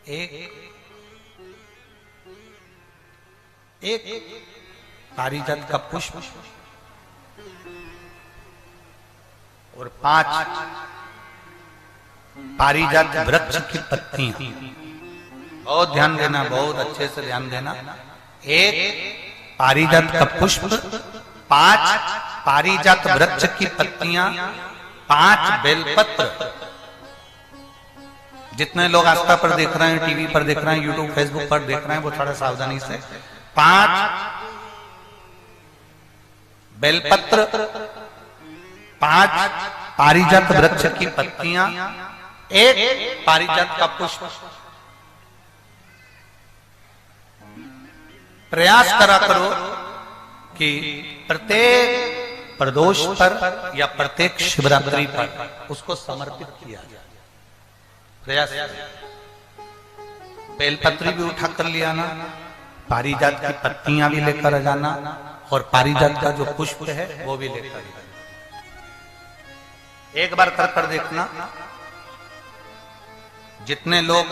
एक पारिजात का पुष्प और 5 पारिजात वृक्ष की पत्तियां। बहुत ध्यान देना, बहुत अच्छे से ध्यान देना। एक पारिजात का पुष्प, 5 पारिजात वृक्ष की पत्तियां, 5 बेलपत्र। जितने लोग आस्था पर देख रहे हैं, टीवी पर देख रहे हैं, यूट्यूब फेसबुक पर देख रहे हैं, वो थोड़ा सावधानी से 5 बेलपत्र, 5 पारिजात वृक्ष की पत्तियां, 1 पारिजात का पुष्प। प्रयास करा करो कि प्रत्येक प्रदोष पर या प्रत्येक शिवरात्रि पर उसको समर्पित किया जाए। प्रयास। बेलपत्री भी उठा कर ले आना, पारिजात की पत्तियां भी लेकर आ जाना और पारिजात का जो पुष्प है वो भी लेकर आना। एक बार कर देखना। जितने लोग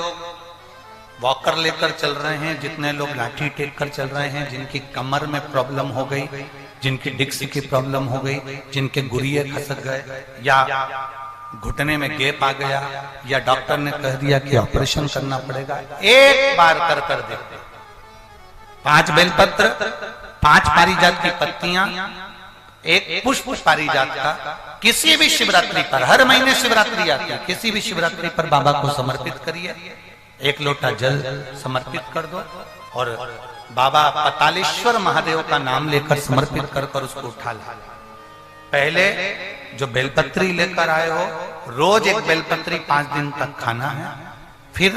वॉकर लेकर चल रहे हैं, जितने लोग लाठी टेक कर चल रहे हैं, जिनकी कमर में प्रॉब्लम हो गई, जिनकी डिस्क की प्रॉब्लम हो गई, जिनके गुरिये खसक गए या घुटने में गैप आ गया या डॉक्टर ने कह दिया कि ऑपरेशन करना पड़ेगा, एक बार कर देखते। 5 बेलपत्र, 5 पारिजात की पत्तियां, 1 पुष्प पारिजात का किसी भी शिवरात्रि पर, हर महीने शिवरात्रि आती है, किसी भी शिवरात्रि पर बाबा को समर्पित करिए। 1 लोटा जल समर्पित कर दो और बाबा पतालेश्वर महादेव का नाम लेकर समर्पित कर उसको उठा लो। पहले जो बेलपत्री लेकर आए हो, रोज 1 बेलपत्री 5 दिन तक खाना है। फिर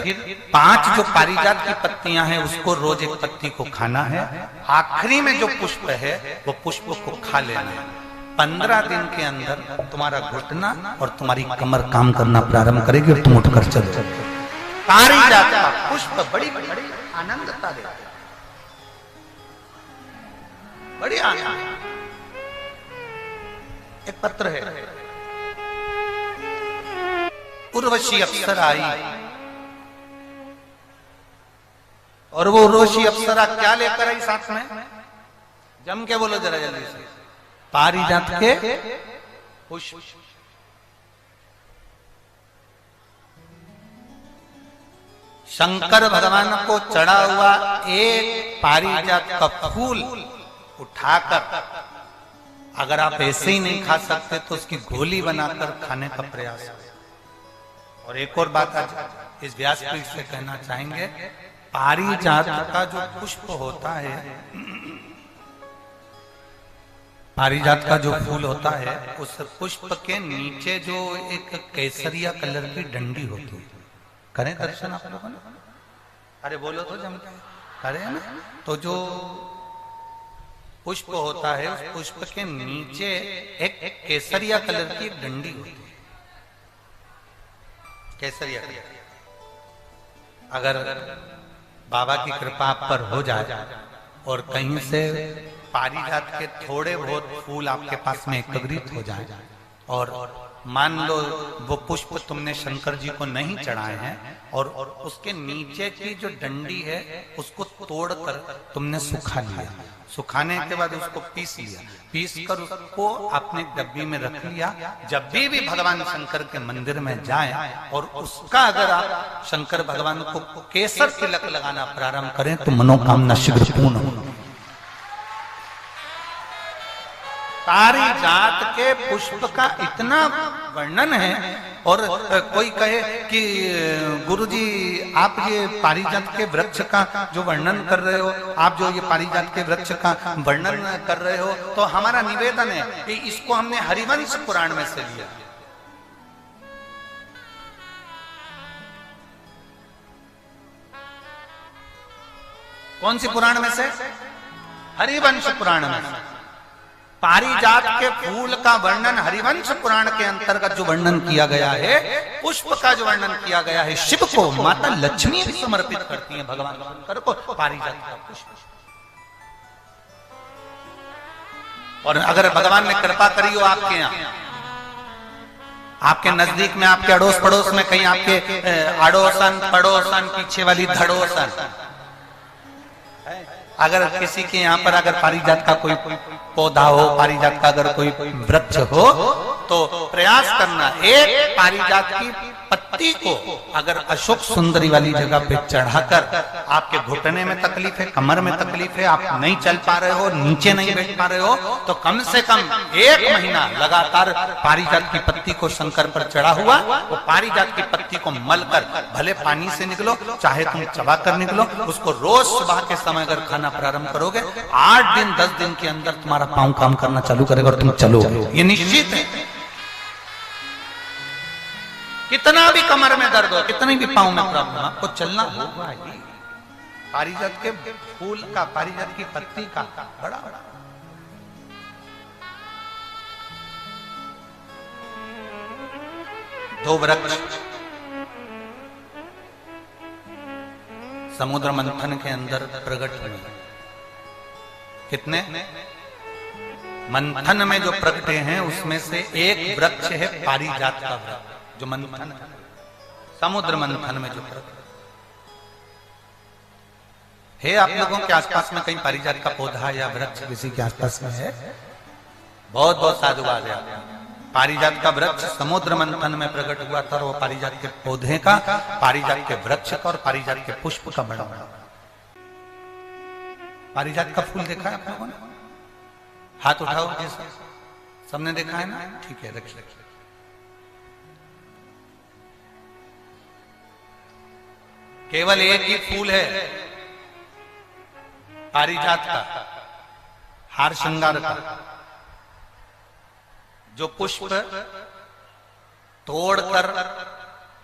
5 जो पारिजात की पत्तियां हैं उसको रोज 1 पत्ती को खाना है। आखिरी में जो पुष्प है वो पुष्प को खा लेना है। 15 दिन के अंदर तुम्हारा घुटना और तुम्हारी कमर काम करना प्रारंभ करेगी और तुम उठकर चलो। पारिजात का पुष्प बड़ी बड़ी आनंदता देता है, बड़ी आनंद। एक पत्र है, उर्वशी अप्सरा आई और वो उर्वशी अप्सरा क्या लेकर आई साथ में? जम के बोलो जरा जल्दी से। पारिजात के पुष्प। शंकर भगवान को चढ़ा हुआ 1 पारिजात का फूल उठाकर, अगर आप ऐसे ही नहीं खा सकते तो उसकी गोली बनाकर खाने का प्रयास करें। और एक और बात आज इस व्यासपीठ से कहना चाहेंगे, पारिजात का जो पुष्प होता है, पारिजात का जो फूल होता है, उस पुष्प के नीचे जो एक केसरिया कलर की डंडी होती है, करें दर्शन आप लोगों ने? अरे बोलो तो जम करें ना। तो जो पुष्प होता है, उस पुष्प के नीचे एक केसरिया कलर की डंडी होती है, केसरिया कलर। अगर बाबा की कृपा आप पर हो जाए और कहीं से पारिजात के थोड़े बहुत फूल आपके पास में एकत्रित हो जाए और मान लो वो पुष्प तुमने शंकर जी को नहीं चढ़ाए हैं और उसके नीचे की जो डंडी है उसको तोड़कर तुमने सुखा लिया, सुखाने के बाद उसको पीस लिया, पीस कर उसको अपने डब्बी में रख लिया। जब भी भगवान शंकर के मंदिर में जाए और उसका अगर आप शंकर भगवान को केसर तिलक लगाना प्रारंभ करें तो मनोकामना शीघ्र पूर्ण हो। पारिजात के पुष्प का इतना वर्णन है। और कोई कहे कि गुरुजी आप ये पारिजात के वृक्ष का जो वर्णन कर रहे हो, आप जो ये पारिजात के वृक्ष का वर्णन कर रहे हो, तो हमारा निवेदन है कि इसको हमने हरिवंश पुराण में से लिया। कौन सी पुराण में से? हरिवंश पुराण में से। पारिजात के फूल का वर्णन हरिवंश पुराण के अंतर्गत जो वर्णन किया गया है, पुष्प का जो वर्णन किया गया है, शिव को माता लक्ष्मी भी समर्पित करती हैं भगवान शंकर को पारिजात का पुष्प। और अगर भगवान ने कृपा करी हो आपके यहाँ, आपके नजदीक में, आपके अड़ोस पड़ोस में, कहीं आपके अड़ोसन पड़ोसन पीछे वाली धड़ोसन, अगर किसी के यहाँ पर अगर पारिजात का कोई पौधा हो, पारिजात का अगर कोई वृक्ष हो, तो प्रयास करना एक पारिजात की पत्ती को अगर अशोक सुंदरी वाली जगह पे चढ़ाकर, आपके घुटने में तकलीफ है, कमर में तकलीफ है, आप नहीं चल पा रहे हो, नीचे नहीं बैठ पा रहे हो, तो कम से कम 1 महीना लगातार पारिजात की पत्ती को शंकर पर चढ़ा हुआ, वो पारिजात की पत्ती को मलकर, भले पानी से निकलो चाहे तुम चबा कर निकलो, उसको रोज सुबह के समय अगर खाना प्रारंभ करोगे, 8 दिन 10 दिन के अंदर तुम्हारा पांव काम करना चालू करेगा और तुम चलोगे, ये निश्चित है। कितना भी कमर में दर्द हो, कितनी भी पांव में प्रॉब्लम, आपको चलना होगा ही। पारिजात के फूल का, पारिजात की पत्ती का बड़ा बड़ा दो वृक्ष समुद्र मंथन के अंदर प्रकट हुए। कितने? मंथन में जो प्रगटे हैं उसमें से एक वृक्ष है पारिजात का वृक्ष, जो मंथन समुद्र मंथन में जो प्रकट है। आप लोगों के आसपास में कहीं पारिजात का पौधा या वृक्ष किसी के आसपास में है? बहुत बहुत साधुवाद है। पारिजात का वृक्ष समुद्र मंथन में प्रकट हुआ था, और वो पारिजात के पौधे का, पारिजात के वृक्ष का और पारिजात के पुष्प का बड़ा बड़ा। पारिजात का फूल देखा है आप लोगों ने? हाथ उठाओ, जैसा सबने देखा है ना? ठीक है, रखिए। केवल एक ही फूल है पारिजात का, हार श्रृंगार का, जो पुष्प तोड़कर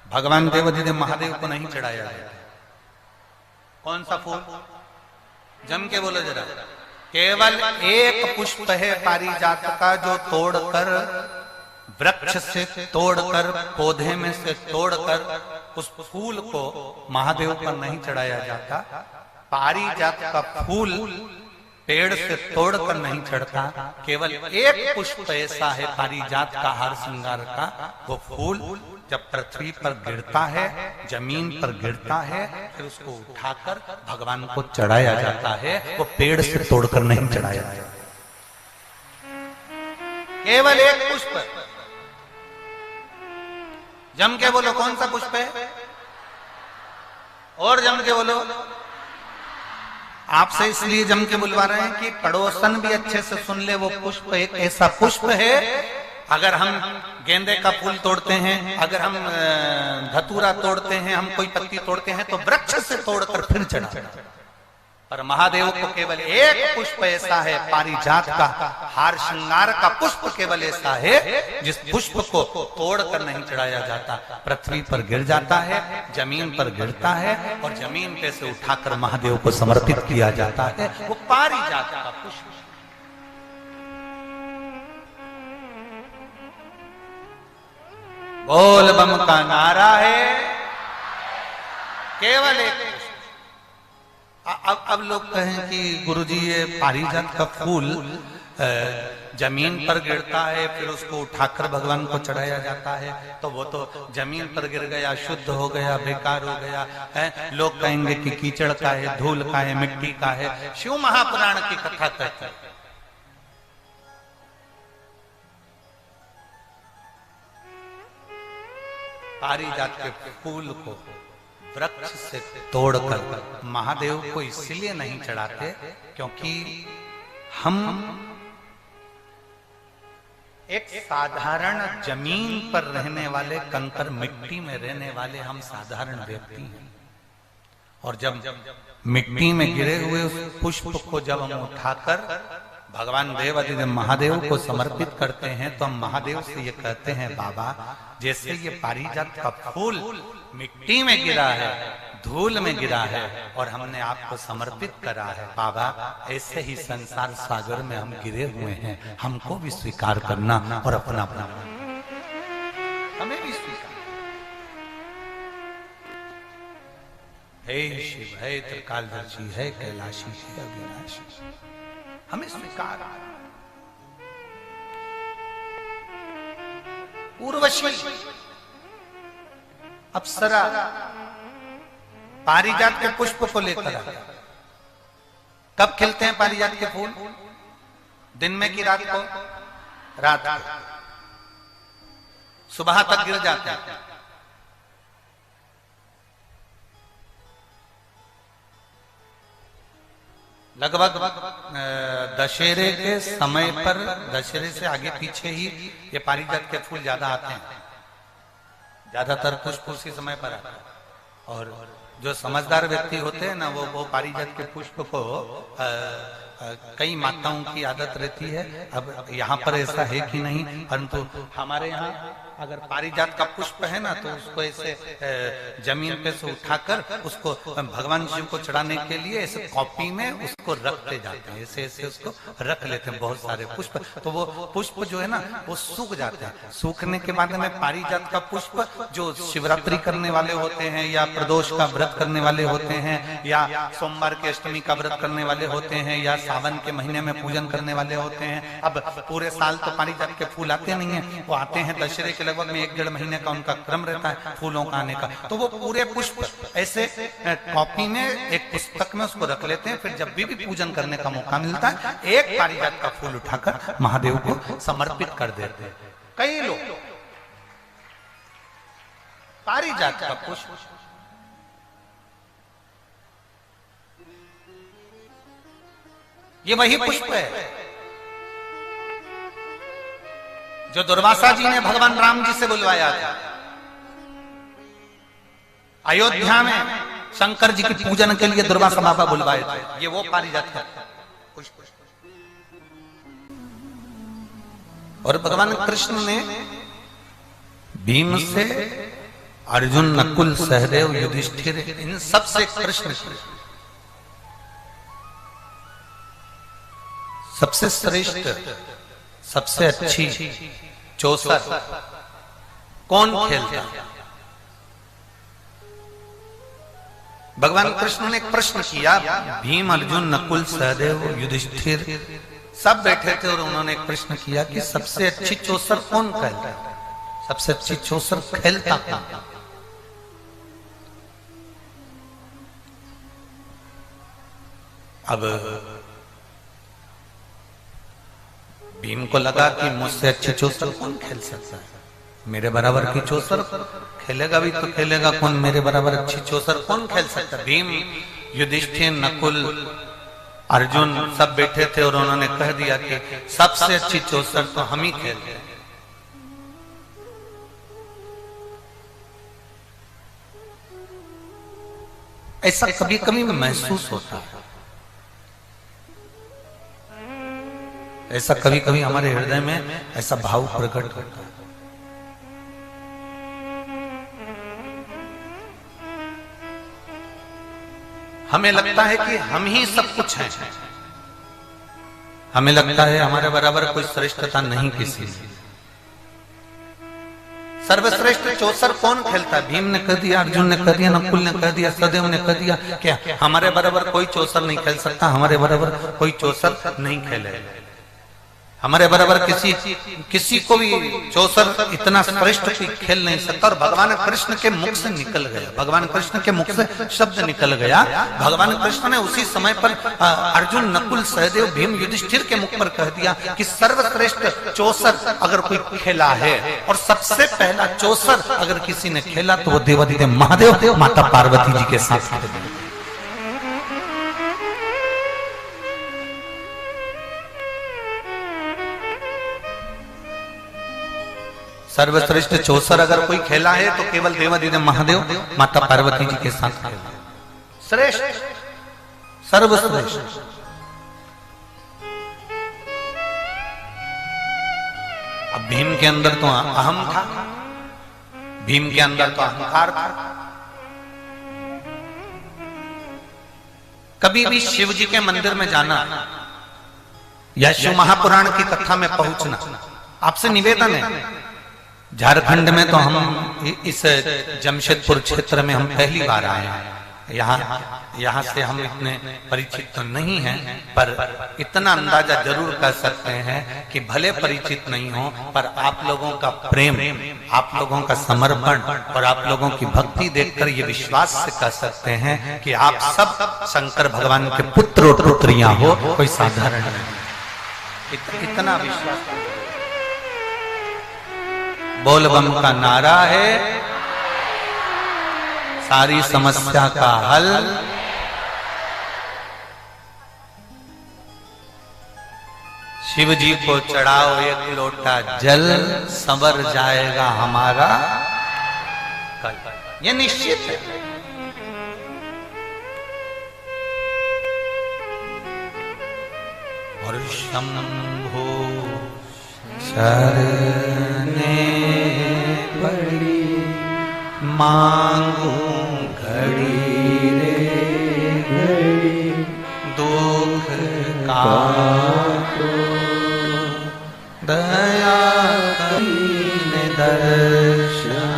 भगवान देवाधिदेव महादेव को नहीं चढ़ाया जाता। कौन सा फूल? जम के बोलो जरा। केवल एक पुष्प है पारिजात का जो तोड़कर, वृक्ष से तोड़कर, पौधे में से तोड़कर उस फूल को महादेव पर नहीं चढ़ाया जाता। पारिजात का फूल पेड़ से तोड़कर नहीं चढ़ता। केवल एक पुष्प ऐसा है पारिजात का, हार श्रृंगार का, वो फूल जब पृथ्वी पर गिरता है, जमीन पर गिरता है, फिर उसको उठाकर भगवान को चढ़ाया जाता है। वो पेड़ से तोड़कर नहीं चढ़ाया जाता। केवल एक पुष्प। जम के बोलो, कौन सा पुष्प है? और जम के बोलो। आपसे इसलिए जम के बुलवा रहे हैं कि पड़ोसन भी अच्छे से सुन ले। वो पुष्प एक ऐसा पुष्प है, अगर हम गेंदे का फूल तोड़ते हैं, अगर हम धतूरा तोड़ते हैं, हम कोई पत्ती तोड़ते हैं, तो वृक्ष से तोड़कर फिर चढ़ाते हैं। पर महादेव को केवल एक पुष्प ऐसा है, पारिजात का हार श्रृंगार का पुष्प केवल ऐसा है जिस पुष्प को तोड़कर नहीं चढ़ाया जाता। पृथ्वी पर गिर जाता है, जमीन पर गिरता है, और जमीन पे से उठाकर महादेव को समर्पित किया जाता है। वो पारिजात का पुष्प। बोल बम का नारा है, केवल एक। अब लोग कहें कि गुरुजी ये पारिजात का फूल जमीन पर गिरता है, फिर उसको उठाकर भगवान को चढ़ाया जाता है, तो वो तो जमीन पर गिर गया, शुद्ध हो गया, बेकार हो गया है। लोग कहेंगे कि कीचड़ का है, धूल का है, मिट्टी का है। शिव महापुराण की कथा कहता है पारिजात के फूल को वृक्ष से तोड़कर महादेव को इसलिए नहीं चढ़ाते क्योंकि हम एक साधारण जमीन पर रहने वाले, कंकर मिट्टी में रहने वाले हम साधारण व्यक्ति हैं। और जब मिट्टी में गिरे हुए उस पुष्प को जब हम उठाकर भगवान देवाधिदेव महादेव को समर्पित करते हैं, तो हम महादेव से ये कहते हैं, बाबा जैसे ये पारिजात का फूल मिट्टी में गिरा है, धूल में गिरा है, और हमने आपको समर्पित करा है, बाबा ऐसे ही संसार सागर में हम गिरे हुए हैं, हमको भी स्वीकार करना और अपना अपना हमें भी स्वीकार। हे शिव, हे त्रिकालदर्शी, है कैलाशी, है अविनाशी, हमें स्वीकार। उर्वशी, अप्सरा, पारिजात के पुष्प को लेकर आया। कब खिलते हैं पारिजात के फूल? दिन में कि रात को? रात को। सुबह तक गिर जाते हैं। लगभग दशहरे के समय पर, दशहरे से आगे पीछे ही ये पारिजात के फूल ज्यादा आते हैं। ज्यादातर पुष्प उसी समय पर आता है। और जो समझदार व्यक्ति होते हैं ना, वो पारिजात के पुष्प को कई माताओं की आदत रहती है। अब यहाँ पर ऐसा है कि नहीं, परंतु हमारे यहाँ अगर पारिजात का पुष्प है ना, तो उसको ऐसे जमीन पे से उठाकर उसको भगवान शिव को चढ़ाने के लिए ऐसे कॉपी में उसको रखते जाते हैं। ऐसे ऐसे उसको रख लेते हैं बहुत सारे पुष्प। तो वो पुष्प जो है ना, वो सूख जाते हैं। सूखने के बाद में पारिजात का पुष्प जो शिवरात्रि करने वाले होते हैं, या प्रदोष का व्रत करने वाले होते हैं, या सोमवार के अष्टमी का व्रत करने वाले होते हैं, या सावन के महीने में पूजन करने वाले होते हैं। अब पूरे साल तो पारिजात के फूल आते नहीं है, वो आते हैं दशहरे के लगभग में 1-1.5 महीने का उनका क्रम रहता है फूलों का आने का। तो वो पूरे पुष्प ऐसे कॉपी में, एक पुस्तक में उसको रख लेते हैं। फिर जब भी पूजन करने का मौका मिलता है, एक पारिजात का फूल उठाकर महादेव को समर्पित कर देते हैं। कई लोग पारिजात का पुष्प ये वही पुष्प है जो दुर्वासा जी ने भगवान राम जी से बुलवाया था। अयोध्या में शंकर जी की पूजन के लिए दुर्वासा बाबा बुलवाए थे। ये वो पारिजात का पुष्प। और भगवान कृष्ण ने भीम से, अर्जुन, नकुल, सहदेव, युधिष्ठिर, इन सबसे कृष्ण सबसे श्रेष्ठ, सबसे अच्छी चौसर कौन खेलता? भगवान कृष्ण ने एक प्रश्न किया। भीम, अर्जुन, नकुल, सहदेव, युधिष्ठिर सब बैठे थे और उन्होंने एक प्रश्न किया कि सबसे अच्छी चौसर कौन खेलता? सबसे अच्छी चौसर खेलता कौन? अब भीम को लगा कि मुझसे अच्छी चौसर कौन खेल सकता है? मेरे बराबर की चौसर खेलेगा भी तो खेलेगा कौन? मेरे बराबर अच्छी चौसर कौन खेल सकता है? भीम, युधिष्ठिर, नकुल, अर्जुन सब बैठे थे और उन्होंने कह दिया कि सबसे अच्छी चौसर तो हम ही खेलते हैं। ऐसा कभी कभी महसूस होता है, ऐसा कभी कभी हमारे हृदय में ऐसा भाव प्रकट होता है। हमें लगता है कि हम ही सब कुछ हैं। हमें लगता है हमारे बराबर कोई श्रेष्ठता नहीं किसी में। सर्वश्रेष्ठ चौसर कौन खेलता है? भीम ने कह दिया, अर्जुन ने कह दिया, नकुल ने कह दिया, सहदेव ने कह दिया। क्या हमारे बराबर कोई चौसर नहीं खेल सकता? हमारे बराबर कोई चौसर नहीं खेले। हमारे बराबर किसी को भी चौसर इतना श्रेष्ठ खेल नहीं सकता। और भगवान कृष्ण के मुख से निकल गया, भगवान कृष्ण के मुख से शब्द निकल गया। भगवान कृष्ण ने उसी समय पर अर्जुन, नकुल, सहदेव, भीम, युधिष्ठिर के मुख पर कह दिया कि सर्वश्रेष्ठ चौसर अगर कोई खेला है, और सबसे पहला चौसर अगर किसी ने खेला तो वो देवादिदेव महादेव माता पार्वती जी के साथ खेला। सर्वश्रेष्ठ चौसर अगर कोई खेला है तो केवल देवादिदेव महादेव माता पार्वती जी के साथ खेला। श्रेष्ठ, सर्वश्रेष्ठ। अब भीम के अंदर तो अहम था, भीम के अंदर तो अहंकार था। कभी भी शिव जी के मंदिर में जाना या शिव महापुराण की कथा में पहुंचना, आपसे निवेदन है। झारखंड में तो हम इस जमशेदपुर क्षेत्र में हम पहली बार आए हैं। यहाँ से हम इतने परिचित तो नहीं हैं, पर इतना अंदाजा जरूर कर सकते हैं कि भले परिचित नहीं हो, पर आप लोगों का प्रेम, आप लोगों का समर्पण और आप लोगों की भक्ति देखकर ये विश्वास से कह सकते हैं कि आप सब शंकर भगवान के पुत्र और पुत्रियां हो, कोई साधारण नहीं। इतना विश्वास। बोल बम का नारा है सारी समस्या का हल। शिव जी को चढ़ाओ एक लोटा जल, संवर जाएगा हमारा कल। ये निश्चित है। और शंभो शरणे पड़ी मांगू घड़ी रे घड़ी, दुख का दया करीने दर्शन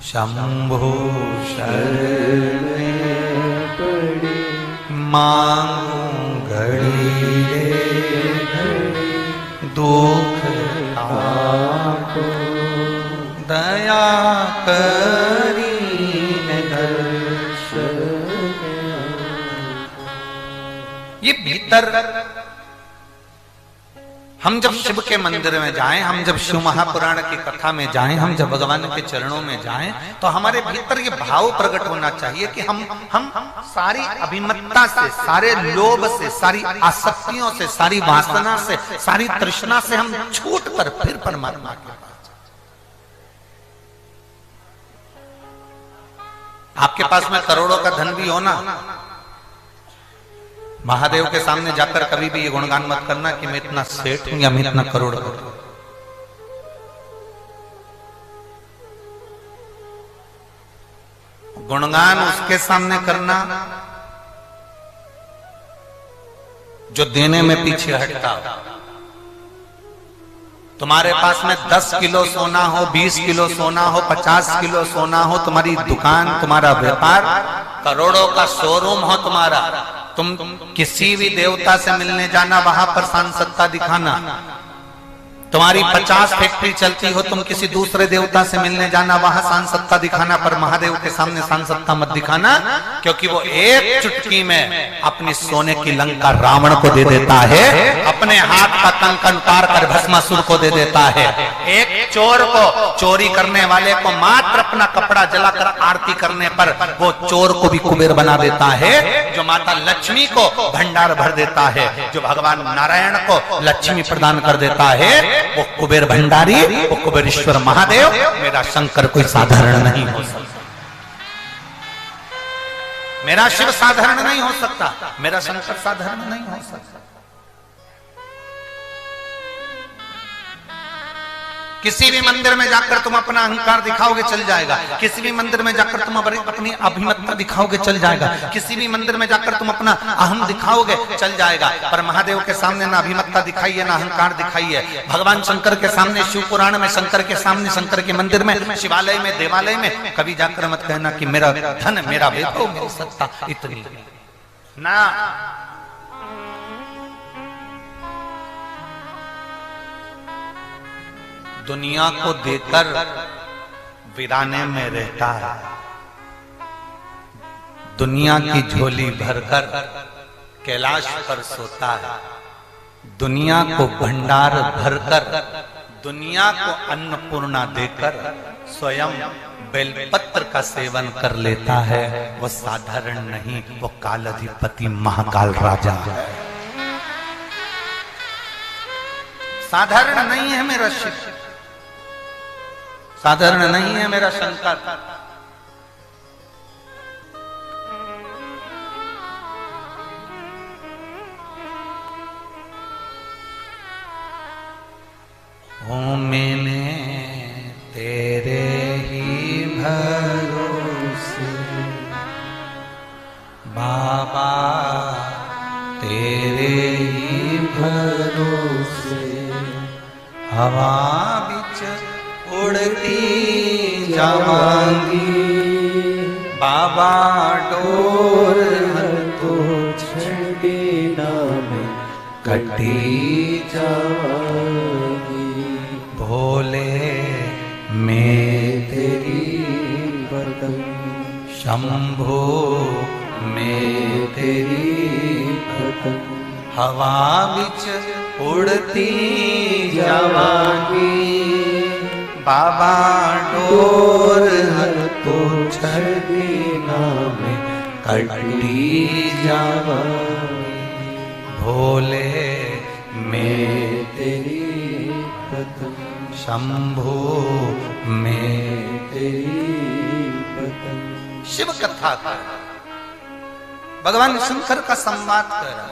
शंभो शरणे पड़ी मांगू घड़ी रे घड़ी, दुख काटो दया करीने दर्शन। ये भीतर हम जब शिव के मंदिर में जाएं, हम जब शिव महापुराण की कथा में जाएं, हम जब भगवान के चरणों में जाएं, तो हमारे भीतर ये भाव प्रकट होना चाहिए कि हम सारी अभिमत्ता से, सारे लोभ से, सारी आसक्तियों से, सारी वासना से, सारी तृष्णा से हम छूट कर फिर परमात्मा के पास। आपके पास में करोड़ों का धन भी हो ना, महादेव के सामने जाकर कभी भी ये गुणगान मत करना कि मैं इतना सेठ हूं या मैं इतना करोड़पति हूं। गुणगान उसके सामने करना जो देने में पीछे हटता हो। तुम्हारे पास में 10 किलो सोना हो, 20 किलो सोना हो, 50 किलो सोना हो, तुम्हारी दुकान, तुम्हारा व्यापार, करोड़ों का शोरूम हो तुम्हारा, तुम किसी भी देवता से मिलने जाना, वहां पर सांसदता दिखाना। तुम्हारी 50 फैक्ट्री चलती हो, तुम किसी दूसरे देवता से मिलने जाना, वहां सांसदता दिखाना, पर महादेव के सामने सांसदता मत दिखाना, क्योंकि वो एक चुटकी में अपनी सोने की लंका रावण को दे देता है, अपने हाथ का कंकण उतार कर भस्मासुर को दे देता है। एक चोर को, चोरी करने वाले को मात्र अपना कपड़ा जलाकर आरती करने पर वो चोर को भी कुबेर बना देता है। जो माता लक्ष्मी को भंडार भर देता है, जो भगवान नारायण को लक्ष्मी प्रदान कर देता है, वो कुबेर भंडारी, वो कुबेरेश्वर महादेव, मेरा शंकर कोई साधारण नहीं हो सकता। मेरा शिव साधारण नहीं हो सकता, मेरा शंकर साधारण नहीं हो सकता। किसी भी मंदिर में जाकर तुम अपना अहंकार दिखाओगे चल जाएगा, किसी भी मंदिर में जाकर तुम अपनी अभिमत्ता दिखाओगे चल जाएगा, किसी भी मंदिर में जाकर तुम अपना अहम दिखाओगे चल जाएगा, पर महादेव के सामने ना अभिमत्ता दिखाई है, ना अहंकार दिखाई है। भगवान शंकर के सामने, शिव पुराण में शंकर के सामने, शंकर के मंदिर में, शिवालय में, देवालय में कभी जाकर मत कहना कि मेरा धन, मेरा वैभव, मेरी सत्ता इतनी ना। दुनिया को देकर वीराने में रहता है, दुनिया की झोली भरकर कैलाश पर सोता है, दुनिया को भंडार भरकर, दुनिया को अन्नपूर्णा देकर स्वयं बेलपत्र का सेवन कर लेता है। वो साधारण नहीं, वो कालाधिपति महाकाल राजा है। साधारण नहीं है मेरा शिव, साधारण नहीं है मेरा शंकर। हूँ मैंने तेरे ही भरोसे बाबा, तेरे ही भरोसे हवा बिच उड़ती जावांगी, बाबा डोर तो छड़ी नाम कटी जाएगी। भोले में तेरी बदन शंभो में तेरी बदन हवा बिच उड़ती जावागी। बाबा डोर तो छड़ी नाम कटी जावागी। भोले में तेरी बदन शंभो में तेरी बदन। शिव कथा का भगवान शंकर का संवाद कर रहा है।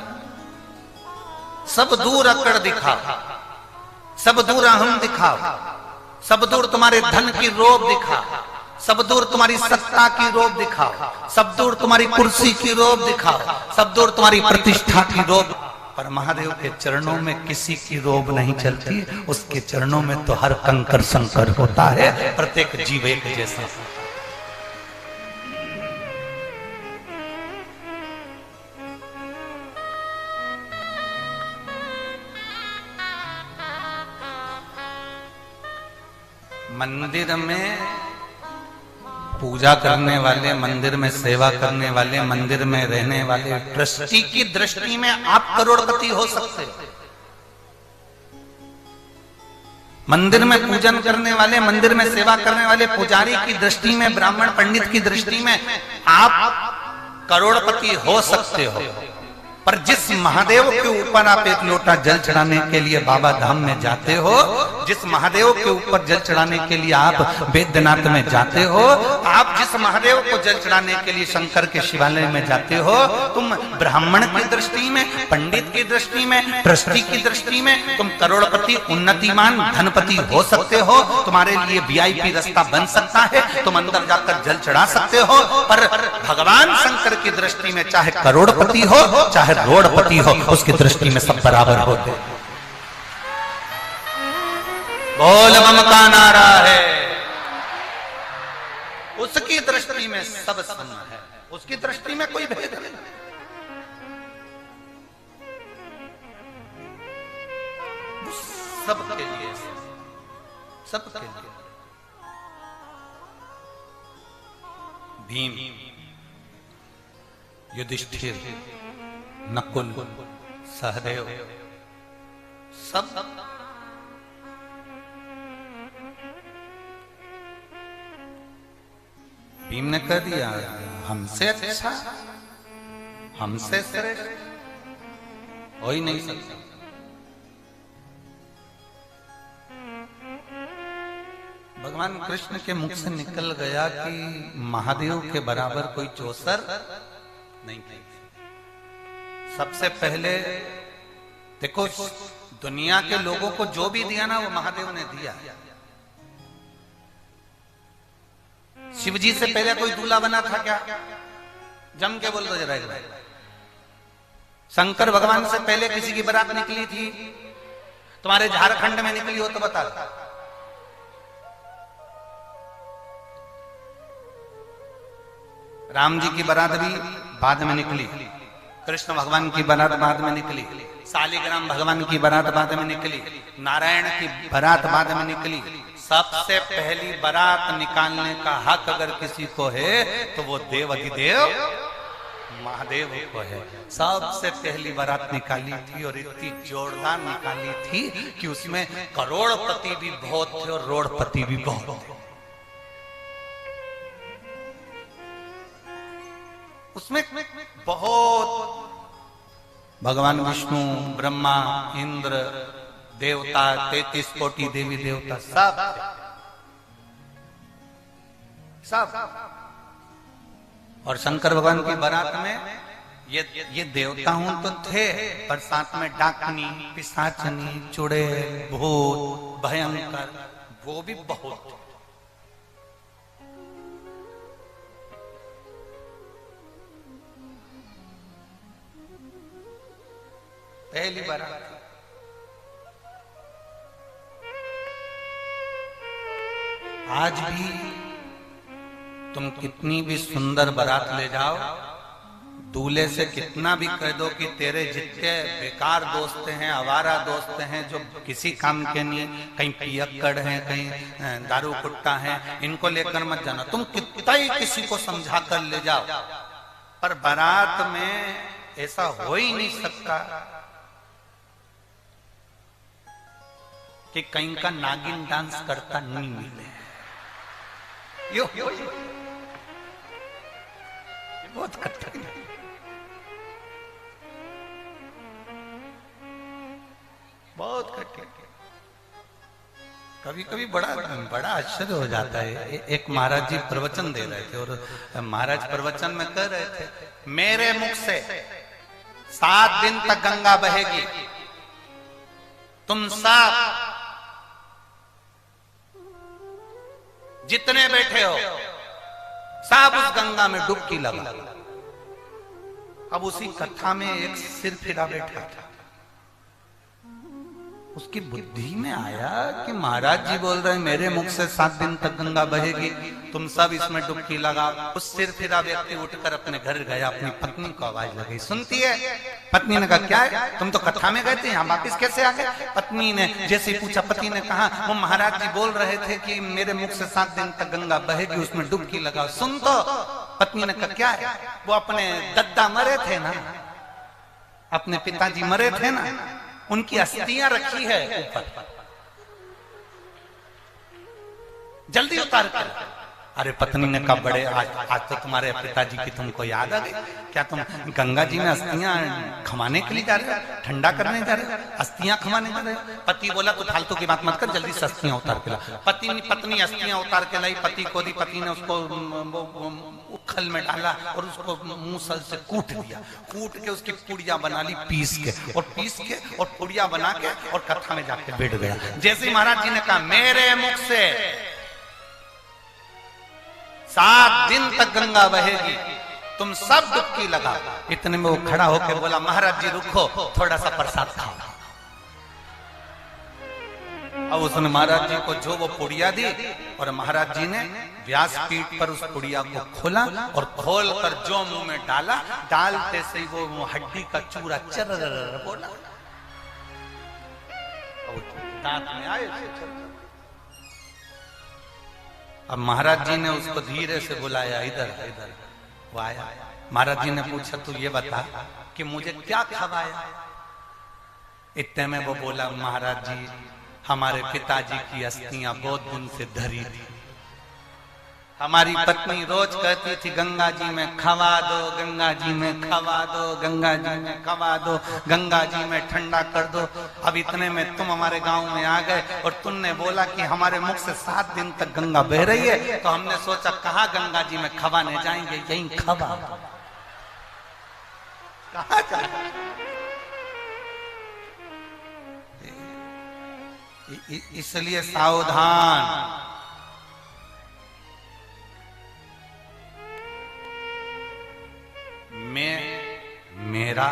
सब दूर अकड़ दिखा, सब दूर अहम दिखा, सब दूर तुम्हारे धन की रोब दिखा, सब दूर तुम्हारी सत्ता की रोब दिखा, सब दूर तुम्हारी कुर्सी की रोब दिखा, सब दूर तुम्हारी प्रतिष्ठा की रोब। पर महादेव के चरणों में किसी की रोब नहीं चलती। उसके चरणों में तो हर कंकर संकर होता है, प्रत्येक जीव एक जैसा। मंदिर में पूजा करने वाले, मंदिर में सेवा करने वाले, मंदिर में रहने वाले, ट्रस्टी की दृष्टि में आप करोड़पति हो सकते हो। मंदिर में पूजन करने वाले, मंदिर में सेवा करने वाले पुजारी की दृष्टि में, ब्राह्मण पंडित की दृष्टि में आप करोड़पति हो सकते हो। पर जिस महादेव के ऊपर आप एक लोटा जल चढ़ाने के लिए बाबा धाम में जाते हो, जिस महादेव के ऊपर जल चढ़ाने के लिए आप बैद्यनाथ में जाते हो, आप जिस महादेव को जल चढ़ाने के लिए शंकर के शिवालय में जाते हो, तुम ब्राह्मण की दृष्टि में, पंडित की दृष्टि में, ट्रस्टी की दृष्टि में तुम करोड़पति, उन्नतिमान, धनपति हो सकते हो। तुम्हारे लिए वीआईपी रास्ता बन सकता है, तुम अंदर जाकर जल चढ़ा सकते हो। पर भगवान शंकर की दृष्टि में चाहे करोड़पति हो, चाहे रोडपति हो, उसकी दृष्टि में सब बराबर होते। बोल बम का नारा है। उसकी दृष्टि में सब सम है, उसकी दृष्टि में कोई भेद नहीं। सबके लिए, सबके लिए। भीम, युधिष्ठिर, नकुल, सहदेव, सब भीम ने कह दिया हमसे अच्छा, हमसे श्रेष्ठ हो ही नहीं सकता। भगवान कृष्ण के मुख से निकल गया कि महादेव के बराबर कोई चौसर नहीं। सबसे पहले देखो, दुनिया के लोगों को जो भी दिया ना वो महादेव ने दिया। शिव जी से पहले कोई दूल्हा बना था क्या? जम के बोल दो जरा एक बार। शंकर भगवान से पहले किसी की बारात निकली थी? तुम्हारे झारखंड में निकली हो तो बता। राम जी की बारात भी बाद में निकली, कृष्ण भगवान की बारात बाद में निकली, शालिग्राम भगवान की बारात बाद में निकली, नारायण की बारात बाद में निकली। सबसे पहली बारात निकालने का हक अगर किसी को है तो वो देव अधिदेव महादेव को है। सबसे पहली बारात निकाली थी और इतनी जोरदार निकाली थी कि उसमें करोड़पति भी बहुत थे और रोड़पति भी बहुत थे। उसमें बहुत भगवान विष्णु, ब्रह्मा, इंद्र, देवता, 33 कोटि देवी देवता सब। और शंकर भगवान की बारात में ये देवता हूं तो थे, पर साथ में डाकनी, पिशाचनी, चुड़ैल, भूत, भयंकर, वो भी बहुत थे। पहली बारात आज भी तुम कितनी भी सुंदर बारात ले जाओ, दूल्हे से कितना भी कह दो कि तेरे जितने बेकार दोस्त हैं, आवारा दोस्त हैं, जो किसी काम के नहीं, कहीं पियक्कड़ हैं, कहीं दारू कुट्टा हैं, इनको लेकर मत जाना। तुम कितना ही किसी को समझा कर ले जाओ, पर बारात में ऐसा हो ही नहीं सकता कि कहीं का नागिन डांस करता नहीं मिले। यो बहुत कठिन है। बहुत कठिन। कभी कभी बड़ा आश्चर्य हो जाता है। एक महाराज जी प्रवचन दे रहे थे और महाराज प्रवचन में कह रहे थे, मेरे मुख से 7 दिन तक गंगा बहेगी, तुम सब जितने बैठे हो सब उस गंगा में डुबकी लगा। अब उसी कथा में एक सिर फिरा बैठा था, उसकी बुद्धि में आया कि महाराज जी बोल रहे हैं मेरे मुख से 7 दिन तक गंगा बहेगी, तुम सब इसमें डुबकी लगाओ। उस सिर फिरा व्यक्ति उठकर अपने घर गया, अपनी पत्नी को आवाज लगाई, सुनती है? पत्नी ने कहा क्या है, तुम तो कथा में गए थे, यहाँ वापिस कैसे आ गए? पत्नी ने जैसे पूछा, पति ने कहा वो महाराज जी बोल रहे थे कि मेरे मुख से 7 दिन तक गंगा बहेगी, उसमें डुबकी लगाओ, सुन तो। पत्नी ने कहा क्या है? वो अपने दद्दा मरे थे ना, अपने पिताजी मरे थे ना, उनकी अस्थियां रखी है ऊपर, जल्दी उतार कर। अरे पत्नी ने कहा बड़े आज तो तुम्हारे पिताजी की तुमको याद आ गई क्या? तुम गंगा जी में अस्थियां खमाने के लिए जा रहे हो, ठंडा करने जा रहे हो, अस्थियां खमाने जा रहे हो? पति बोला तू फालतू की बात मत कर, जल्दी से अस्थियां उतार के ला। पत्नी अस्थियां उतार के लाई, पति को दी, पति ने उसको उखल में डाला और उसको मूसल से कूट दिया, कूट के उसकी पुड़िया बना ली पीस के और पुड़िया बना के और कथा में जाके बैठ गया। जैसे महाराज जी ने कहा मेरे मुख से 7 दिन तक गंगा बहेगी, तुम सब डुबकी लगा। इतने में वो खड़ा होकर बोला महाराज जी रुको, थोड़ा सा प्रसाद खाओ। अब उसने महाराज जी को जो वो पुड़िया दी और महाराज जी ने व्यासपीठ पर उस पुड़िया को खोला और खोल कर जो मुंह में डाला, डालते से वो हड्डी का चूरा चर बोला, दांत में आए। अब महाराज जी ने उसको धीरे से बुलाया, इधर इधर। वो आया, महाराज जी ने पूछा तू ये बता कि मुझे क्या खवाया? इतने में वो बोला महाराज जी हमारे पिताजी की अस्थियां बहुत दिन से धरी थी, हमारी पत्नी रोज कहती थी गंगा जी में खवा दो, गंगा जी में खवा दो, गंगा जी में खवा दो, गंगा जी में ठंडा कर दो। अब इतने में तुम हमारे गांव में आ गए और तुमने बोला कि हमारे मुख से 7 दिन तक गंगा बह रही है, तो हमने सोचा कहाँ गंगा जी में खवाने जाएंगे, यहीं खवा। कहाँ जाएंगे? इसलिए सावधान। मेरा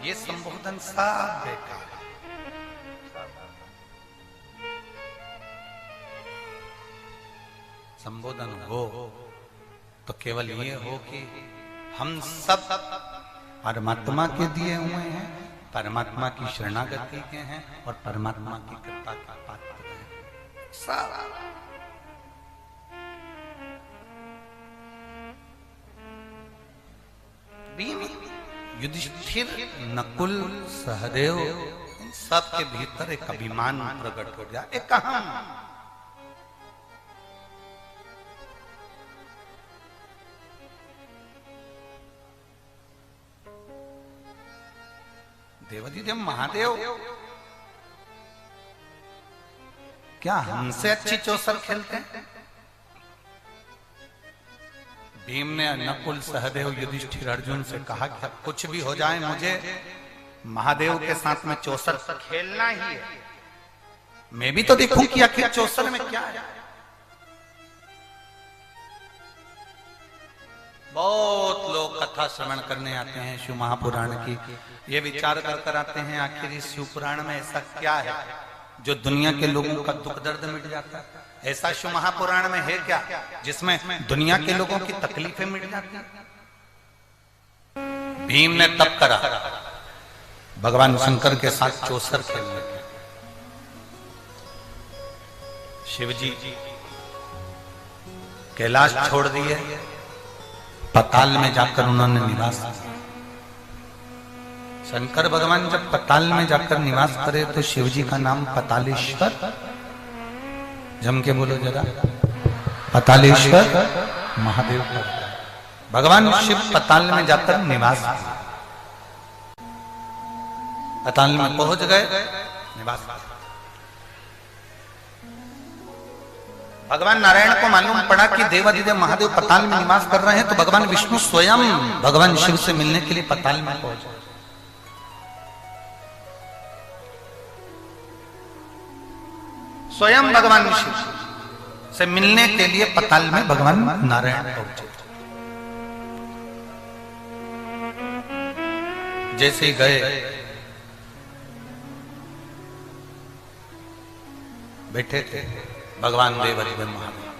ये संबोधन सब बेकार। संबोधन हो तो केवल ये हो कि हम सब परमात्मा के दिए हुए हैं, परमात्मा की शरणागति के हैं और परमात्मा की कृपा का पात्र हैं सब। युधिष्ठिर, नकुल, सहदेव, इन सब के भीतर एक अभिमान प्रकट हो गया, एक अहम। देवाधिदेव महादेव क्या हमसे अच्छी चौसर खेलते हैं? भीम ने नकुल, सहदेव, युधिष्ठिर, अर्जुन से कहा कि अब कुछ भी हो जाए मुझे महादेव के साथ में चौसर खेलना ही है, मैं भी तो देखूं कि आखिर चौसर में क्या है। बहुत लोग कथा श्रवण करने आते हैं शिव महापुराण की, ये विचार कर आते हैं आखिर इस शिव पुराण में ऐसा क्या है जो दुनिया के लोगों का दुख दर्द मिट जाता है। ऐसा शिव महापुराण में है क्या जिसमें दुनिया के लोगों की तकलीफें मिट जाती? भीम ने तप करा भगवान शंकर के साथ चौसर खेलने के। शिव जी कैलाश छोड़ दिए, पताल में जाकर उन्होंने निवास किया। शंकर भगवान जब पताल में जाकर निवास करे तो शिव जी का नाम पतालेश्वर, जम के बोलो जरा, पतालेश्वर महादेव का। भगवान शिव पताल में जाकर निवास किया, पताल में पहुंच गए, निवास किया। भगवान नारायण को मालूम पड़ा कि देवाधिदेव महादेव पताल में निवास कर रहे हैं, तो भगवान विष्णु स्वयं भगवान शिव से मिलने के लिए पताल में पहुंचे। स्वयं भगवान शिव से मिलने के लिए पताल में भगवान नारायण पहुंचे। जैसे ही गए, बैठे थे भगवान देवाधिदेव महादेव।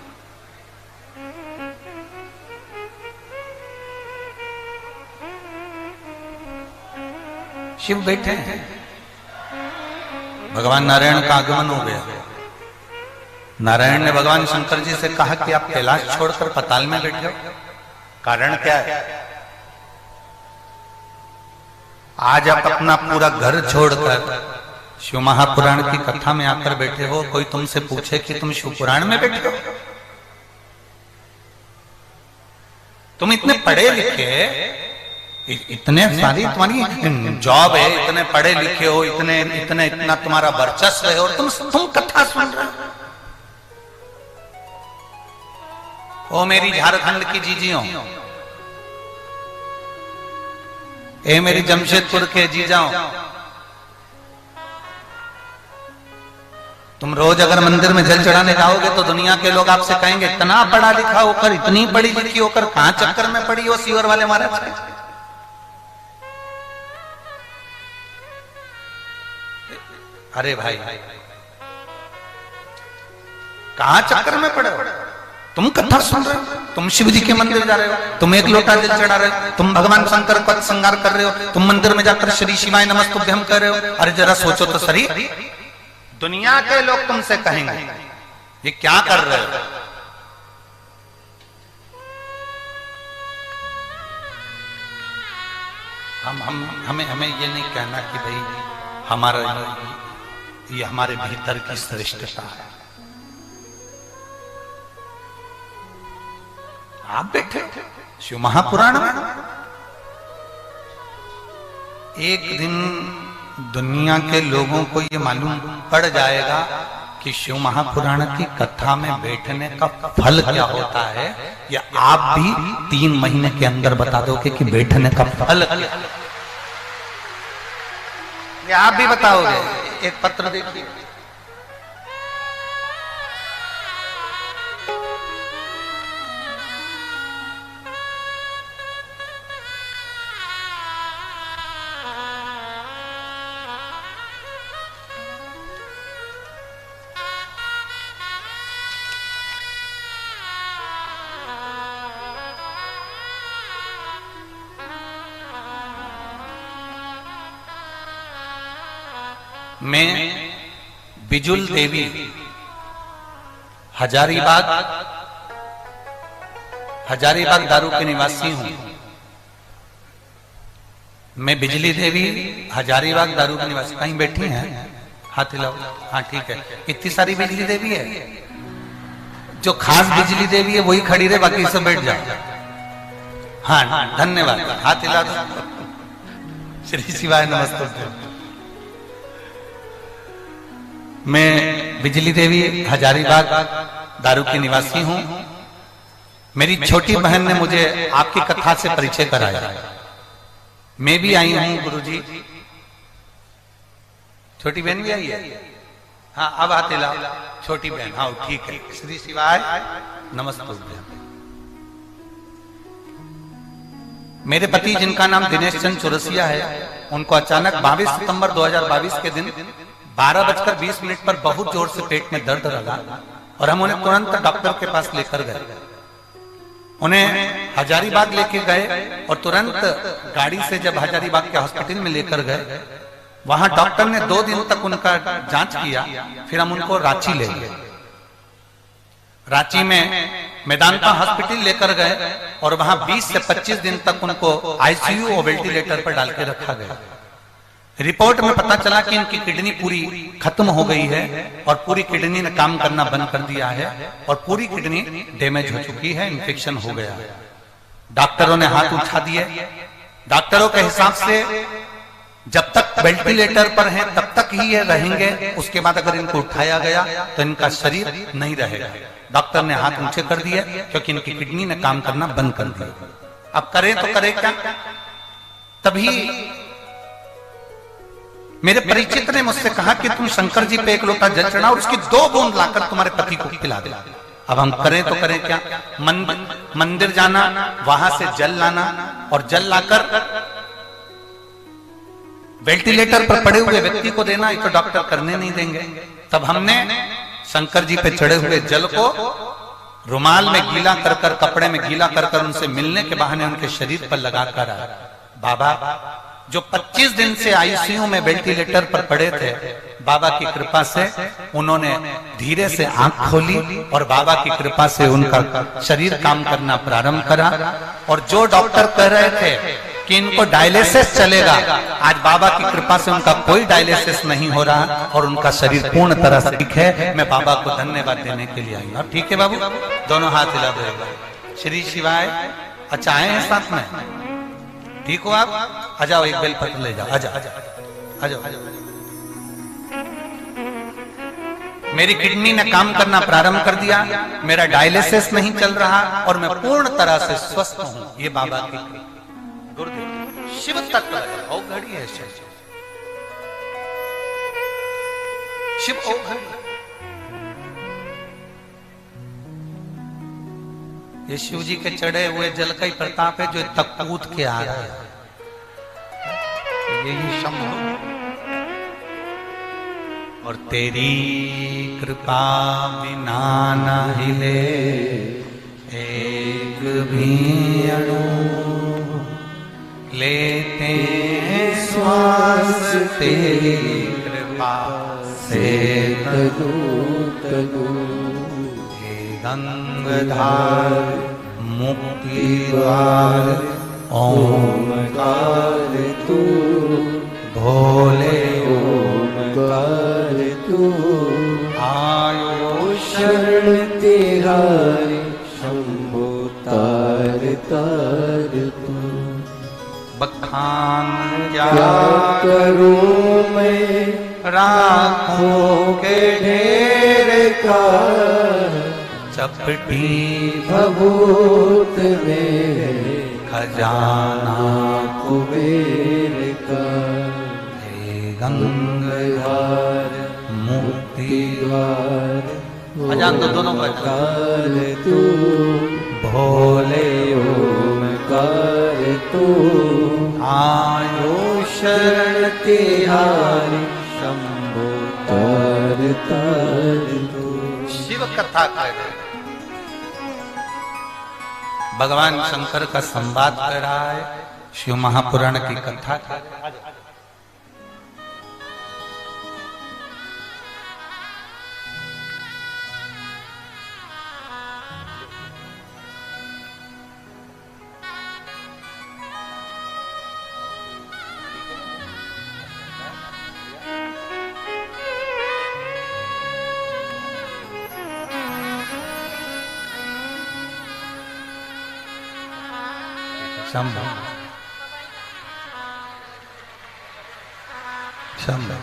शिव बैठे हैं, भगवान नारायण का आगमन हो गया। नारायण ने भगवान शंकर जी से कहा कि आप कैलाश छोड़कर पताल में बैठ जाओ, कारण क्या है? आज आप अपना पूरा घर छोड़कर शिव महापुराण की कथा में आकर बैठे हो, कोई तुमसे पूछे कि तुम शिव पुराण में बैठे हो? तुम इतने पढ़े लिखे, इतने सारी तुम्हारी जॉब है, इतने पढ़े लिखे हो, इतना तुम्हारा वर्चस्व है, और तुम कथा सुन रहे हो। ओ मेरी झारखंड की जीजियों, ए मेरी जमशेदपुर के जीजाओं, तुम रोज अगर मंदिर में जल चढ़ाने जाओगे तो दुनिया के लोग आपसे कहेंगे इतना पढ़ा लिखा होकर, इतनी पढ़ी लिखी होकर कहां चक्कर में पड़ी हो सीवर वाले महाराज के? अरे भाई, कहां चक्कर में पड़े हो? तुम कथा सुन रहे हो, तुम शिव जी के मंदिर जा रहे हो, तुम एक लोटा जल चढ़ा रहे हो, तुम भगवान शंकर का श्रृंगार कर रहे हो, तुम मंदिर में जाकर श्री शिवाय नमस्तुभ्यम कर रहे हो। अरे जरा सोचो तो सही, दुनिया के लोग तुमसे कहेंगे ये क्या कर रहे हो? हमें ये नहीं कहना कि भाई हमारा ये हमारे भीतर की श्रेष्ठता है। आप बैठे शिव महापुराण में, एक दिन दुनिया के लोगों को ये मालूम पड़ जाएगा कि शिव महापुराण की कथा में बैठने का फल क्या होता है, या आप भी 3 महीने के अंदर बता दोगे कि बैठने का फल क्या है? आप भी बताओगे। एक पत्र देखिए, मैं बिजुल देवी हजारीबाग दारू के निवासी हूं। मैं बिजली देवी हजारीबाग दारू के निवासी। कहीं बैठी हैं? हाथ हिलाओ। हाँ ठीक है, इतनी सारी बिजली देवी है, जो खास बिजली देवी है वही खड़ी रहे, बाकी सब बैठ जाओ। हाँ धन्यवाद, हाथ हिला दो। श्री शिवाय नमस्ते। मैं बिजली देवी हजारीबाग दारू की निवासी हूं। मेरी छोटी बहन ने मुझे आपकी कथा से परिचय कराया। मैं भी आई हूं गुरुजी। छोटी बहन भी आई है? हाँ अब आते ला। छोटी बहन, हाँ ठीक है। श्री शिवाय नमस्ते। मेरे पति जिनका नाम दिनेश चंद चौरसिया है, उनको अचानक 22 सितंबर 2022 के दिन 12:20 पर बहुत जोर से पेट में दर्द लगा और हम उन्हें तुरंत डॉक्टर के पास लेकर गए। उन्हें हजारीबाग लेके गए और तुरंत गाड़ी से जब हजारीबाग के हॉस्पिटल में लेकर गए, वहां डॉक्टर ने 2 दिन तक उनका जांच किया। फिर हम उनको रांची ले गए। रांची में मेदांता हॉस्पिटल लेकर गए और वहां 20 से 25 दिन तक उनको आईसीयू और वेंटिलेटर पर डाल के रखा गया। रिपोर्ट में पता चला कि इनकी किडनी पूरी खत्म हो गई है और पूरी किडनी ने काम करना बंद कर दिया है और पूरी किडनी डैमेज हो चुकी है, इन्फेक्शन हो गया है। डॉक्टरों ने हाथ उठा दिए। डॉक्टरों के हिसाब से जब तक वेंटिलेटर पर हैं तब तक ही ये रहेंगे, उसके बाद अगर इनको उठाया गया तो इनका शरीर नहीं रहेगा। डॉक्टर ने हाथ ऊंचे कर दिए क्योंकि इनकी किडनी ने काम करना बंद कर दिया। अब करें तो करें क्या? तभी मेरे परिचित ने मुझसे कहा कि तुम शंकर जी पे 1 लोटा जल चढ़ाओ, उसकी 2 बूंद लाकर तुम्हारे पति को पिला दे। अब हम करें तो करें क्या? मंदिर जाना, वहां से जल लाना और जल लाकर वेंटिलेटर पर पड़े हुए व्यक्ति को देना, ये तो डॉक्टर करने नहीं देंगे। तब हमने शंकर जी पे चढ़े हुए जल को रुमाल में गीला कर कर, कपड़े में गीला कर कर उनसे मिलने के बहाने उनके शरीर पर लगाकर आया। बाबा जो 25 दिन से आईसीयू में वेंटिलेटर पर पड़े थे, बाबा की कृपा से उन्होंने धीरे से आंख खोली और बाबा की कृपा से उनका शरीर काम करना प्रारंभ करा। और जो डॉक्टर कह रहे थे कि इनको डायलिसिस चलेगा, आज बाबा की कृपा से उनका कोई डायलिसिस नहीं हो रहा और उनका शरीर पूर्ण तरह से ठीक है। मैं बाबा को धन्यवाद देने के लिए आई हूं। अब ठीक है बाबू, दोनों हाथ हिला देगा। श्री शिवाय। अच्छा आए हैं साथ में? ठीक हो आप? आ जाओ, एक बेलपत्र ले जाओ। आ जाओ आ जाओ। मेरी किडनी ने काम करना प्रारंभ कर दिया, मेरा डायलिसिस नहीं चल रहा और मैं पूर्ण तरह से स्वस्थ हूं। ये बाबा की गुरुदेव शिव तत्व है, औघड़ी है शिव औघड़ी। ये शिव जी के चढ़े हुए जल का ही प्रताप है जो तक कूद के आ रहा है। यही शंभु और तेरी कृपा बिना न हिले एक भी अणु, लेते श्वास तेरी कृपा से तनु तनु। गंगाधार मुक्ति द्वार ओमकार तू, भोले ओमकार तू। आयो शरण तिहारी शंभो तार तार तू। बखान क्या करूं मैं राखों के ढेर का, चपटी भभूत में खजाना कुबेर का। हे गंगाधार मुक्ति द्वार अजान दो दोनों का ओमकार तू, भोले ओमकार तू। आयो शरण तिहारी शंभो तार तार तू। शिव कथा कर रहे, भगवान शंकर का संवाद कर रहा है, शिव महापुराण की कथा कर रहा है। शंभु शंभु।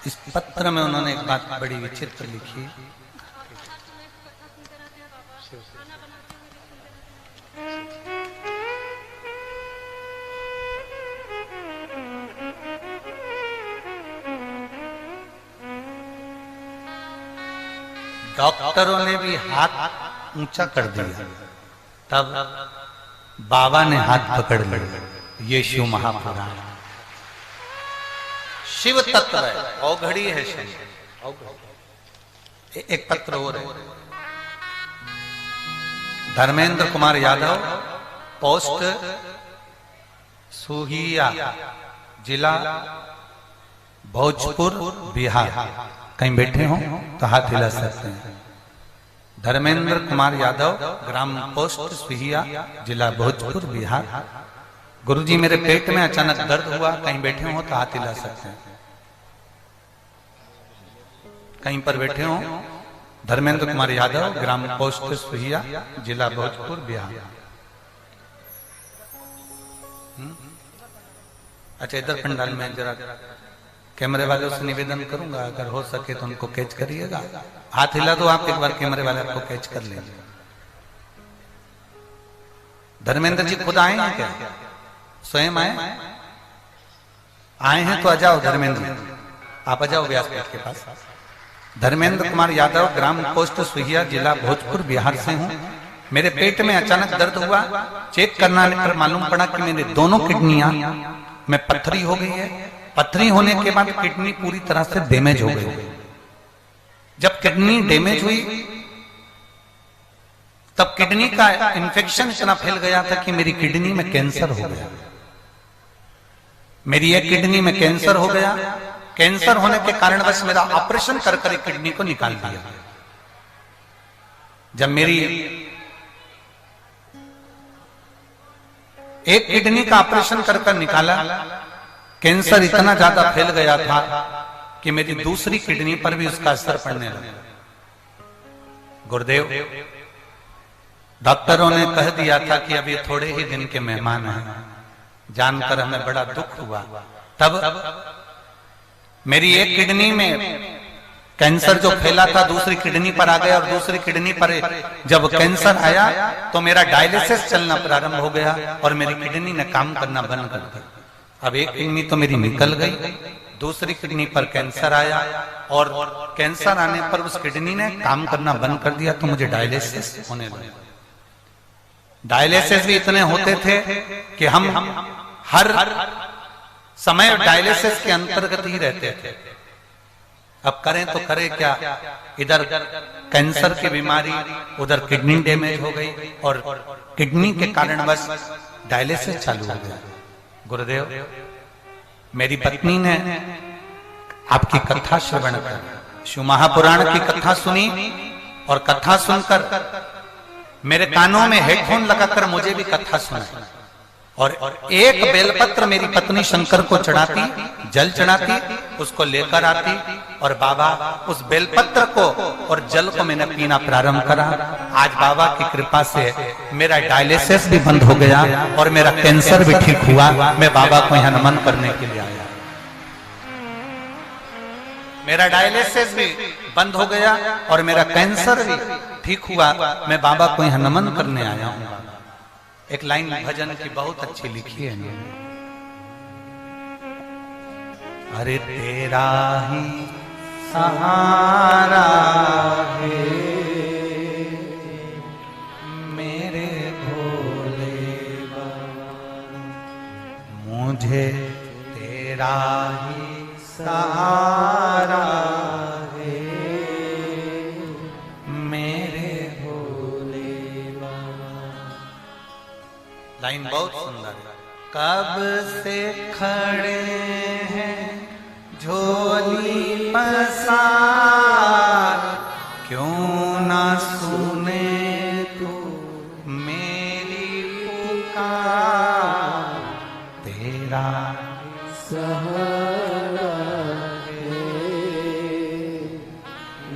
इस पत्र में उन्होंने एक बात बड़ी विचित्र लिखी। डॉक्टरों ने भी हाथ ऊंचा कर दिया, तब बाबा ने हाथ पकड़ लिया। ये शिव महापुराण। शिव तत्व है, औघड़ी है शनि। एक पत्र और है, धर्मेंद्र कुमार यादव, पोस्ट सुहिया, जिला भोजपुर, बिहार। कहीं बैठे हो तो हाथ हिला सकते हैं। धर्मेंद्र कुमार यादव, ग्राम पोस्ट सुहिया, जिला भोजपुर, बिहार। गुरुजी मेरे पेट में अचानक दर्द हुआ, कहीं बैठे हो तो हाथ हिला सकते हैं। कहीं पर बैठे हो। धर्मेंद्र कुमार यादव, ग्राम पोस्ट सुहिया, जिला भोजपुर, बिहार। अच्छा, इधर पंडाल में जरा कैमरे वालों से निवेदन करूंगा, अगर हो सके तो उनको कैच करिएगा। हाथ हिला दो आप एक बार, कैमरे वाले आपको कैच कर लेंगे। धर्मेंद्र जी खुद आए हैं क्या? स्वयं आए? आए हैं तो आ जाओ धर्मेंद्र, आप आ जाओ व्यासपीठ के पास। धर्मेंद्र कुमार यादव, ग्राम पोस्ट सुहिया, जिला भोजपुर, बिहार से हूं। मेरे पेट में अचानक दर्द हुआ, चेक करने पर मालूम पड़ा कि मेरे दोनों किडनियां में पत्थरी हो गई है। पत्थरी होने के बाद किडनी पूरी तरह से डैमेज हो गई। जब किडनी डैमेज हुई तब किडनी का इन्फेक्शन इतना फैल गया था कि मेरी किडनी में कैंसर हो गया। मेरी एक किडनी में कैंसर हो गया। कैंसर होने के कारण बस मेरा ऑपरेशन कर कर किडनी को निकाल दिया। जब मेरी एक किडनी का ऑपरेशन कर कर निकाला, कैंसर इतना ज्यादा फैल गया था कि मेरी दूसरी किडनी पर भी उसका असर पड़ने लगा। गुरुदेव, डॉक्टरों ने कह दिया था कि अब ये थोड़े ही दिन के मेहमान हैं। जानकर हमें बड़ा दुख हुआ। तब मेरी एक किडनी में कैंसर जो फैला था दूसरी किडनी पर आ गया, और दूसरी किडनी पर जब कैंसर आया तो मेरा डायलिसिस चलना प्रारंभ हो गया और मेरी किडनी ने काम करना बंद कर दिया। अब एक किडनी तो मेरी निकल गई, दूसरी किडनी पर कैंसर आया, और कैंसर आने पर उस किडनी ने काम करना बंद कर दिया, तो मुझे डायलिसिस होने लगा। डायलिसिस भी इतने होते थे कि हम हर समय डायलिसिस के अंतर्गत ही रहते थे। अब करें तो करें क्या, इधर कैंसर की बीमारी, उधर किडनी डैमेज हो गई, और किडनी के कारण बस डायलिसिस चालू हो गया। गुरुदेव, मेरी पत्नी ने आपकी कथा श्रवण कर, शिव महापुराण की कथा सुनी, और कथा सुनकर मेरे कानों में हेडफोन लगाकर मुझे भी कथा सुनाई। और एक बेलपत्र मेरी पत्नी शंकर को चढ़ाती, जल चढ़ाती, उसको लेकर आती, और बाबा उस बेलपत्र को और जल को मैंने पीना प्रारंभ करा। आज बाबा की कृपा से मेरा डायलिसिस भी बंद हो गया और मेरा कैंसर भी ठीक हुआ। मैं बाबा को यहाँ नमन करने के लिए आया। मेरा डायलिसिस भी बंद हो गया और मेरा कैंसर भी ठीक हुआ। मैं बाबा को यहाँ नमन करने आया हूँ। एक लाइन भजन की बहुत अच्छी लिखी है। अरे तेरा ही सहारा है मेरे भोले बाबा, मुझे तेरा ही सहारा है मेरे भोले बाबा। लाइन बहुत सुंदर है। कब से खड़े हैं झोली पसार, क्यों ना सुने तू मेरी पुकार, तेरा सहारा है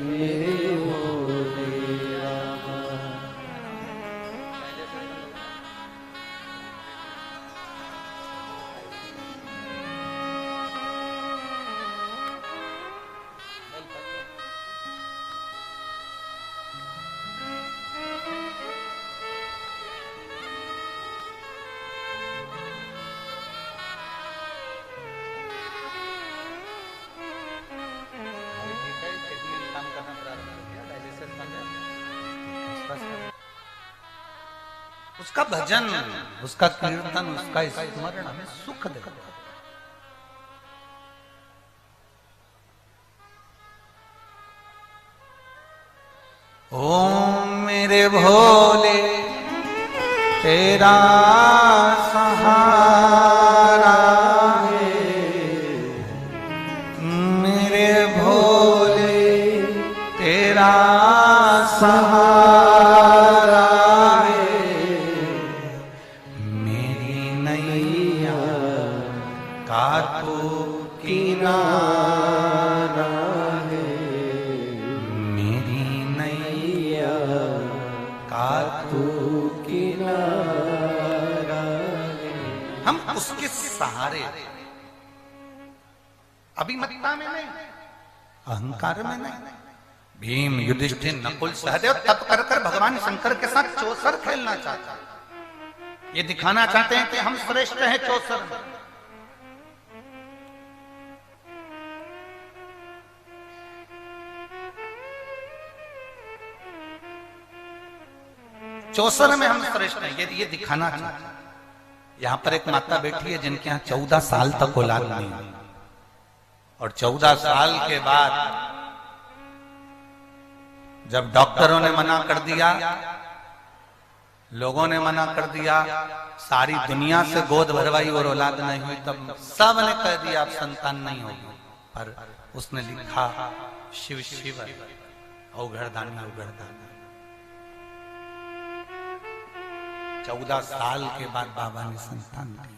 मेरे भोले बाबा। उसका भजन, उसका कीर्तन, उसका स्मरण हमें सुख देता है। ओम मेरे भोले तेरा सहारा है, मेरे भोले तेरा सहारा है, मेरी नैया का तू किनारा है, मेरी नैया का तू किनारा है। हम उसके सहारे, अभिमत्ता में नहीं, अहंकार में नहीं। भीम, युधिष्ठिर, नकुल, सहदेव तप कर कर भगवान शंकर के साथ चौसर खेलना चाहते हैं। ये दिखाना चाहते हैं कि हम श्रेष्ठ हैं चौसर में। चौसर में हम श्रेष्ठ हैं, ये दिखाना चाहते हैं। यहां पर एक माता बैठी है जिनके यहां 14 साल तक औलाद नहीं हुई, और 14 साल के बाद जब डॉक्टरों ने मना कर दिया, लोगों ने मना कर दिया, सारी दुनिया से गोद भरवाई और औलाद नहीं हुई, तब सब ने कह दिया आप संतान नहीं होगी। पर उसने लिखा शिव शिव औघड़दानी औघड़दानी। 14 साल के बाद बाबा ने संतान दी।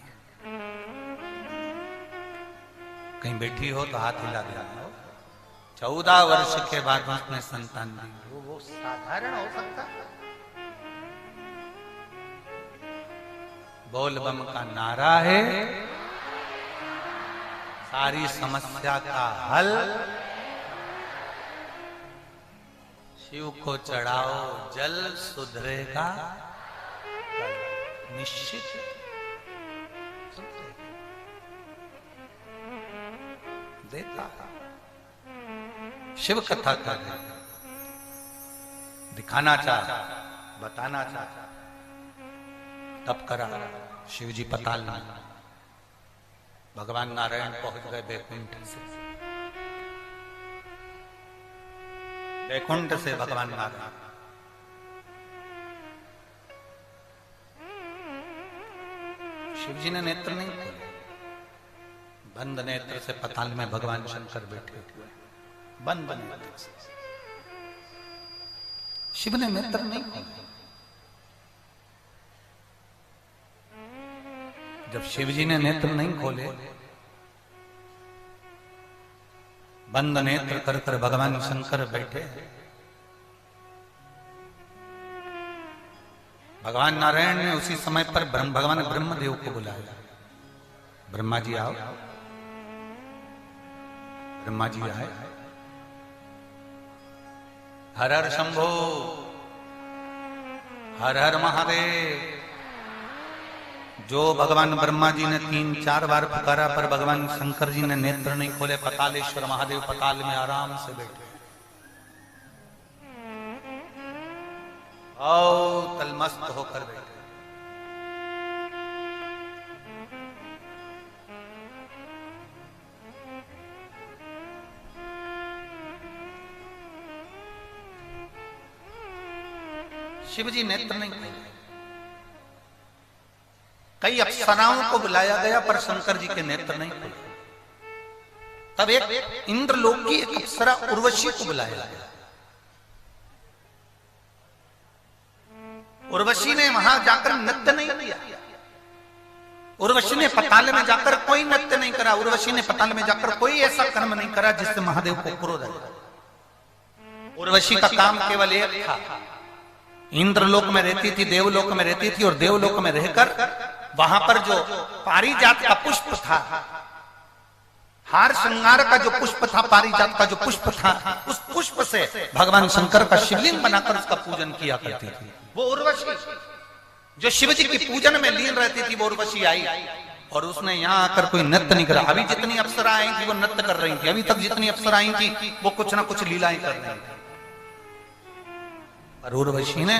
कहीं बैठी हो तो हाथ हिला दिया। 14 वर्ष के बाद उसने संतान दी। वो साधारण हो सकता? बोल बम का नारा है, सारी समस्या का हल। शिव को चढ़ाओ जल, सुधरेगा निश्चित। देता शिव कथा कर दिखाना चाहा, बताना चाहा, तब करा। शिव जी पताल में, भगवान नारायण पहुंच गए बैकुंठ से। बैकुंठ से भगवान नारायण शिव जी ने नेत्र नहीं खोले, बंद नेत्र से पताल में भगवान शंकर बैठे हुए, बंद नेत्र से। शिव ने नेत्र नहीं खोले। जब शिव जी ने नेत्र नहीं खोले, बंद नेत्र कर कर भगवान शंकर बैठे। भगवान नारायण ने उसी समय पर भगवान ब्रह्मदेव को बुलाया। ब्रह्मा जी आओ। ब्रह्मा जी आए। हर हर शंभो, हर हर महादेव। जो भगवान ब्रह्मा जी ने 3-4 बार पुकारा, पर भगवान शंकर जी ने नेत्र नहीं खोले। पतालेश्वर महादेव पताल में आराम से बैठे। आओ तलमस्त होकर बैठे। शिव जी नेत्र नहीं खोले। कई अप्सराओं को बुलाया गया, पर शंकर जी के नेत्र नहीं खुले। तब एक इंद्रलोक की एक अप्सरा उर्वशी को बुलाया गया। उर्वशी ने वहां जाकर नृत्य नहीं किया। उर्वशी ने पताल में जाकर कोई नृत्य नहीं करा। उर्वशी ने पताल में जाकर कोई ऐसा कर्म नहीं करा जिससे महादेव को क्रोध आए। उर्वशी का काम केवल एक था, इंद्रलोक में रहती थी, देवलोक में रहती थी, और देवलोक में रहकर वहां पर जो पारिजात का पुष्प था, हार श्रृंगार का जो पुष्प था, पारिजात का जो पुष्प था, उस पुष्प से भगवान शंकर का शिवलिंग बनाकर उसका पूजन किया करती थी। वो उर्वशी जो शिव जी की पूजन में लीन रहती थी, वो उर्वशी आई और उसने यहाँ आकर कोई नृत्य नहीं करा। अभी जितनी अप्सरा आई थी वो नृत्य कर रही थी। अभी तक जितनी अप्सरा आई थी वो कुछ ना कुछ लीलाएं कर रही थी। पर उर्वशी ने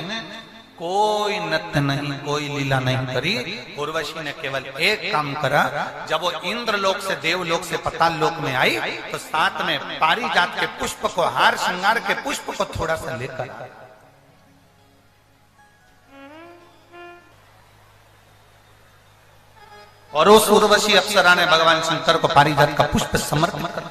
कोई नृत्य नहीं, कोई लीला नहीं करी। उर्वशी ने केवल एक काम करा। जब वो इंद्रलोक से, देवलोक से पताल लोक में आई, तो साथ में पारिजात के पुष्प को, हार श्रृंगार के पुष्प को थोड़ा सा लेकर और उस उर्वशी अप्सरा ने भगवान शंकर को पारिजात का पुष्प समर्पित कर।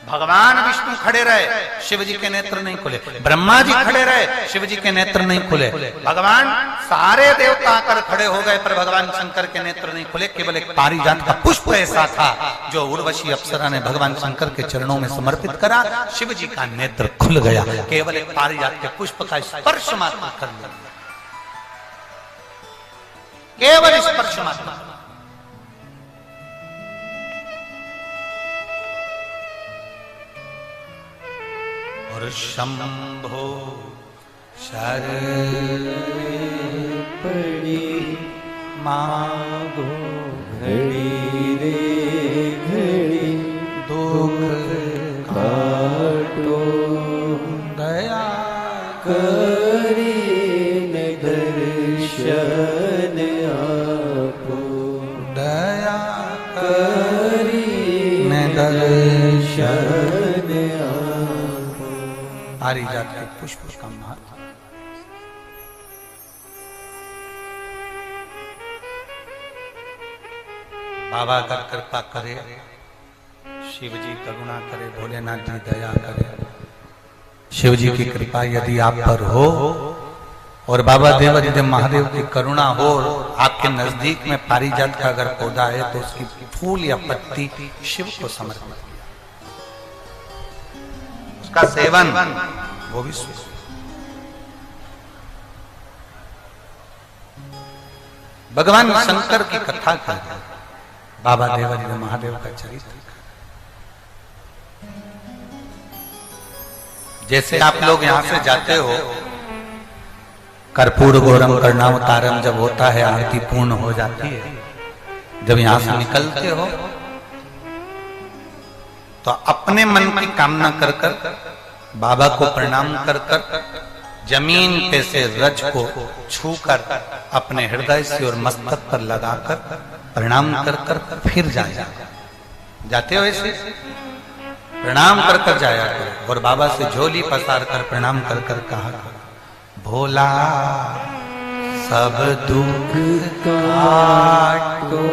भगवान विष्णु खड़े रहे, शिव जी के नेत्र नहीं खुले। ब्रह्मा जी खड़े रहे, शिव जी के नेत्र नहीं खुले। भगवान सारे देवता आकर खड़े हो गए, पर भगवान शंकर के नेत्र नहीं खुले। केवल एक पारिजात का पुष्प ऐसा था जो उर्वशी अप्सरा ने भगवान शंकर के चरणों में समर्पित करा, शिव जी का नेत्र खुल गया। केवल एक पारिजात के पुष्प का स्पर्श मात्र कर लिया, केवल स्पर्श मात्र। और शंभो शरण पड़ी मांगो घड़ी रे घड़ी दुख काटो दया करी न दर्शन आपो दया करी न दर्शन पारिजात के पुष्प का महत्व। बाबा अगर कृपा करे, शिव जी करुणा करे, भोलेनाथ जी दया करे, शिव जी की कृपा यदि आप पर हो और बाबा देवाधिदेव महादेव की करुणा हो, आपके नजदीक में पारिजात का अगर पौधा है तो उसकी फूल या पत्ती शिव को समर्पित किया, उसका सेवन वो भी स्वीकार। भगवान शंकर की कथा कर, बाबा देवाधिदेव महादेव का चरित्र। जैसे आप लोग यहां से जाते हो, कर्पूर गौरम कर्णावतारम जब होता है, आरती पूर्ण हो जाती है, जब यहां से निकलते हो तो अपने मन की कामना कर कर बाबा को प्रणाम कर कर जमीन पे से रज को छूकर अपने हृदय से और मस्तक पर लगाकर प्रणाम कर कर फिर जाते हो। ऐसे प्रणाम कर कर जाया करो और बाबा से झोली पसार कर प्रणाम कर कर कहा करो, भोला सब दुख काटो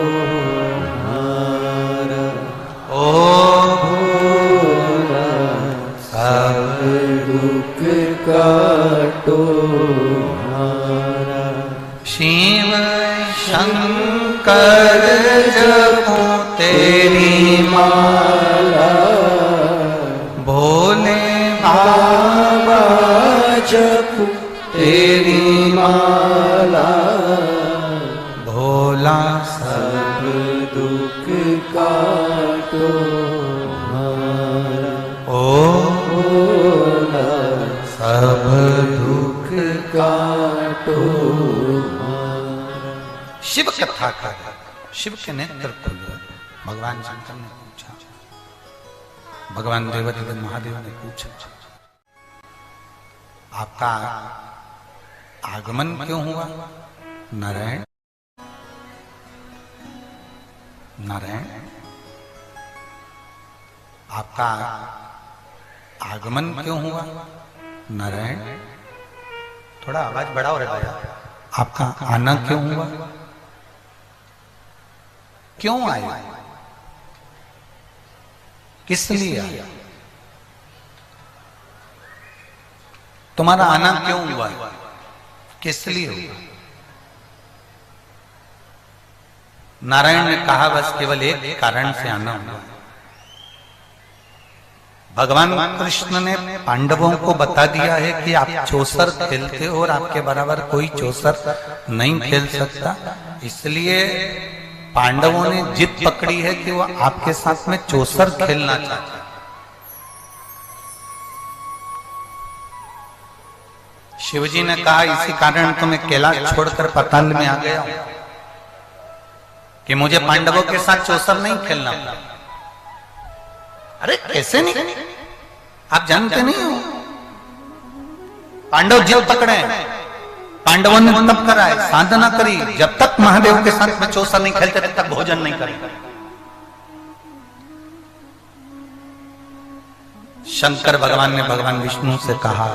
ओ भोला सब दुख काटो शिव शंकर जपो तेरी माला, भोले बाबा जपो तेरी माला, भोला सब दुख काटो ओ भोला सब दुख काटो। शिव कथा का शिव के नेत्र खुले। भगवान शंकर ने पूछा, भगवान देवाधिदेव महादेव ने पूछा, आपका आगमन क्यों हुआ? नारायण नारायण आपका आगमन क्यों हुआ? नारायण थोड़ा आवाज बढ़ाओ रे भैया। आपका आना क्यों हुआ? क्यों आए? किस लिए आए? तुम्हारा आना क्यों हुआ? किस लिए हुआ? नारायण ने कहा, बस केवल एक कारण से आना हुआ। भगवान कृष्ण ने पांडवों को बता दिया है कि आप चौसर खेलते हो और आपके बराबर कोई चौसर नहीं खेल सकता, इसलिए पांडवों ने जिद पकड़ी है कि वो आपके साथ में चौसर खेलना चाहते हैं। शिवजी ने कहा, इसी कारण तो मैं कैलाश छोड़कर पाताल में आ गया हूं कि मुझे पांडवों के साथ चौसर नहीं खेलना। अरे कैसे नहीं? आप जानते नहीं हो, पांडव जिद पकड़े, पांडवों ने तप करा है, साधना करी, जब तक महादेव के साथ में चौसर नहीं खेलते तब तक भोजन नहीं करेंगे। शंकर भगवान ने भगवान विष्णु से कहा,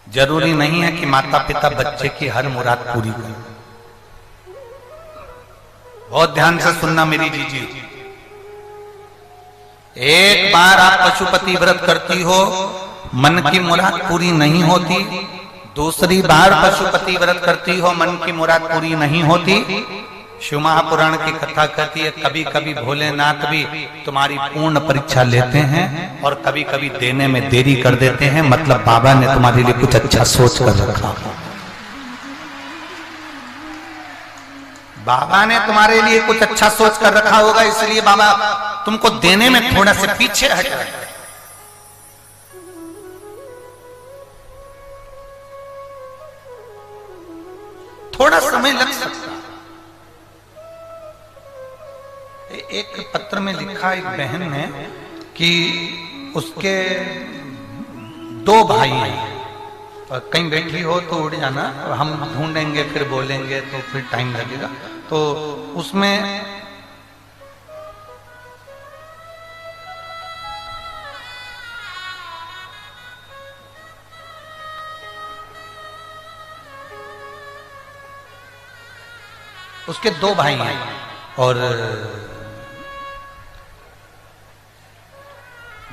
जरूरी नहीं है कि माता पिता बच्चे की हर मुराद पूरी करें। बहुत ध्यान से सुनना मेरी जीजी। एक बार आप पशुपति व्रत करती हो, मन की मुराद पूरी नहीं होती। दूसरी बार पशुपति व्रत करती हो, मन की मुराद पूरी नहीं होती। शिव महापुराण की कथा कहती है कभी कभी भोलेनाथ भी तुम्हारी पूर्ण परीक्षा लेते हैं और कभी कभी देने में देरी कर देते हैं। मतलब बाबा ने तुम्हारे लिए कुछ अच्छा सोच कर रखा। बाबा ने तुम्हारे लिए कुछ अच्छा सोच कर रखा होगा, इसलिए बाबा तुमको देने में थोड़ा से पीछे हट रहे हैं। थोड़ा समय लग सकता। एक पत्र में लिखा एक बहन ने कि उसके 2 भाई हैं, और कहीं बैठी हो तो उड़ जाना, हम ढूंढेंगे फिर बोलेंगे तो फिर टाइम लगेगा। तो उसमें उसके 2 भाई हैं और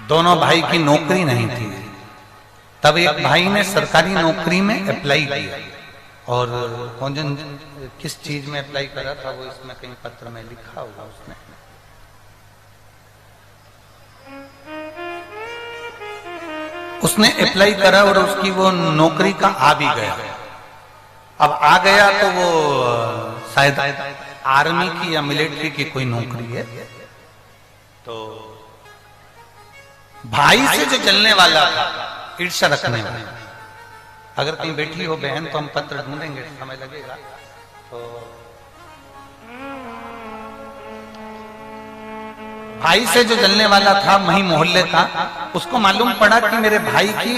दोनों भाई की नौकरी नहीं थी। तब एक भाई ने सरकारी नौकरी में अप्लाई किया, और कौन जन किस चीज में अप्लाई करा था वो इसमें कहीं पत्र में लिखा होगा। उसने अप्लाई करा और उसकी वो नौकरी का आ भी गया। अब आ गया तो वो शायद आर्मी की या मिलिट्री की कोई नौकरी है। तो भाई से जो जलने वाला था, ईर्ष्या रखने वाला, अगर कहीं बैठी हो बहन तो हम पत्र ढूंढेंगे, समय लगेगा। तो भाई से जो जलने वाला था वही मोहल्ले का, उसको मालूम पड़ा कि मेरे भाई की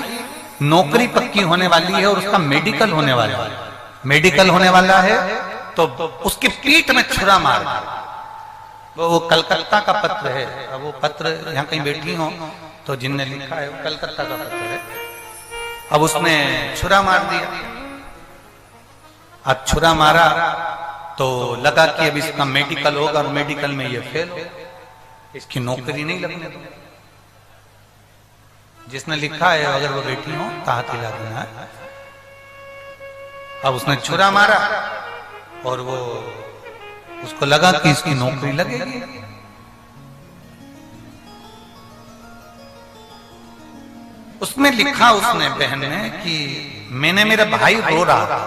नौकरी पक्की होने वाली है और उसका मेडिकल होने वाला है। मेडिकल होने वाला है तो उसकी पीठ में छुरा मार। वो कलकत्ता का पत्र है। अब वो पत्र यहाँ कहीं बैठी हो तो जिनने लिखा है वो कलकत्ता का पत्र है। अब उसने छुरा मार दिया। अब छुरा मारा तो लगा कि अब इसका मेडिकल होगा और मेडिकल में ये फेल हो, इसकी नौकरी नहीं लगने दो। जिसने लिखा है अगर वो बैठी हो तो हाथ हिला देना है। अब उसने छुरा मारा और वो उसको लगा कि इसकी नौकरी लगेगी। उसमें लिखा उसने बहन ने कि मैंने मेरा भाई रो रहा था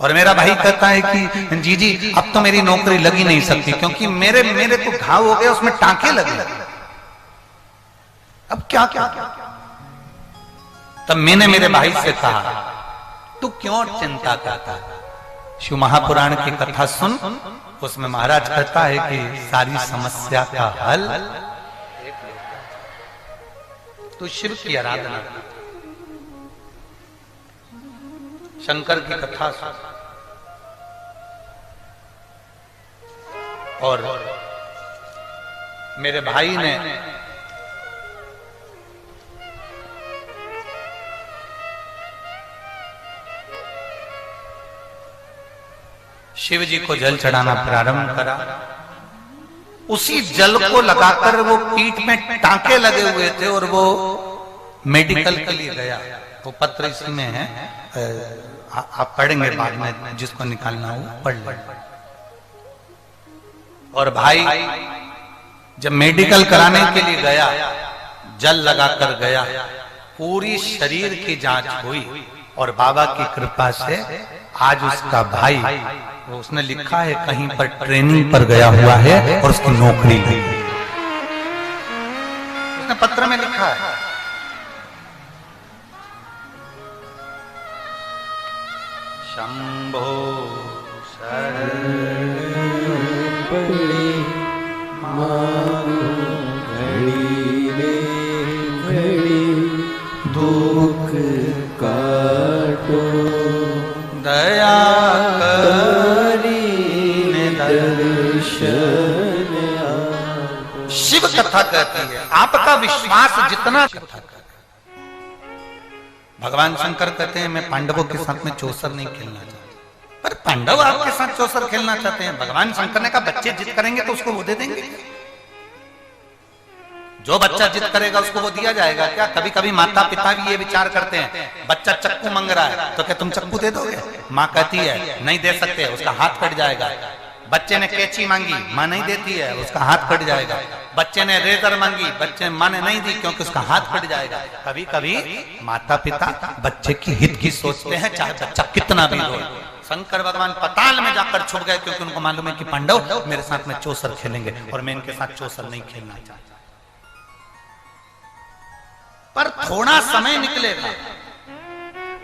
और मेरा भाई कहता है कि जी अब तो मेरी नौकरी लगी नहीं सकती क्योंकि मेरे को घाव हो गया, उसमें टांके लगे। अब क्या क्या क्या। तब मैंने मेरे भाई से कहा तू क्यों चिंता करता है, शिव महापुराण की कथा सुन। उसमें महाराज कहता है कि सारी समस्या का हल तू शिव की आराधना कर, शंकर की कथा सुन। और मेरे भाई ने शिव जी को जल चढ़ाना प्रारंभ करा। उसी जल को लगाकर वो पीठ में टांके लगे हुए थे और वो मेडिकल के लिए गया। वो पत्र इसमें है, आप पढ़ेंगे बाद में, जिसको निकालना हो पढ़ ले। और भाई जब मेडिकल कराने के लिए गया, जल लगाकर गया, पूरी शरीर की जांच हुई और बाबा की कृपा से आज उसका भाई, वो उसने लिखा है कहीं पर ट्रेनिंग पर गया हुआ है और उसकी नौकरी लगी। उसने पत्र में लिखा है। शंभो दुख काटो दया शिव कथा कहती है आपका विश्वास जितना कथा करे। भगवान शंकर कहते हैं मैं पांडवों के साथ में चौसर नहीं खेलना चाहता। पर पांडव आपके साथ चौसर खेलना चाहते हैं। भगवान शंकर ने कहा बच्चे जिद करेंगे तो उसको वो दे देंगे। जो बच्चा जिद करेगा उसको वो दिया जाएगा क्या? कभी कभी माता पिता भी ये विचार करते हैं, बच्चा चक्कू मांग रहा है तो क्या तुम चक्कू दे दोगे? माँ कहती है नहीं दे सकते, उसका हाथ कट जाएगा। बच्चे ने कैंची मांगी, माँ नहीं देती है, उसका हाथ कट जाएगा। बच्चे ने रेजर मांगी, बच्चे माँ ने नहीं दी क्योंकि उसका हाथ कट जाएगा। कभी कभी माता पिता बच्चे की हित की सोचते हैं, चाहे बच्चा कितना भी रोए। शंकर भगवान पताल में जाकर छुप गए क्योंकि उनको मालूम है कि पांडव मेरे साथ में चौसर खेलेंगे और मैं इनके साथ चौसर नहीं खेलना चाहता। पर थोड़ा समय निकलेगा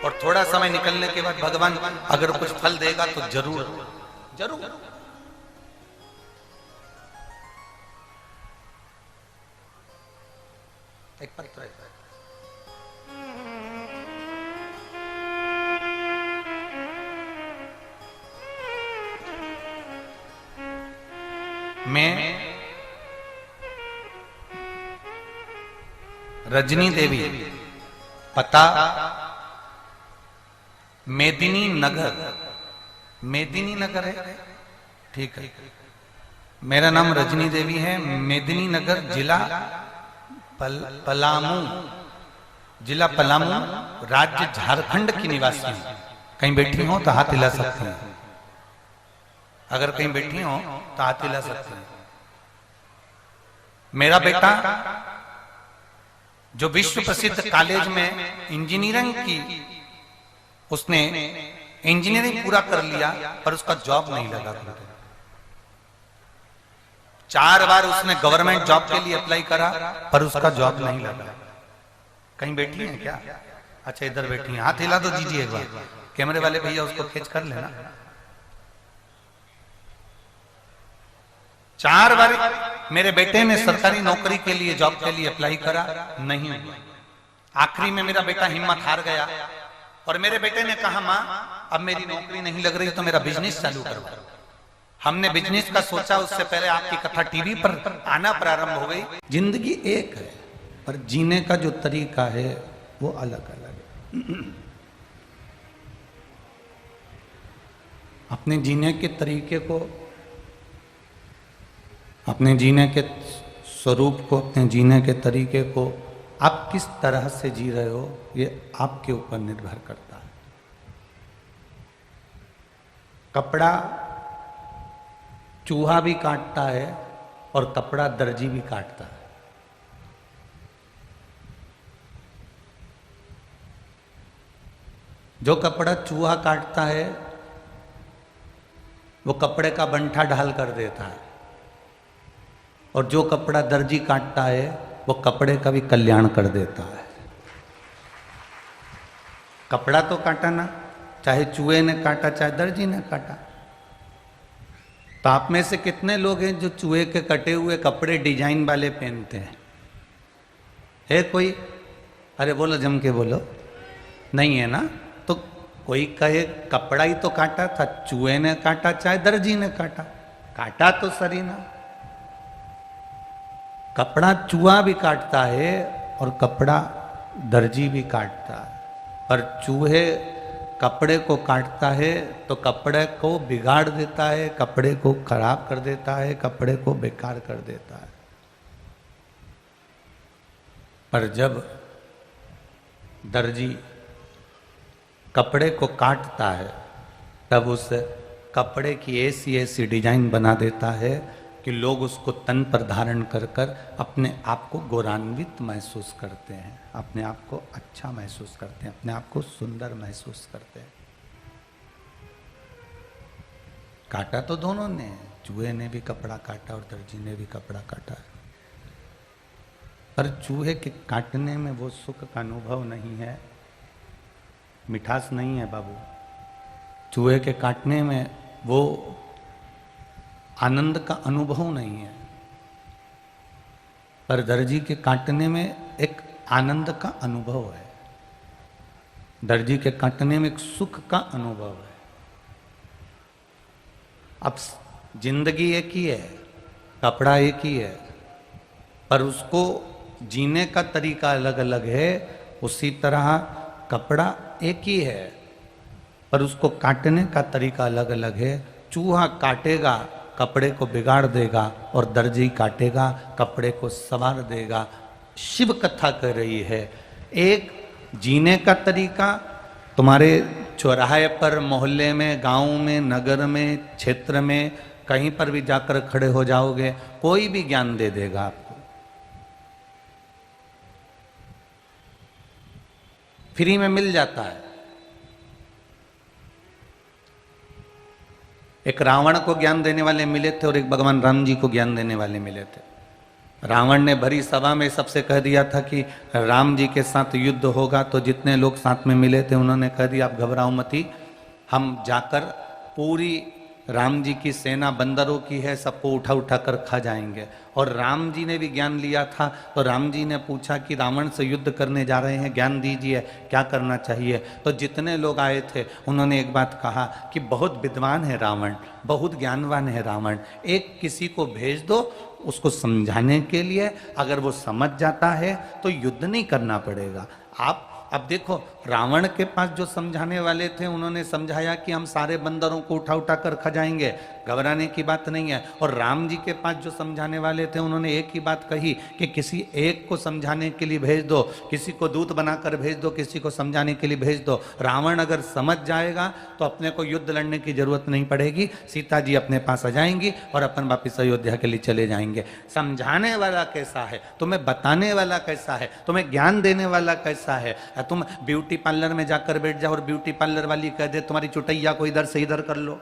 और थोड़ा समय निकलने के बाद भगवान अगर कुछ फल देगा तो जरूर जरूर। एक पत्र है, मैं रजनी देवी, पता मेदिनी नगर, मेदिनी नगर है, ठीक है। मेरा नाम रजनी देवी है, मेदिनी नगर, जिला पलामू, जिला पलामू, राज्य झारखंड की निवासी हूं। कहीं बैठी हो तो हाथ हिला सकती हैं, अगर कहीं बैठी हो तो हाथ हिला सकती हैं। मेरा बेटा जो विश्व प्रसिद्ध कॉलेज में इंजीनियरिंग की, उसने इंजीनियरिंग पूरा कर लिया पर उसका जॉब नहीं लगा। 4 बार उसने गवर्नमेंट जॉब के लिए अप्लाई करा पर उसका जॉब नहीं लगा। कहीं बैठी है क्या? अच्छा इधर बैठी है, हाथ हिला तो दीजिए एक बार। कैमरे वाले भैया उसको खींच कर लेना। 4 बार मेरे बेटे ने सरकारी नौकरी के लिए, जॉब के लिए अप्लाई करा, नहीं हुआ। आखिरी में मेरा बेटा हिम्मत हार गया और मेरे बेटे ने कहा मां अब मेरी नौकरी नहीं लग रही तो मेरा बिजनेस चालू करो। हमने बिजनेस का सोचा, उससे पहले आपकी कथा टीवी पर आना प्रारंभ हो गई। जिंदगी एक है पर जीने का जो तरीका है वो अलग अलग है। अपने जीने के तरीके को, अपने जीने के स्वरूप को, अपने जीने के तरीके को आप किस तरह से जी रहे हो ये आपके ऊपर निर्भर करता है। कपड़ा चूहा भी काटता है और कपड़ा दर्जी भी काटता है। जो कपड़ा चूहा काटता है वो कपड़े का बंठा ढाल कर देता है और जो कपड़ा दर्जी काटता है वो कपड़े का भी कल्याण कर देता है। कपड़ा तो काटा ना, चाहे चूहे ने काटा चाहे दर्जी ने काटा। तो आप में से कितने लोग हैं जो चूहे के कटे हुए कपड़े डिजाइन वाले पहनते हैं? है कोई? अरे बोलो, जम के बोलो। नहीं है ना? तो कोई कहे कपड़ा ही तो काटा था, चूहे ने काटा चाहे दर्जी ने काटा, काटा तो सही ना। कपड़ा चूहा भी काटता है और कपड़ा दर्जी भी काटता है, पर चूहे कपड़े को काटता है तो कपड़े को बिगाड़ देता है, कपड़े को खराब कर देता है, कपड़े को बेकार कर देता है। पर जब दर्जी कपड़े को काटता है तब उस कपड़े की ऐसी ऐसी डिजाइन बना देता है कि लोग उसको तन पर धारण कर कर अपने आप को गौरवान्वित महसूस करते हैं, अपने आप को अच्छा महसूस करते हैं, अपने आप को सुंदर महसूस करते हैं। काटा तो दोनों ने, चूहे ने भी कपड़ा काटा और दर्जी ने भी कपड़ा काटा, पर चूहे के काटने में वो सुख का अनुभव नहीं है, मिठास नहीं है बाबू। चूहे के काटने में वो आनंद का अनुभव नहीं है, पर दर्जी के काटने में एक आनंद का अनुभव है, दर्जी के काटने में एक सुख का अनुभव है। अब जिंदगी एक ही है, कपड़ा एक ही है, पर उसको जीने का तरीका अलग अलग है। उसी तरह कपड़ा एक ही है पर उसको काटने का तरीका अलग अलग है। चूहा काटेगा कपड़े को बिगाड़ देगा और दर्जी काटेगा कपड़े को संवार देगा। शिव कथा कर रही है एक जीने का तरीका। तुम्हारे चौराहे पर, मोहल्ले में, गांव में, नगर में, क्षेत्र में, कहीं पर भी जाकर खड़े हो जाओगे, कोई भी ज्ञान दे देगा आपको, फ्री में मिल जाता है। एक रावण को ज्ञान देने वाले मिले थे और एक भगवान राम जी को ज्ञान देने वाले मिले थे। रावण ने भरी सभा में सबसे कह दिया था कि राम जी के साथ युद्ध होगा, तो जितने लोग साथ में मिले थे उन्होंने कह दिया आप घबराओ मती, हम जाकर पूरी राम जी की सेना बंदरों की है, सबको उठा उठा कर खा जाएंगे। और राम जी ने भी ज्ञान लिया था, तो राम जी ने पूछा कि रावण से युद्ध करने जा रहे हैं, ज्ञान दीजिए क्या करना चाहिए। तो जितने लोग आए थे उन्होंने एक बात कहा कि बहुत विद्वान है रावण, बहुत ज्ञानवान है रावण, एक किसी को भेज दो उसको समझाने के लिए, अगर वो समझ जाता है तो युद्ध नहीं करना पड़ेगा। आप अब देखो, रावण के पास जो समझाने वाले थे उन्होंने समझाया कि हम सारे बंदरों को उठा उठा कर खा जाएंगे, घबराने की बात नहीं है। और राम जी के पास जो समझाने वाले थे उन्होंने एक ही बात कही कि किसी एक को समझाने के लिए भेज दो, किसी को दूत बनाकर भेज दो, किसी को समझाने के लिए भेज दो। रावण अगर समझ जाएगा तो अपने को युद्ध लड़ने की जरूरत नहीं पड़ेगी, सीता जी अपने पास आ जाएंगी और अपन वापिस अयोध्या के लिए चले जाएंगे। समझाने वाला कैसा है, तुम्हें बताने वाला कैसा है, तुम्हें ज्ञान देने वाला कैसा है। तुम ब्यूटी पार्लर में जाकर बैठ जाओ और ब्यूटी पार्लर वाली कह दे तुम्हारी चुटैया को इधर से इधर कर लो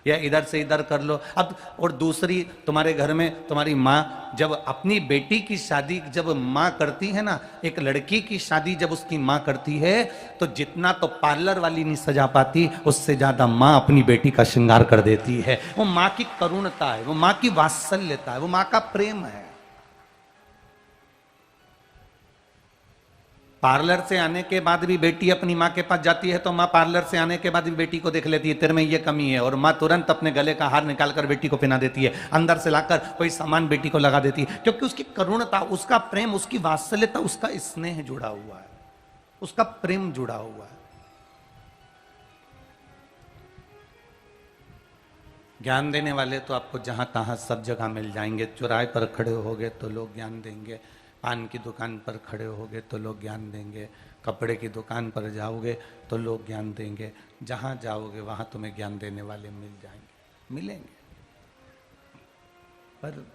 या इधर से इधर कर लो। अब और दूसरी, तुम्हारे घर में तुम्हारी माँ जब अपनी बेटी की शादी जब माँ करती है ना, एक लड़की की शादी जब उसकी माँ करती है, तो जितना तो पार्लर वाली नहीं सजा पाती, उससे ज्यादा माँ अपनी बेटी का श्रृंगार कर देती है। वो माँ की करुणता है, वो माँ की वात्सल्यता है, वो माँ का प्रेम है। पार्लर से आने के बाद भी बेटी अपनी माँ के पास जाती है तो माँ पार्लर से आने के बाद भी बेटी को देख लेती है, तेरे में ये कमी है, और माँ तुरंत अपने गले का हार निकालकर बेटी को पहना देती है, अंदर से लाकर कोई सामान बेटी को लगा देती है, क्योंकि उसकी करुणता, उसका प्रेम, उसकी वात्सल्यता, उसका स्नेह जुड़ा हुआ है, उसका प्रेम जुड़ा हुआ है। ज्ञान देने वाले तो आपको जहां तहां सब जगह मिल जाएंगे। चौराहे पर खड़े होगे तो लोग ज्ञान देंगे, पान की दुकान पर खड़े होगे तो लोग ज्ञान देंगे, कपड़े की दुकान पर जाओगे तो लोग ज्ञान देंगे, जहाँ जाओगे वहाँ तुम्हें ज्ञान देने वाले मिल जाएंगे, मिलेंगे। पर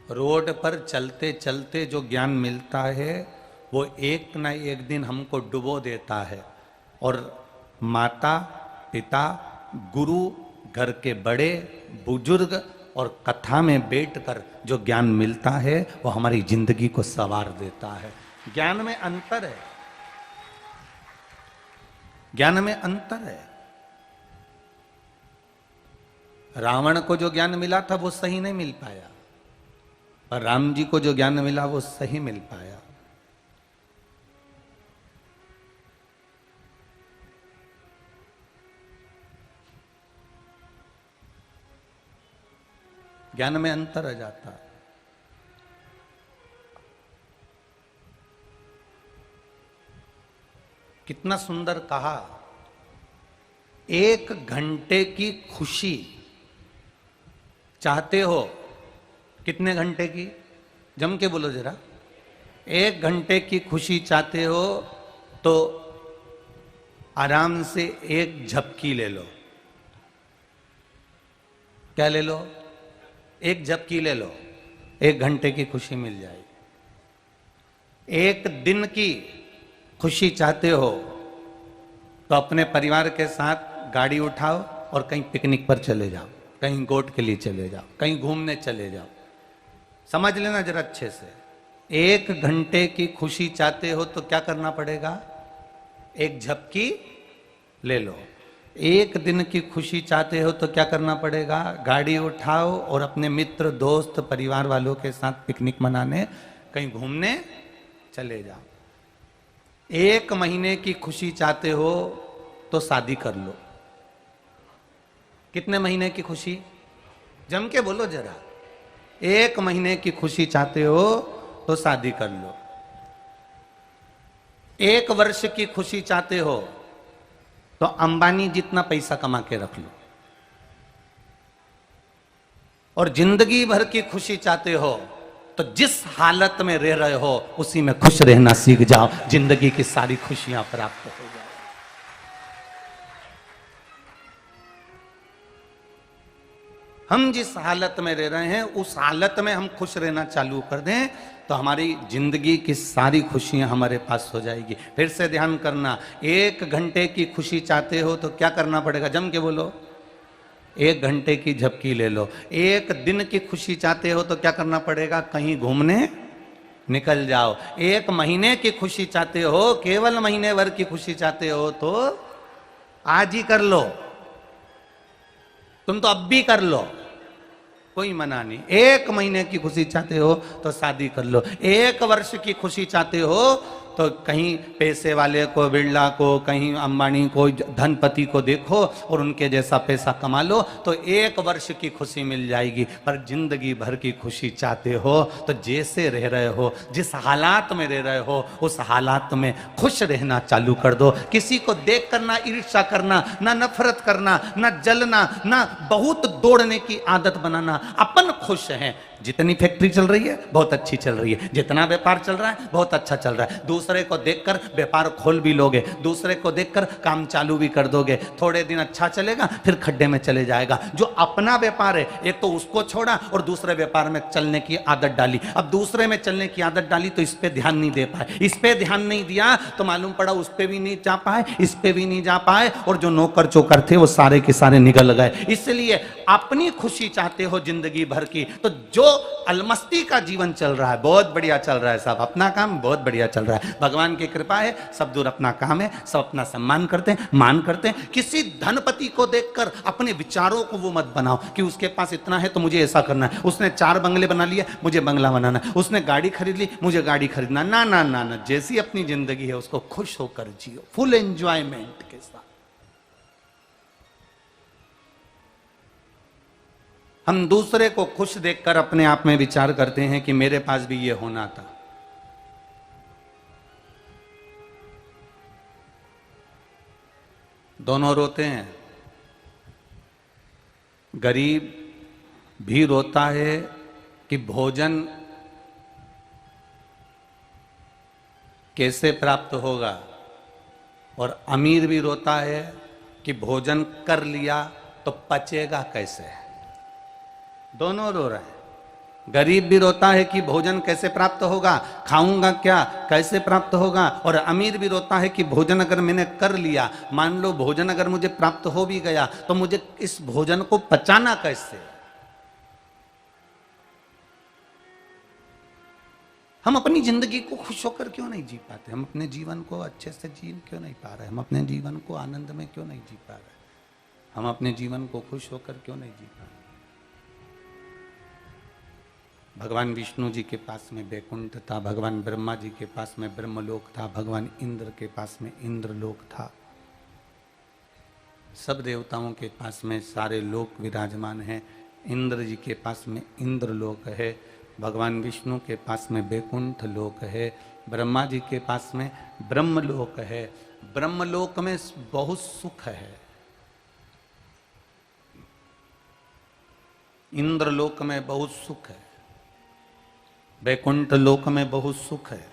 रोड पर चलते चलते जो ज्ञान मिलता है वो एक न एक दिन हमको डुबो देता है। और माता पिता, गुरु, घर के बड़े बुजुर्ग और कथा में बैठकर जो ज्ञान मिलता है वो हमारी जिंदगी को संवार देता है। ज्ञान में अंतर है, ज्ञान में अंतर है। रावण को जो ज्ञान मिला था वो सही नहीं मिल पाया, पर राम जी को जो ज्ञान मिला वो सही मिल पाया। ज्ञान में अंतर आ जाता है। कितना सुंदर कहा, 1 घंटे की खुशी चाहते हो, कितने घंटे की, जम के बोलो जरा, 1 घंटे की खुशी चाहते हो तो आराम से 1 झपकी ले लो। क्या ले लो? 1 झपकी ले लो, 1 घंटे की खुशी मिल जाएगी। 1 दिन की खुशी चाहते हो तो अपने परिवार के साथ गाड़ी उठाओ और कहीं पिकनिक पर चले जाओ, कहीं गोट के लिए चले जाओ, कहीं घूमने चले जाओ। समझ लेना जरा अच्छे से, 1 घंटे की खुशी चाहते हो तो क्या करना पड़ेगा? 1 झपकी ले लो। 1 दिन की खुशी चाहते हो तो क्या करना पड़ेगा? गाड़ी उठाओ और अपने मित्र, दोस्त, परिवार वालों के साथ पिकनिक मनाने, कहीं घूमने चले जाओ। 1 महीने की खुशी चाहते हो तो शादी कर लो। कितने महीने की खुशी? जम के बोलो जरा। 1 महीने की खुशी चाहते हो तो शादी कर लो। 1 वर्ष की खुशी चाहते हो तो अंबानी जितना पैसा कमा के रख लो, और जिंदगी भर की खुशी चाहते हो तो जिस हालत में रह रहे हो उसी में खुश रहना सीख जाओ, जिंदगी की सारी खुशियां प्राप्त हो जाए। हम जिस हालत में रह रहे हैं उस हालत में हम खुश रहना चालू कर दें तो हमारी जिंदगी की सारी खुशियां हमारे पास हो जाएगी। फिर से ध्यान करना, 1 घंटे की खुशी चाहते हो तो क्या करना पड़ेगा? जम के बोलो, 1 घंटे की झपकी ले लो। 1 दिन की खुशी चाहते हो तो क्या करना पड़ेगा? कहीं घूमने निकल जाओ। 1 महीने की खुशी चाहते हो, केवल महीने भर की खुशी चाहते हो तो आज ही कर लो, तुम तो अब भी कर लो, कोई मना नहीं। 1 महीने की खुशी चाहते हो तो शादी कर लो। 1 वर्ष की खुशी चाहते हो तो कहीं पैसे वाले को, बिरला को, कहीं अंबानी को, धनपति को देखो और उनके जैसा पैसा कमा लो तो 1 वर्ष की खुशी मिल जाएगी। पर जिंदगी भर की खुशी चाहते हो तो जैसे रह रहे हो, जिस हालात में रह रहे हो उस हालात में खुश रहना चालू कर दो। किसी को देख कर ना ईर्ष्या करना, ना नफरत करना, ना जलना, ना बहुत दौड़ने की आदत बनाना। अपन खुश हैं, जितनी फैक्ट्री चल रही है बहुत अच्छी चल रही है, जितना व्यापार चल रहा है बहुत अच्छा चल रहा है। दूसरे को देखकर व्यापार खोल भी लोगे, दूसरे को देखकर काम चालू भी कर दोगे। थोड़े दिन अच्छा चलेगा फिर खड्डे में चले जाएगा। जो अपना व्यापार है एक तो उसको छोड़ा और दूसरे व्यापार में चलने की आदत डाली। अब दूसरे में चलने की आदत डाली तो इस पे ध्यान नहीं दे पाए, इस पे ध्यान नहीं दिया तो मालूम पड़ा उस पे भी नहीं जा पाए, इस पे भी नहीं जा पाए, और जो नौकर चोकर थे वो सारे के सारे निकल गए। इसलिए अपनी खुशी चाहते हो जिंदगी भर की तो जो अलमस्ती का जीवन चल रहा है बहुत बढ़िया चल रहा है, सब अपना काम बहुत बढ़िया चल रहा है, भगवान की कृपा है, सब दूर अपना काम है, सब अपना सम्मान करते हैं, मान करते हैं। किसी धनपति को देखकर अपने विचारों को वो मत बनाओ कि उसके पास इतना है तो मुझे ऐसा करना है, उसने 4 बंगले बना लिए मुझे बंगला बनाना है, उसने गाड़ी खरीद ली मुझे गाड़ी खरीदना। ना ना ना ना, जैसी अपनी जिंदगी है उसको खुश होकर जियो, फुल एंजॉयमेंट के साथ। हम दूसरे को खुश देखकर अपने आप में विचार करते हैं कि मेरे पास भी ये होना था। दोनों रोते हैं, गरीब भी रोता है कि भोजन कैसे प्राप्त होगा, और अमीर भी रोता है कि भोजन कर लिया तो पचेगा कैसे। दोनों रो रहे हैं। गरीब भी रोता है कि भोजन कैसे प्राप्त होगा, खाऊंगा क्या, कैसे प्राप्त होगा, और अमीर भी रोता है कि भोजन अगर मैंने कर लिया, मान लो भोजन अगर मुझे प्राप्त हो भी गया तो मुझे इस भोजन को पचाना कैसे। हम अपनी जिंदगी को खुश होकर क्यों नहीं जी पाते? हम अपने जीवन को अच्छे से जी क्यों नहीं पा रहे? हम अपने जीवन को आनंद में क्यों नहीं जी पा रहे? हम अपने जीवन को खुश होकर क्यों नहीं जी पा रहे? भगवान विष्णु जी के पास में वैकुंठ था, भगवान ब्रह्मा जी के पास में ब्रह्मलोक था, भगवान इंद्र के पास में इंद्रलोक था। सब देवताओं के पास में सारे लोक विराजमान हैं। इंद्र जी के पास में इंद्रलोक है, भगवान विष्णु के पास में वैकुंठ लोक है, ब्रह्मा जी के पास में ब्रह्मलोक है। ब्रह्मलोक में बहुत सुख है, इंद्रलोक में बहुत सुख है, वैकुंठ लोक में बहुत सुख है।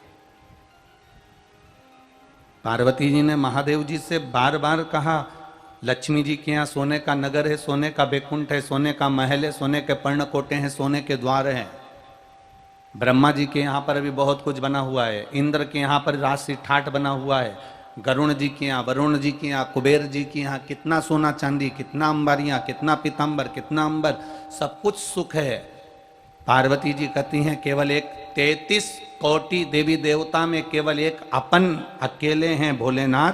पार्वती जी ने महादेव जी से बार बार कहा, लक्ष्मी जी के यहाँ सोने का नगर है, सोने का वैकुंठ है, सोने का महल है, सोने के पर्णकोटे हैं, सोने के द्वार हैं। ब्रह्मा जी के यहाँ पर भी बहुत कुछ बना हुआ है, इंद्र के यहाँ पर राशि ठाठ बना हुआ है, गरुण जी के यहाँ, वरुण जी के यहाँ, कुबेर जी के यहाँ कितना सोना चांदी, कितना अंबारियां, कितना पीताम्बर, कितना अंबर, सब कुछ सुख है। पार्वती जी कहती हैं केवल एक 33 कोटि देवी देवता में केवल एक अपन अकेले हैं भोलेनाथ,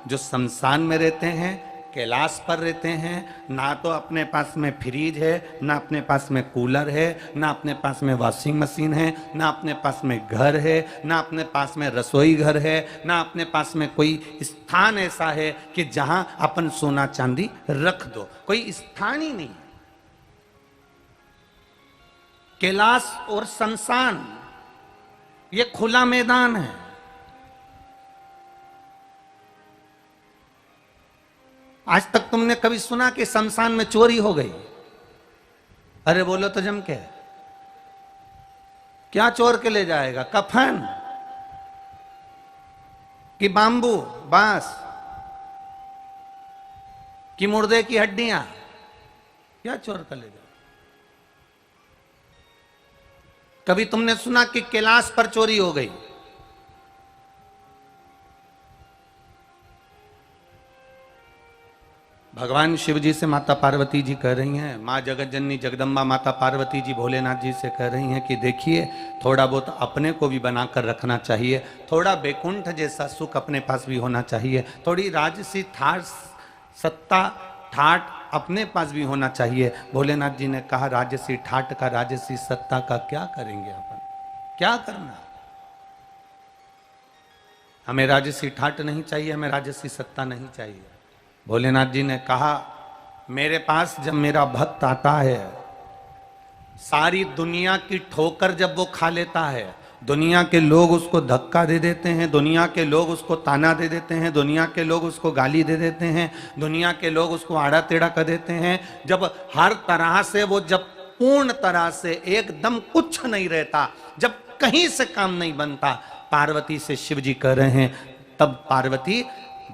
जो शमशान में रहते हैं, कैलाश पर रहते हैं। ना तो अपने पास में फ्रिज है, ना अपने पास में कूलर है, ना अपने पास में वॉशिंग मशीन है, ना अपने पास में घर है, ना अपने पास में रसोई घर है, ना अपने पास में कोई स्थान ऐसा है कि जहां अपन सोना चांदी रख दो, कोई स्थान ही नहीं। कैलाश और शमशान ये खुला मैदान है, आज तक तुमने कभी सुना कि शमशान में चोरी हो गई? अरे बोलो तो जम के, क्या चोर के ले जाएगा? कफन कि बांबू बांस कि मुर्दे की हड्डियां? क्या चोर कर ले जाएगा? कभी तुमने सुना कि कैलाश पर चोरी हो गई? भगवान शिव जी से माता पार्वती जी कह रही हैं, माँ जगत जननी जगदम्बा माता पार्वती जी भोलेनाथ जी से कह रही हैं कि देखिए थोड़ा बहुत अपने को भी बनाकर रखना चाहिए, थोड़ा बैकुंठ जैसा सुख अपने पास भी होना चाहिए, थोड़ी राजसी ठाट सत्ता ठाट अपने पास भी होना चाहिए। भोलेनाथ जी ने कहा राजसी ठाट का राजसी सत्ता का क्या करेंगे अपन, क्या करना? हमें राजसी ठाट नहीं चाहिए, हमें राजसी सत्ता नहीं चाहिए। भोलेनाथ जी ने कहा मेरे पास जब मेरा भक्त आता है, सारी दुनिया की ठोकर जब वो खा लेता है, दुनिया के लोग उसको धक्का दे देते हैं, दुनिया के लोग उसको ताना दे देते हैं, दुनिया के लोग उसको गाली दे देते हैं, दुनिया के लोग उसको आड़ा टेढ़ा कर देते हैं, जब हर तरह से वो जब पूर्ण तरह से एकदम कुछ नहीं रहता, जब कहीं से काम नहीं बनता, पार्वती से शिव जी कह रहे हैं, तब पार्वती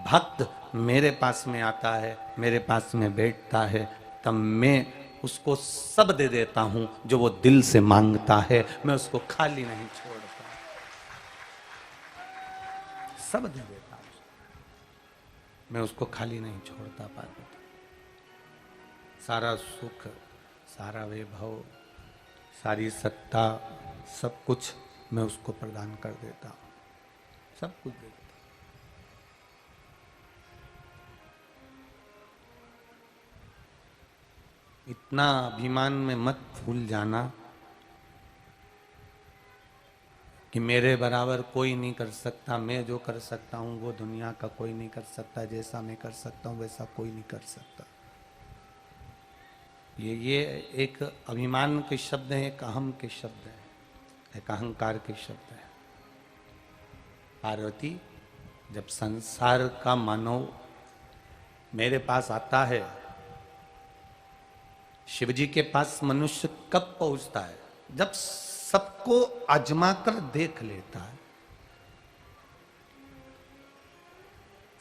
भक्त मेरे पास में आता है, मेरे पास में बैठता है, तब मैं उसको सब दे देता हूं जो वो दिल से मांगता है, मैं उसको खाली नहीं छोड़ता, सब दे देता हूं, मैं उसको खाली नहीं छोड़ता। पार्वती सारा सुख, सारा वैभव, सारी सत्ता, सब कुछ मैं उसको प्रदान कर देता हूं, सब कुछ दे देता हूं। इतना अभिमान में मत भूल जाना कि मेरे बराबर कोई नहीं कर सकता, मैं जो कर सकता हूं वो दुनिया का कोई नहीं कर सकता, जैसा मैं कर सकता हूं वैसा कोई नहीं कर सकता। ये एक अभिमान के शब्द हैं, एक अहम के शब्द हैं, एक अहंकार के शब्द हैं। पार्वती जब संसार का मानव मेरे पास आता है, शिव जी के पास मनुष्य कब पहुंचता है? जब सबको आजमा कर देख लेता है,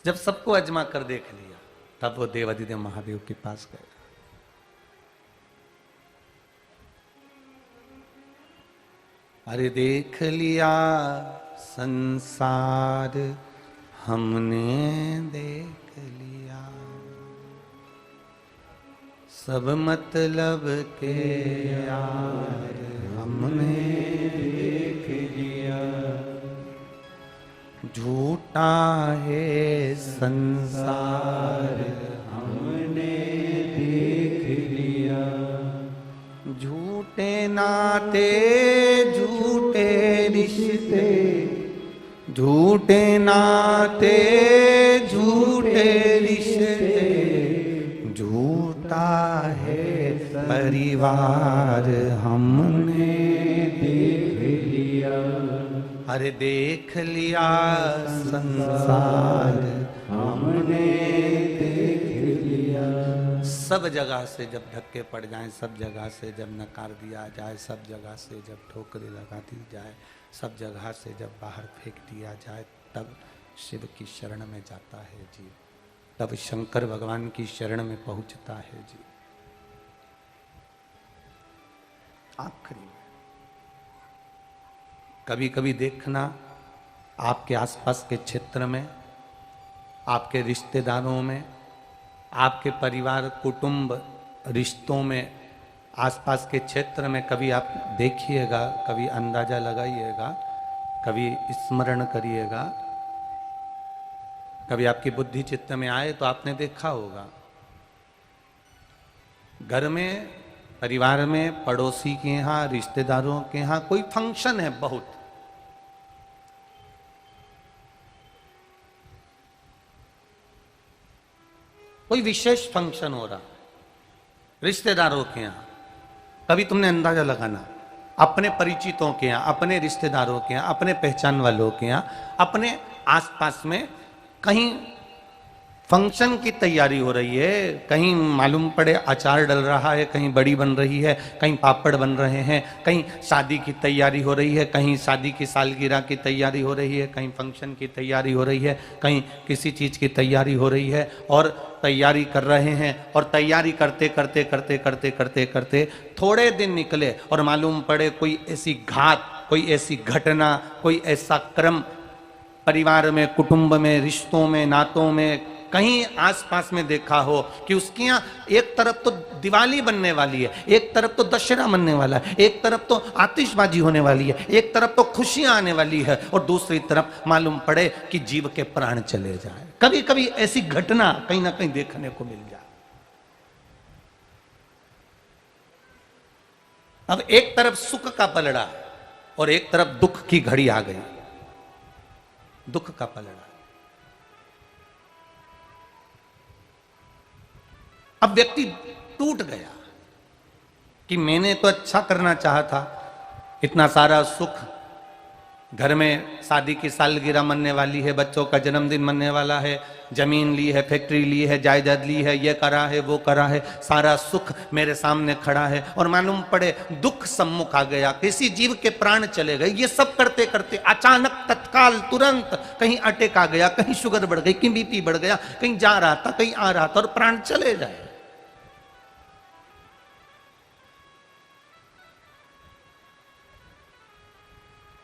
जब सबको आजमा कर देख लिया, तब वो देवाधिदेव महादेव के पास गए। अरे देख लिया संसार हमने, देख लिया सब मतलब के यार हमने, देख लिया झूठा है संसार हमने, देख लिया झूठे नाते झूठे रिश्ते, झूठे नाते झूठे रिश्ते, झूठा है परिवार हमने, देख लिया। अरे देख लिया संसार हमने, देख लिया। सब जगह से जब धक्के पड़ जाएं, सब जगह से जब नकार दिया जाए, सब जगह से जब ठोकरें लगा दी जाए, सब जगह से जब बाहर फेंक दिया जाए, तब शिव की शरण में जाता है जीव, तब शंकर भगवान की शरण में पहुंचता है जी। आखिरी में कभी कभी देखना, आपके आसपास के क्षेत्र में, आपके रिश्तेदारों में, आपके परिवार कुटुंब रिश्तों में, आसपास के क्षेत्र में कभी आप देखिएगा, कभी अंदाजा लगाइएगा, कभी स्मरण करिएगा, कभी आपकी बुद्धि चित्त में आए तो आपने देखा होगा, घर में, परिवार में, पड़ोसी के यहाँ, रिश्तेदारों के यहाँ कोई फंक्शन है, बहुत कोई विशेष फंक्शन हो रहा रिश्तेदारों के यहाँ, कभी तुमने अंदाजा लगाना, अपने परिचितों के यहाँ, अपने रिश्तेदारों के यहाँ, अपने पहचान वालों के यहाँ, अपने आसपास में कहीं फंक्शन की तैयारी हो रही है, कहीं मालूम पड़े अचार डल रहा है, कहीं बड़ी बन रही है, कहीं पापड़ बन रहे हैं, कहीं शादी की तैयारी हो रही है, कहीं शादी की सालगिरह की तैयारी हो रही है, कहीं फंक्शन की तैयारी हो रही है, कहीं किसी चीज़ की तैयारी हो रही है, और तैयारी कर रहे हैं। और तैयारी करते करते करते करते करते करते थोड़े दिन निकले और मालूम पड़े कोई ऐसी घात, कोई ऐसी घटना, कोई ऐसा क्रम परिवार में, कुटुंब में, रिश्तों में, नातों में, कहीं आसपास में देखा हो कि उसके यहाँ एक तरफ तो दिवाली बनने वाली है, एक तरफ तो दशहरा बनने वाला है, एक तरफ तो आतिशबाजी होने वाली है, एक तरफ तो खुशियां आने वाली है, और दूसरी तरफ मालूम पड़े कि जीव के प्राण चले जाए। कभी कभी ऐसी घटना कहीं ना कहीं देखने को मिल जाए। अब एक तरफ सुख का पलड़ा और एक तरफ दुख की घड़ी आ गई। दुख का पलड़ा। अब व्यक्ति टूट गया कि मैंने तो अच्छा करना चाहा था, इतना सारा सुख, घर में शादी की सालगिरह मनने वाली है, बच्चों का जन्मदिन मनने वाला है, जमीन ली है, फैक्ट्री ली है, जायदाद ली है, ये करा है, वो करा है, सारा सुख मेरे सामने खड़ा है, और मालूम पड़े दुख सम्मुख आ गया, किसी जीव के प्राण चले गए। ये सब करते करते अचानक तत्काल तुरंत कहीं अटैक आ गया, कहीं शुगर बढ़ गई, कहीं बीपी बढ़ गया, कहीं जा रहा था, कहीं आ रहा था, और प्राण चले जाए।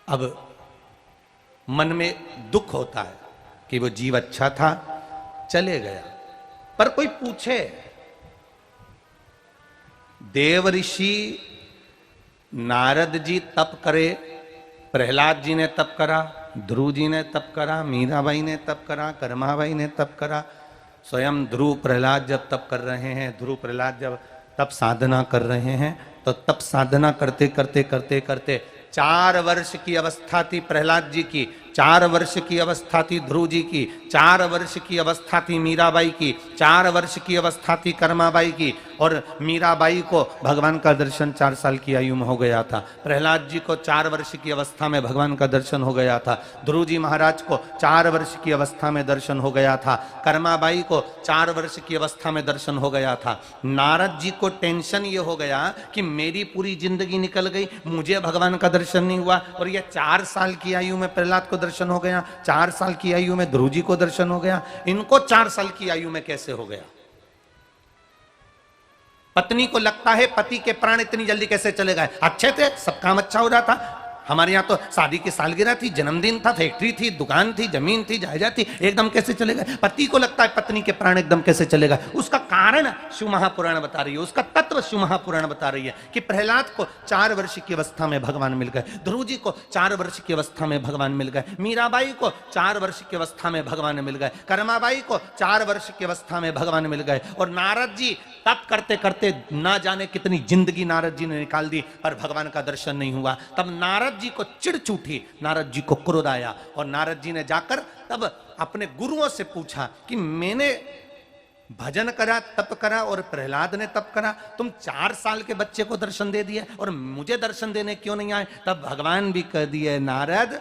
अब मन में दुख होता है कि वो जीव अच्छा था, चले गया। पर कोई पूछे, देव ऋषि नारद जी तप करे, प्रहलाद जी ने तप करा, ध्रुव जी ने तप करा, मीराबाई ने तप करा, कर्माबाई ने तप करा, स्वयं ध्रुव प्रहलाद जब तप कर रहे हैं, ध्रुव प्रहलाद जब तप साधना कर रहे हैं, तो तप साधना करते करते करते करते 4 वर्ष की अवस्था थी प्रहलाद जी की, 4 वर्ष की अवस्था थी ध्रुव जी की, 4 वर्ष की अवस्था थी मीराबाई की, 4 वर्ष की अवस्था थी कर्माबाई की, और मीराबाई को भगवान का दर्शन 4 साल की आयु में हो गया था। प्रहलाद जी को 4 वर्ष की अवस्था में भगवान का दर्शन हो गया था। ध्रुव जी महाराज को 4 वर्ष की अवस्था में दर्शन हो गया था। कर्माबाई को 4 वर्ष की अवस्था में दर्शन हो गया था। नारद जी को टेंशन ये हो गया कि मेरी पूरी जिंदगी निकल गई, मुझे भगवान का दर्शन नहीं हुआ, और ये 4 साल की आयु में प्रहलाद को दर्शन हो गया, 4 साल की आयु में ध्रुव जी को दर्शन हो गया, इनको 4 साल की आयु में कैसे हो गया? पत्नी को लगता है पति के प्राण इतनी जल्दी कैसे चले गए? अच्छे थे, सब काम अच्छा हो रहा था, हमारे यहाँ तो शादी की सालगिरह थी, जन्मदिन था, फैक्ट्री थी, दुकान थी, जमीन थी, जायदाद थी, एकदम कैसे चले गए? पति को लगता है पत्नी के प्राण एकदम कैसे चले गए? उसका कारण शिव महापुराण बता रही है, उसका तत्व शिव महापुराण बता रही है कि प्रहलाद को 4 वर्ष की अवस्था में भगवान मिल गए, ध्रुव जी को 4 वर्ष की अवस्था में भगवान मिल गए, मीराबाई को 4 वर्ष की अवस्था में भगवान मिल गए, कर्माबाई को 4 वर्ष की अवस्था में भगवान मिल गए, और नारद जी तप करते करते ना जाने कितनी जिंदगी नारद जी ने निकाल दी, पर भगवान का दर्शन नहीं हुआ। तब नारद जी को चिढ़ चूठी, नारद जी को क्रोध आया, और नारद जी ने जाकर तब अपने गुरुओं से पूछा कि मैंने भजन करा, तप करा, और प्रहलाद ने तप करा, तुम 4 साल के बच्चे को दर्शन दे दिए और मुझे दर्शन देने क्यों नहीं आए? तब भगवान भी कह दिए, नारद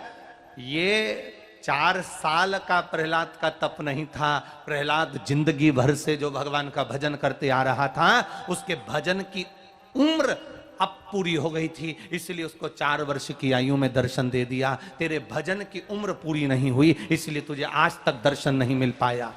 ये 4 साल का प्रहलाद का तप नहीं था, प्रहलाद जिंदगी भर से जो भगवान का भजन करते आ रहा था, उसके भजन की उम्र अब पूरी हो गई थी, इसलिए उसको 4 वर्ष की आयु में दर्शन दे दिया। तेरे भजन की उम्र पूरी नहीं हुई, इसलिए तुझे आज तक दर्शन नहीं मिल पाया।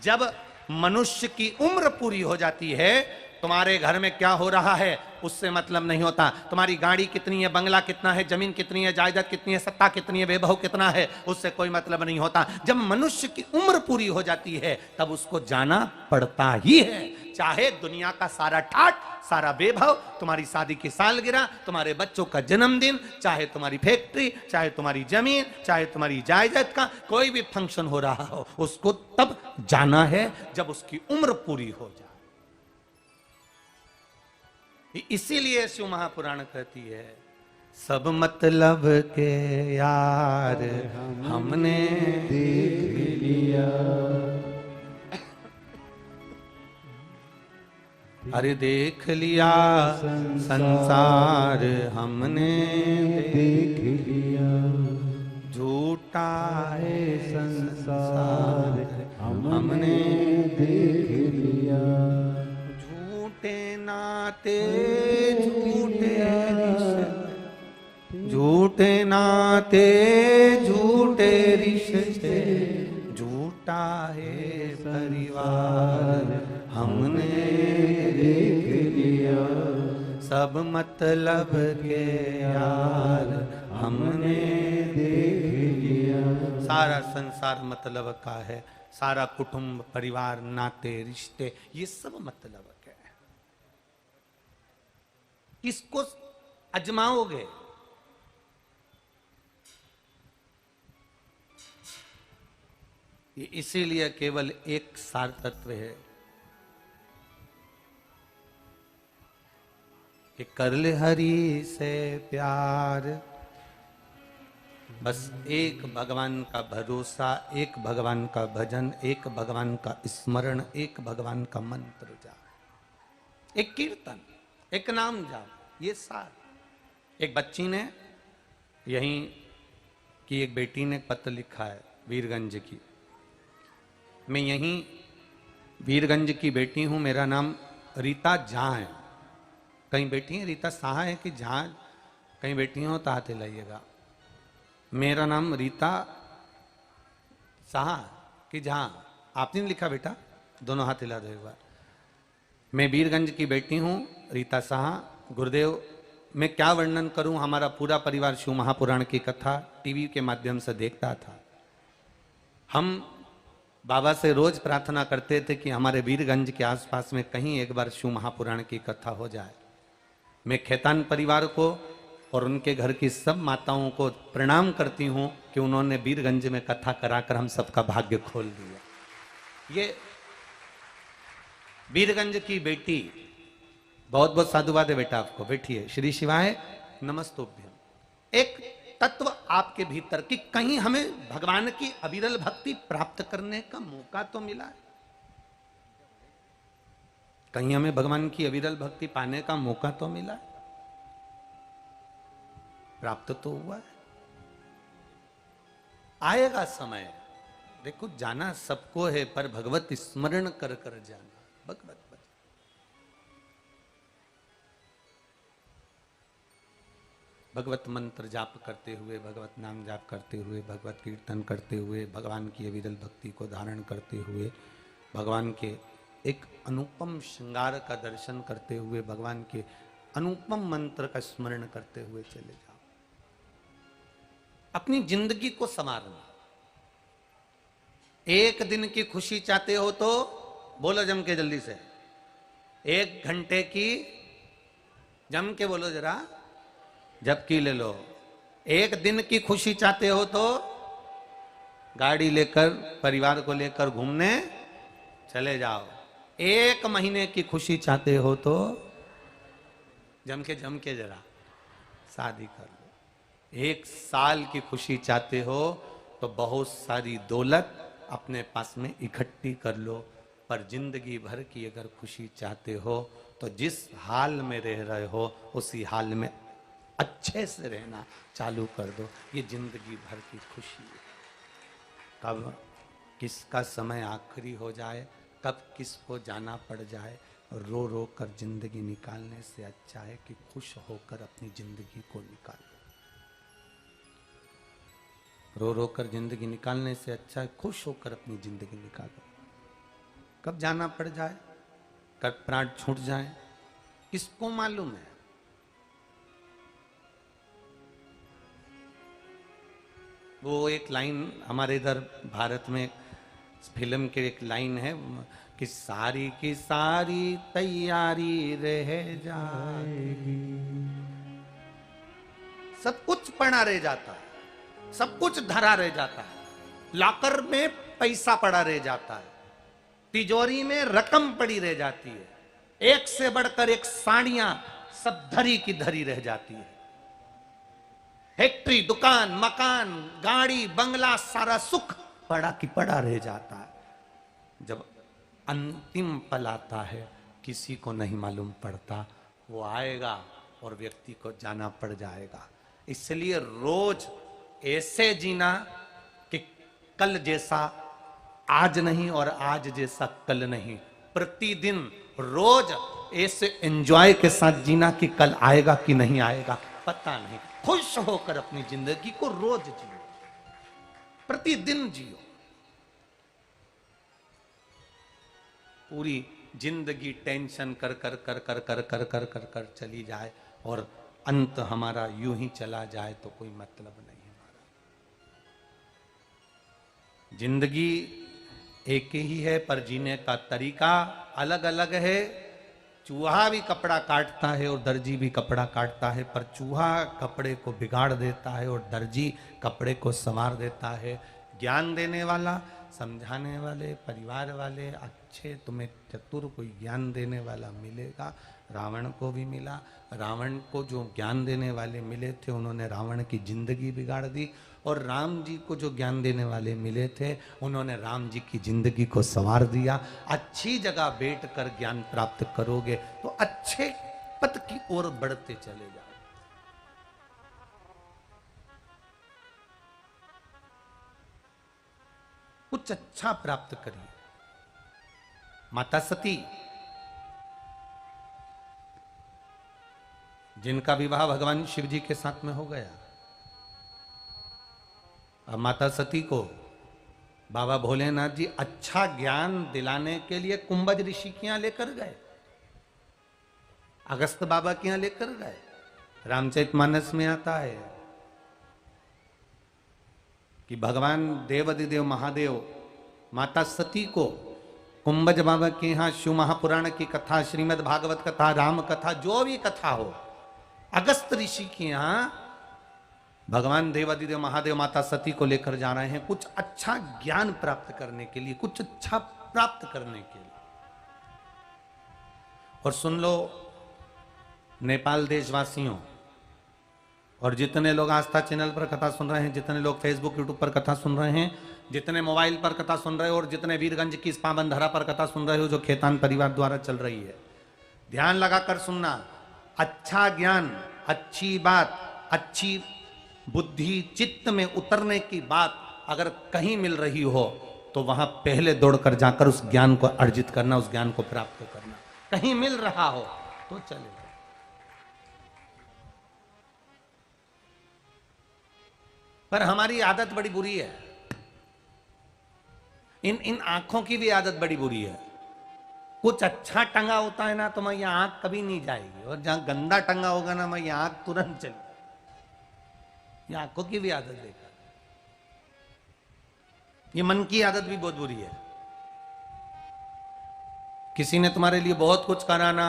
जब मनुष्य की उम्र पूरी हो जाती है, तुम्हारे घर में क्या हो रहा है उससे मतलब नहीं होता, तुम्हारी गाड़ी कितनी है, बंगला कितना है, जमीन कितनी है, जायदाद कितनी है, सत्ता कितनी है, वैभव कितना है, उससे कोई मतलब नहीं होता। जब मनुष्य की उम्र पूरी हो जाती है तब उसको जाना पड़ता ही है, चाहे दुनिया का सारा ठाट, सारा वैभव, तुम्हारी शादी की सालगिरह, तुम्हारे बच्चों का जन्मदिन, चाहे तुम्हारी फैक्ट्री, चाहे तुम्हारी जमीन, चाहे तुम्हारी जायदाद का कोई भी फंक्शन हो रहा हो, उसको तब जाना है जब उसकी उम्र पूरी हो जाए। इसीलिए शिव महापुराण कहती है, सब मतलब के यार हमने देख लिया, अरे देख लिया संसार हमने देख लिया, झूठा है संसार हमने नाते झूठे रिश्ते, झूठे नाते झूठे रिश्ते, झूठा है परिवार हमने देख लिया, सब मतलब के यार हमने देख लिया। सारा संसार मतलब का है, सारा कुटुंब परिवार नाते रिश्ते ये सब मतलब के है। किसको अजमाओगे? ये इसीलिए केवल एक सार तत्व है कि कर ले हरि से प्यार, बस एक भगवान का भरोसा, एक भगवान का भजन, एक भगवान का स्मरण, एक भगवान का मंत्र जाप, एक कीर्तन, एक नाम जाप, ये सार। एक बच्ची ने यहीं की एक बेटी ने पत्र लिखा है वीरगंज की, मैं यहीं वीरगंज की बेटी हूं, मेरा नाम रीता झा है। कहीं बेटी है रीता शाह है कि झा, कहीं बेटी हो तो हाथ हिलाइएगा। मेरा नाम रीता शाह कि झा, आपने लिखा बेटा? दोनों हाथ हिला दो एक बार। मैं वीरगंज की बेटी हूं रीता शाह। गुरुदेव मैं क्या वर्णन करूं, हमारा पूरा परिवार शिव महापुराण की कथा टीवी के माध्यम से देखता था। हम बाबा से रोज प्रार्थना करते थे कि हमारे वीरगंज के आसपास में कहीं एक बार शिव महापुराण की कथा हो जाए। मैं खेतान परिवार को और उनके घर की सब माताओं को प्रणाम करती हूं कि उन्होंने वीरगंज में कथा कराकर हम सबका भाग्य खोल दिया। ये वीरगंज की बेटी, बहुत बहुत साधुवाद है बेटा आपको, बैठिए। श्री शिवाय नमस्तोभ्यम। एक तत्व आपके भीतर कि कहीं हमें भगवान की अविरल भक्ति प्राप्त करने का मौका तो मिला है, कहीं हमें भगवान की अविरल भक्ति पाने का मौका तो मिला है, प्राप्त तो हुआ है। आएगा समय, देखो जाना सबको है पर भगवत स्मरण कर कर जाना। भगवत भगवत मंत्र जाप करते हुए, भगवत नाम जाप करते हुए, भगवत कीर्तन करते हुए, भगवान की अविरल भक्ति को धारण करते हुए, भगवान के एक अनुपम श्रृंगार का दर्शन करते हुए, भगवान के अनुपम मंत्र का स्मरण करते हुए चले जाओ। अपनी जिंदगी को संवारना। एक दिन की खुशी चाहते हो तो बोलो जम के जल्दी से, एक घंटे की जम के बोलो जरा, झपकी ले लो। एक दिन की खुशी चाहते हो तो गाड़ी लेकर परिवार को लेकर घूमने चले जाओ। एक महीने की खुशी चाहते हो तो जम के जरा शादी कर लो। एक साल की खुशी चाहते हो तो बहुत सारी दौलत अपने पास में इकट्ठी कर लो। पर जिंदगी भर की अगर खुशी चाहते हो तो जिस हाल में रह रहे हो उसी हाल में अच्छे से रहना चालू कर दो। ये जिंदगी भर की खुशी है। कब किसका समय आखिरी हो जाए, कब किसको जाना पड़ जाए, रो रो कर जिंदगी निकालने से अच्छा है कि खुश होकर अपनी जिंदगी को निकालो। रो रो कर जिंदगी निकालने से अच्छा है खुश होकर अपनी जिंदगी निकालो। कब जाना पड़ जाए, कब प्राण छूट जाए, किसको मालूम है। वो एक लाइन हमारे इधर भारत में फिल्म के एक लाइन है कि सारी की सारी तैयारी रह जाएगी। सब कुछ पड़ा रह जाता है, सब कुछ धरा रह जाता है, लॉकर में पैसा पड़ा रह जाता है, तिजोरी में रकम पड़ी रह जाती है, एक से बढ़कर एक साड़ियां सब धरी की धरी रह जाती है। फैक्ट्री, दुकान, मकान, गाड़ी, बंगला, सारा सुख पड़ा की पड़ा रह जाता है। जब अंतिम पल आता है किसी को नहीं मालूम पड़ता, वो आएगा और व्यक्ति को जाना पड़ जाएगा। इसलिए रोज ऐसे जीना कि कल जैसा आज नहीं और आज जैसा कल नहीं। प्रतिदिन रोज ऐसे एंजॉय के साथ जीना कि कल आएगा कि नहीं आएगा पता नहीं। खुश होकर अपनी जिंदगी को रोज जियो, प्रतिदिन जियो। पूरी जिंदगी टेंशन कर कर कर कर कर कर कर कर कर चली जाए और अंत हमारा यूं ही चला जाए तो कोई मतलब नहीं हमारा। जिंदगी एक ही है पर जीने का तरीका अलग अलग है। चूहा भी कपड़ा काटता है और दर्जी भी कपड़ा काटता है, पर चूहा कपड़े को बिगाड़ देता है और दर्जी कपड़े को संवार देता है। ज्ञान देने वाला, समझाने वाले, परिवार वाले अच्छे, तुम्हें चतुर कोई ज्ञान देने वाला मिलेगा। रावण को भी मिला। रावण को जो ज्ञान देने वाले मिले थे उन्होंने रावण की जिंदगी बिगाड़ दी, और राम जी को जो ज्ञान देने वाले मिले थे उन्होंने राम जी की जिंदगी को संवार दिया। अच्छी जगह बैठकर ज्ञान प्राप्त करोगे तो अच्छे पथ की ओर बढ़ते चले जाओ। कुछ अच्छा प्राप्त करिए। माता सती जिनका विवाह भगवान शिव जी के साथ में हो गया, अब माता सती को बाबा भोलेनाथ जी अच्छा ज्ञान दिलाने के लिए कुंभज ऋषि के यहां लेकर गए, अगस्त बाबा के यहां लेकर गए। रामचरितमानस में आता है कि भगवान देवाधिदेव महादेव माता सती को कुंभज बाबा के यहाँ शिव महापुराण की कथा, श्रीमद् भागवत कथा, राम कथा, जो भी कथा हो, अगस्त ऋषि के यहाँ भगवान देवाधिदेव महादेव माता सती को लेकर जा रहे हैं कुछ अच्छा ज्ञान प्राप्त करने के लिए, कुछ अच्छा प्राप्त करने के लिए। और सुन लो नेपाल देशवासियों, और जितने लोग आस्था चैनल पर कथा सुन रहे हैं, जितने लोग फेसबुक यूट्यूब पर कथा सुन रहे हैं, जितने मोबाइल पर कथा सुन रहे हो, और जितने वीरगंज की इस पावन धरा पर कथा सुन रहे हो जो खेतान परिवार द्वारा चल रही है, ध्यान लगाकर सुनना। अच्छा ज्ञान, अच्छी बात, अच्छी बुद्धि, चित्त में उतरने की बात अगर कहीं मिल रही हो तो वहां पहले दौड़कर जाकर उस ज्ञान को अर्जित करना, उस ज्ञान को प्राप्त करना। कहीं मिल रहा हो तो चले। पर हमारी आदत बड़ी बुरी है, इन आंखों की भी आदत बड़ी बुरी है। कुछ अच्छा टंगा होता है ना तो मैं यह आंख कभी नहीं जाएगी, और जहां गंदा टंगा होगा ना मैं यह आंख तुरंत चली। ये आंखों की भी आदत देखा, ये मन की आदत भी बहुत बुरी है। किसी ने तुम्हारे लिए बहुत कुछ करा ना,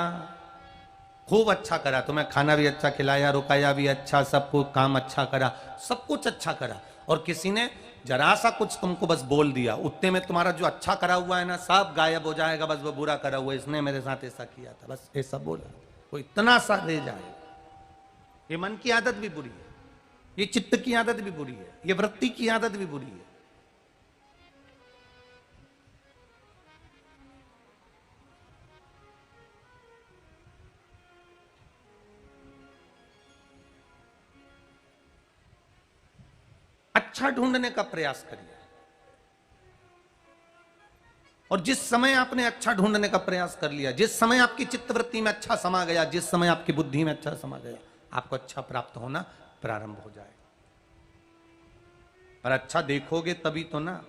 खूब अच्छा करा, तुम्हें खाना भी अच्छा खिलाया, रुकाया भी अच्छा, सब कुछ काम अच्छा करा, सब कुछ अच्छा करा, और किसी ने जरा सा कुछ तुमको बस बोल दिया, उतने में तुम्हारा जो अच्छा करा हुआ है ना सब गायब हो जाएगा। बस वो बुरा करा हुआ, इसने मेरे साथ ऐसा किया था, बस ऐसा बोला, वो इतना सा रह जाए। ये मन की आदत भी बुरी है, ये चित्त की आदत भी बुरी है, ये वृत्ति की आदत भी बुरी है। अच्छा ढूंढने का प्रयास करिए, और जिस समय आपने अच्छा ढूंढने का प्रयास कर लिया, जिस समय आपकी चित्तवृत्ति में अच्छा समा गया, जिस समय आपकी बुद्धि में अच्छा समा गया, आपको अच्छा प्राप्त होना प्रारंभ हो जाए। पर अच्छा देखोगे तभी तो ना।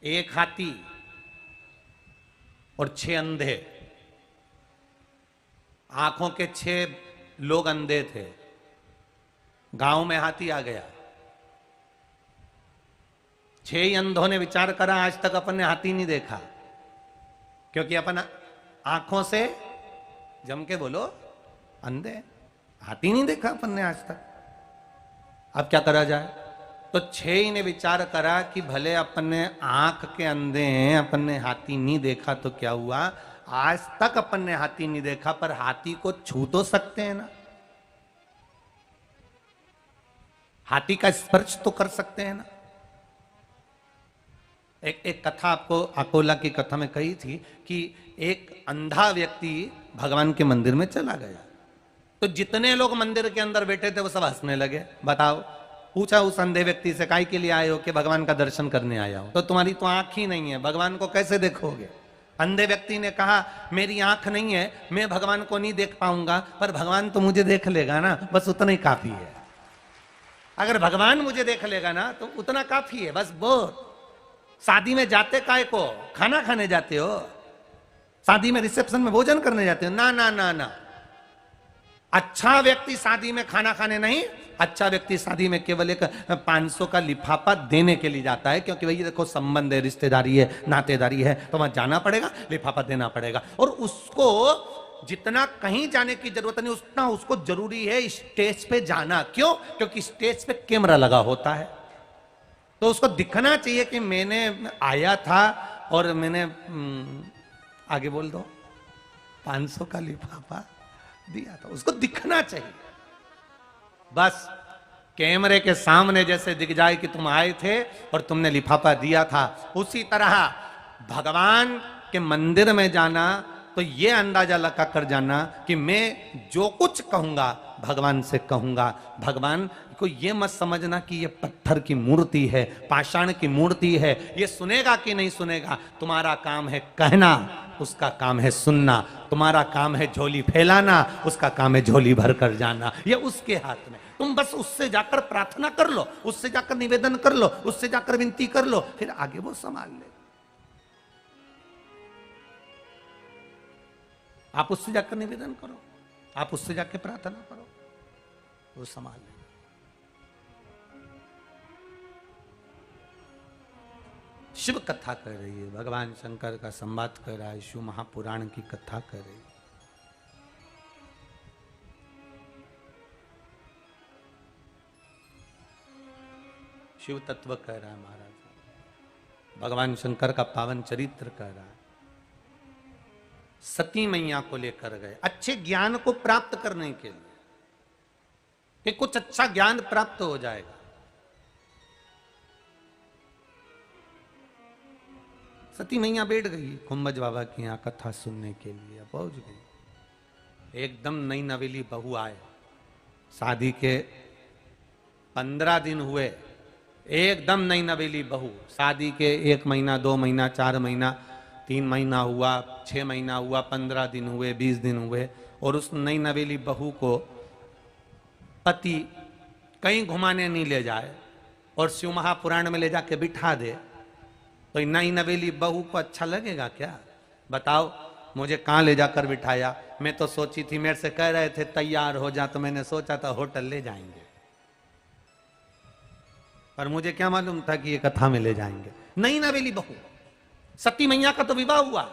एक हाथी और 6 अंधे, आंखों के 6 लोग अंधे थे। गांव में हाथी आ गया, 6 ही अंधों ने विचार करा आज तक अपन ने हाथी नहीं देखा, क्योंकि अपन आंखों से जम के बोलो अंधे, हाथी नहीं देखा अपन ने आज तक। अब क्या करा जाए? तो 6 ही ने विचार करा कि भले अपन ने आंख के अंधे हैं, अपन ने हाथी नहीं देखा तो क्या हुआ, आज तक अपन ने हाथी नहीं देखा, पर हाथी को छू तो सकते हैं ना, हाथी का स्पर्श तो कर सकते हैं ना। एक कथा आपको अकोला की कथा में कही थी कि एक अंधा व्यक्ति भगवान के मंदिर में चला गया, तो जितने लोग मंदिर के अंदर बैठे थे वो सब हंसने लगे। बताओ, पूछा उस अंधे व्यक्ति से काहे के लिए आए हो? कि भगवान का दर्शन करने आया हो। तो तुम्हारी तो आंख ही नहीं है, भगवान को कैसे देखोगे? अंधे व्यक्ति ने कहा मेरी आंख नहीं है, मैं भगवान को नहीं देख पाऊंगा, पर भगवान तो मुझे देख लेगा ना, बस उतना ही काफी है। अगर भगवान मुझे देख लेगा ना तो उतना काफी है, बस बहुत। शादी में जाते काय को? खाना खाने जाते हो, शादी में रिसेप्शन में भोजन करने जाते हो? ना ना ना ना। अच्छा व्यक्ति शादी में खाना खाने नहीं, अच्छा व्यक्ति शादी में केवल एक 500 का लिफाफा देने के लिए जाता है, क्योंकि भाई देखो संबंध है, रिश्तेदारी है, नातेदारी है, तो वहां जाना पड़ेगा, लिफाफा देना पड़ेगा। और उसको जितना कहीं जाने की जरूरत नहीं, उतना उसको जरूरी है स्टेज पे जाना। क्यों? क्योंकि स्टेज पे कैमरा लगा होता है, तो उसको दिखना चाहिए कि मैंने आया था और मैंने आगे बोल दो 500 का लिफाफा दिया था, उसको दिखना चाहिए। बस कैमरे के सामने जैसे दिख जाए कि तुम आए थे और तुमने लिफाफा दिया था, उसी तरह भगवान के मंदिर में जाना तो ये अंदाजा लगा कर जाना कि मैं जो कुछ कहूंगा भगवान से कहूंगा। भगवान को ये मत समझना कि ये पत्थर की मूर्ति है, पाषाण की मूर्ति है, ये सुनेगा कि नहीं सुनेगा। तुम्हारा काम है कहना, उसका काम है सुनना। तुम्हारा काम है झोली फैलाना, उसका काम है झोली भर कर जाना। ये उसके हाथ में। तुम बस उससे जाकर प्रार्थना कर लो, उससे जाकर निवेदन कर लो, उससे जाकर विनती कर लो, फिर आगे वो संभाल ले। आप उससे जाकर निवेदन करो, आप उससे जाकर प्रार्थना करो, वो संभाल ले। शिव कथा कर रही है, भगवान शंकर का संवाद कर रहा है, शिव महापुराण की कथा कर रही है। शिव तत्व कह रहा है महाराज, भगवान शंकर का पावन चरित्र कह रहा है। सती मैया को लेकर गए अच्छे ज्ञान को प्राप्त करने के लिए, कि कुछ अच्छा ज्ञान प्राप्त हो जाएगा। सती मैया बैठ गई कुंभज बाबा की यहां कथा सुनने के लिए, पहुंच गई। एकदम नई नवेली बहू आए, शादी के 15 दिन हुए, एकदम नई नवेली बहू। शादी के 1 महीना, 2 महीना, 4 महीना, 3 महीना हुआ, 6 महीना हुआ, 15 दिन हुए, 20 दिन हुए, और उस नई नवेली बहू को पति कहीं घुमाने नहीं ले जाए और शिव महापुराण में ले जाके बिठा दे, तो नई नवेली बहू को अच्छा लगेगा क्या? बताओ, मुझे कहाँ ले जाकर बिठाया? मैं तो सोची थी, मेरे से कह रहे थे तैयार हो जा, तो मैंने सोचा था होटल ले जाएंगे, पर मुझे क्या मालूम था कि ये कथा में ले जाएंगे। नई नवेली बहू, सती मैया का तो विवाह हुआ,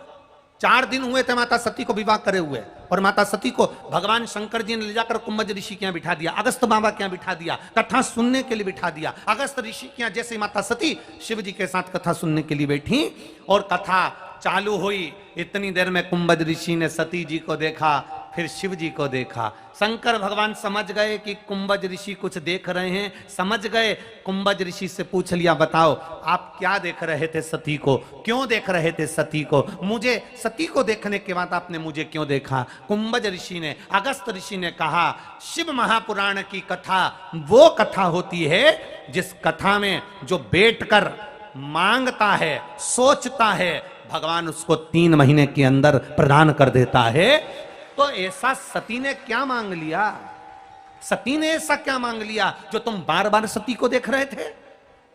4 दिन हुए थे माता सती को विवाह करे हुए, और माता सती को भगवान शंकर जी ने ले जाकर कुंभज ऋषि के यहाँ बिठा दिया, अगस्त बाबा के यहाँ बिठा दिया, कथा सुनने के लिए बिठा दिया। अगस्त ऋषि के यहाँ जैसे माता सती शिव जी के साथ कथा सुनने के लिए बैठी और कथा चालू हुई, इतनी देर में कुंभज ऋषि ने सती जी को देखा, फिर शिव जी को देखा। शंकर भगवान समझ गए कि कुंभज ऋषि कुछ देख रहे हैं, समझ गए। कुंभज ऋषि से पूछ लिया, बताओ आप क्या देख रहे थे सती को, क्यों देख रहे थे सती को? मुझे सती को देखने के बाद आपने मुझे क्यों देखा? कुंभज ऋषि ने, अगस्त ऋषि ने कहा, शिव महापुराण की कथा वो कथा होती है जिस कथा में जो बैठकर मांगता है, सोचता है, भगवान उसको 3 महीने के अंदर प्रदान कर देता है। तो ऐसा सती ने क्या मांग लिया? सती ने ऐसा क्या मांग लिया जो तुम बार बार सती को देख रहे थे?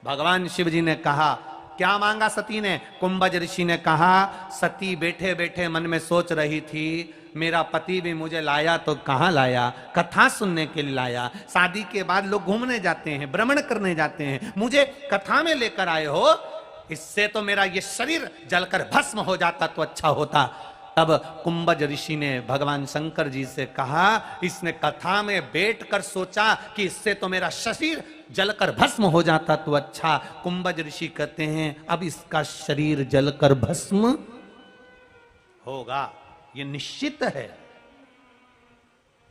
भगवान शिव जी ने कहा, क्या मांगा सती ने? कुंभज ऋषि ने कहा, सती बैठे बैठे मन में सोच रही थी, मेरा पति भी मुझे लाया तो कहाँ लाया? कथा सुनने के लिए लाया। शादी के बाद लोग घूमने जाते हैं, भ्रमण करने जाते हैं, मुझे कथा में लेकर आए हो, इससे तो मेरा ये शरीर जलकर भस्म हो जाता तो अच्छा होता। तब कुंभज ऋषि ने भगवान शंकर जी से कहा, इसने कथा में बैठकर सोचा कि इससे तो मेरा शरीर जलकर भस्म हो जाता तो अच्छा। कुंभज ऋषि कहते हैं, अब इसका शरीर जलकर भस्म होगा, ये निश्चित है।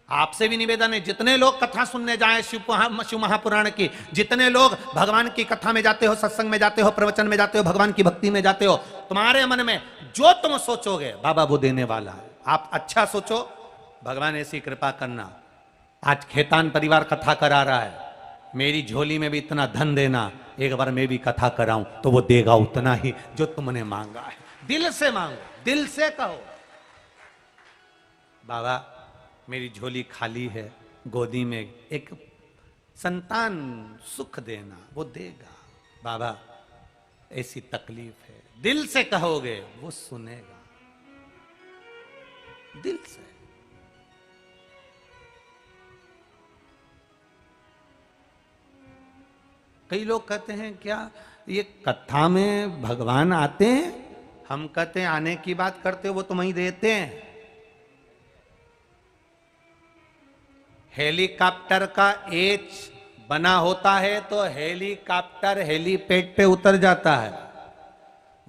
आपसे भी निवेदन है, जितने लोग कथा सुनने जाए शिव महापुराण की, जितने लोग भगवान की कथा में जाते हो, सत्संग में जाते हो, प्रवचन में जाते हो, भगवान की भक्ति में जाते हो, तुम्हारे मन में जो तुम सोचोगे बाबा वो देने वाला है। आप अच्छा सोचो, भगवान ऐसी कृपा करना। आज खेतान परिवार कथा करा रहा है, मेरी झोली में भी इतना धन देना, एक बार मैं भी कथा कराऊं तो वो देगा उतना ही जो तुमने मांगा है। दिल से मांगो, दिल से कहो, बाबा मेरी झोली खाली है, गोदी में एक संतान सुख देना, वो देगा। बाबा ऐसी तकलीफ है, दिल से कहोगे वो सुनेगा, दिल से। कई लोग कहते हैं क्या ये कथा में भगवान आते हैं? हम कहते हैं आने की बात करते हो, वो तो वहीं देते हैं। हेलीकॉप्टर का एच बना होता है तो हेलीकॉप्टर हेलीपैड पे उतर जाता है।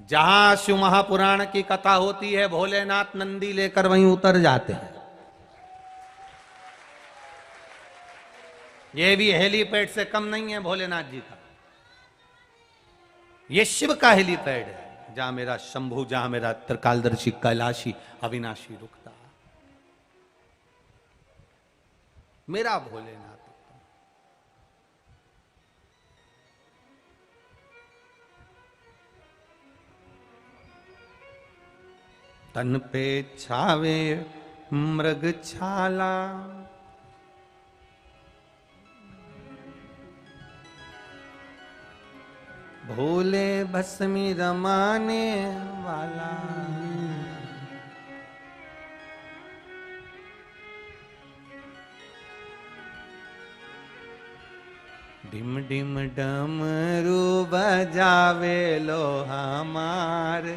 जहां शिव महापुराण की कथा होती है, भोलेनाथ नंदी लेकर वहीं उतर जाते हैं। ये भी हेलीपैड से कम नहीं है भोलेनाथ जी का। ये शिव का हेलीपैड है, जहां मेरा शंभु, जहां मेरा त्रिकालदर्शी कैलाशी अविनाशी रुकता, मेरा भोलेनाथ। तन पे छावे मृग छाला, भोले भस्मी रमाने वाला। डिम डिम डमरू बजावे लो हमार,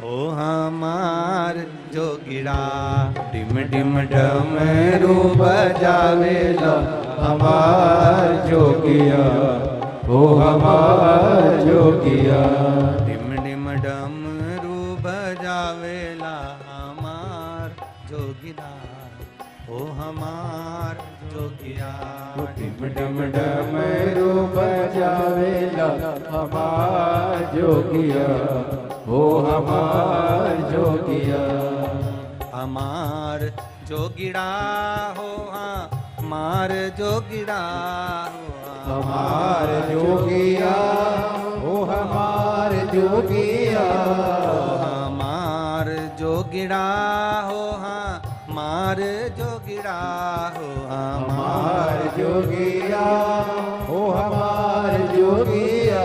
ओ हमार जोगिड़ा। डिम डिम डमरू बजावे लो हमार जोगिया, ओ हमार जोगिया। डिम डिम डमरू बजावेला हमार जोगिड़ा, ओ हमार जोगिया। डिम डिम डमरू बजावेला हमार जोगिया, ओ हमार जोगिया। हमार जोगिड़ा हो हमार जोगिड़ा हो हमार जोगिया, ओ हमार जोगिया। हमार जोगिड़ा हो हमार जोगिड़ा हो हमार जोगिया, ओ हमार जोगिया।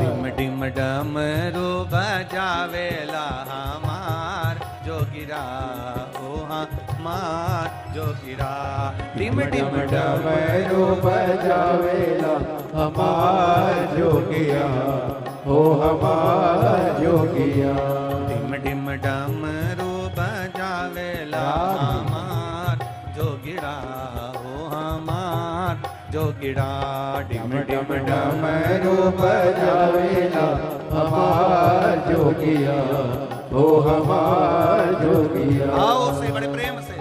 डिम डिम डमरू बजावेला हमार जोगिड़ा हो हमार जोगिड़ा। डिम डिम डमरू बजावेला हमार जोगिया, ओ हमार जोगिया। डिम डिम डमरू बजावेला हमार जोगिड़ा हो हमार जोगिड़ा। डिम डिम डमरू बजावेला हमार जोगिया, ओ हमार जोगिया। आओ से बड़े प्रेम से।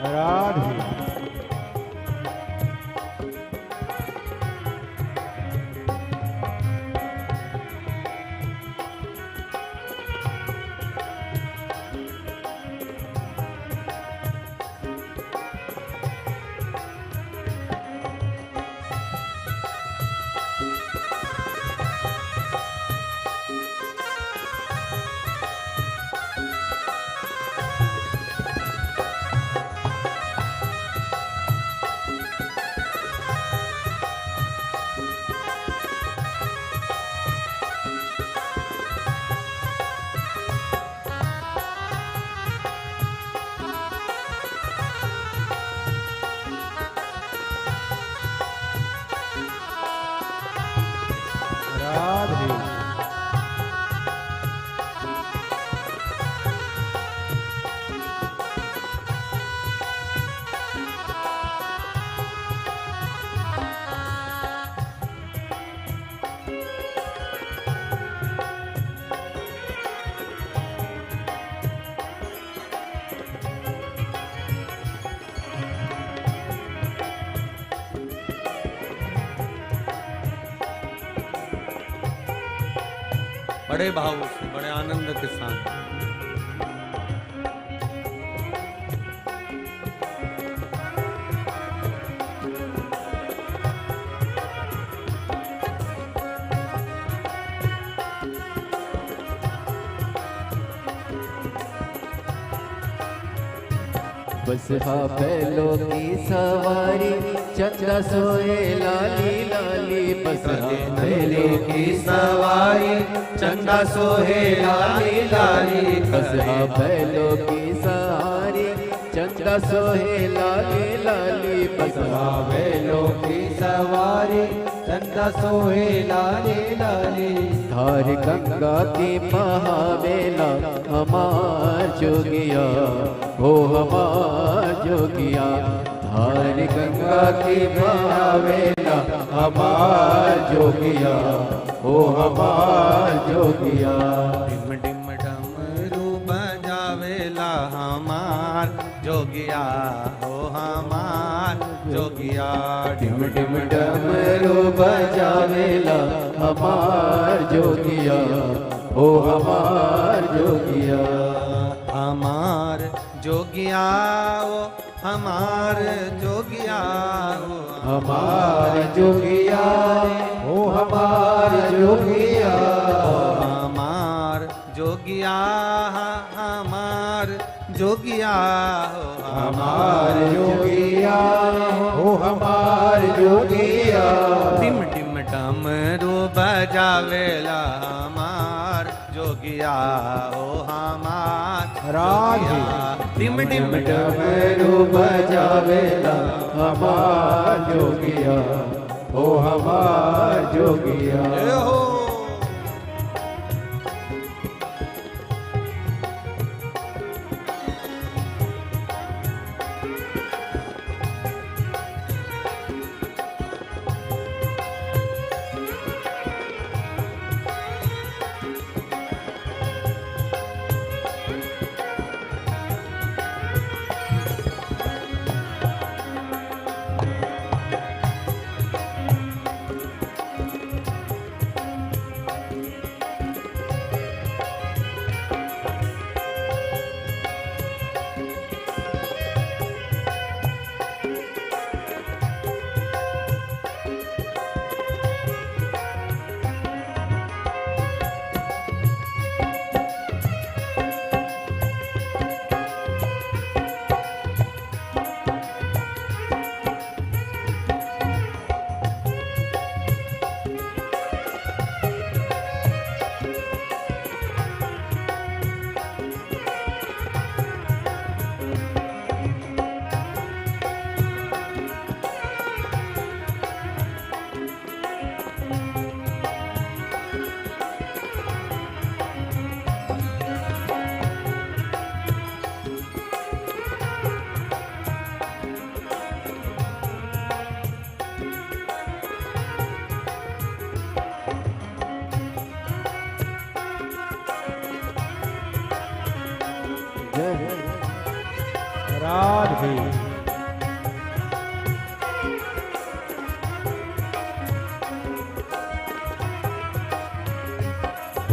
राधे। बड़े भाव से, बड़े आनंद के साथ। बस बैलो की सवारी चंदा सोए लाली लाली। बस बैलो की सवारी चंदा सोहे लाली लाली। बस बैलो की सवारी चंदा सोहे लाली लाली। बस बैलो की सवारी चंदा सोहे लाली लाली। धार गंगा की बहावेला हमार जोगिया, हो हमार जोगिया। धार गंगा की बहावेला हमार जोगिया, हो हमार जोगिया। डिम डिम डमरू बजावेला हमार जोगिया, हो हमार जोगिया। डिम डिम डमरू बजावेला हमार जोगिया, हो हमार जोगिया। हमार जोगिया ओ हमार जोगिया ओ हमार जोगिया, हो हमार जोगिया। हमार जोगिया हमार जोगिया हो हमार जोगिया, हो हमार जोगिया। टिम टिम डमरू बजावेला हमार जोगिया, हो हमार राधे। टिम टिम डमरू बजावेला हमार जोगिया, हो हमार जोगिया। हो। राधे।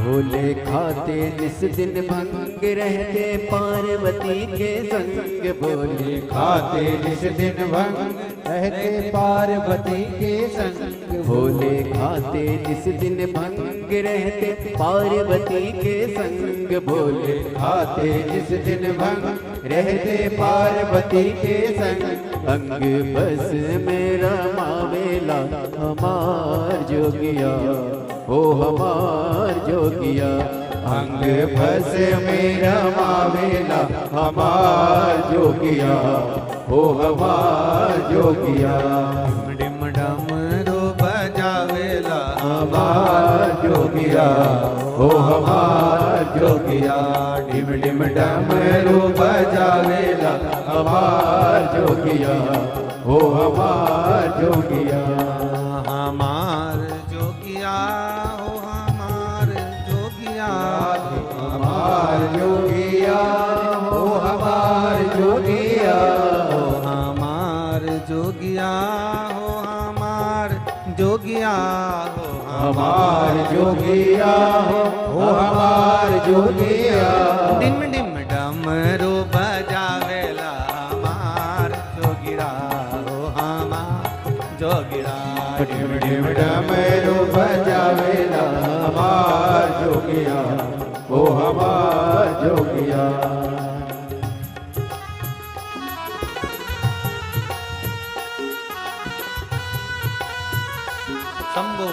भोले खाते निस दिन भंग रहते पार्वती के संग। भोले खाते निस दिन भंग रहते पार्वती के संग। भोले खाते निस दिन भंग रहते पार्वती के संग। भोले खाते निस दिन भंग रहते पार्वती के संग। अंग बस मेरा मावेला हमार जोगिया, हो हमार जोगिया। अंग बस मेरा मावेला हमार जोगिया, हो हमार जोगिया। डिम डमरू बजावेला हमार जोगिया, हो हमार जोगिया। डिम डिम डमरू बजावेला हमार जोगिया, हो हमार जोगिया। हमार जोगिया हो हमार जोगिया। हमार जोगिया, हो हमार जोगिया। हमार जोगिया हो हमार जोगिया हो हमार जोगिया हो हमार जोगिया। डिम डिम डमरू बजावेला हमार जोगिया हो हमार जोगिया। डिम डिम डमरू बजावेला हमार जोगिया हो हमार जोगिया। शंभो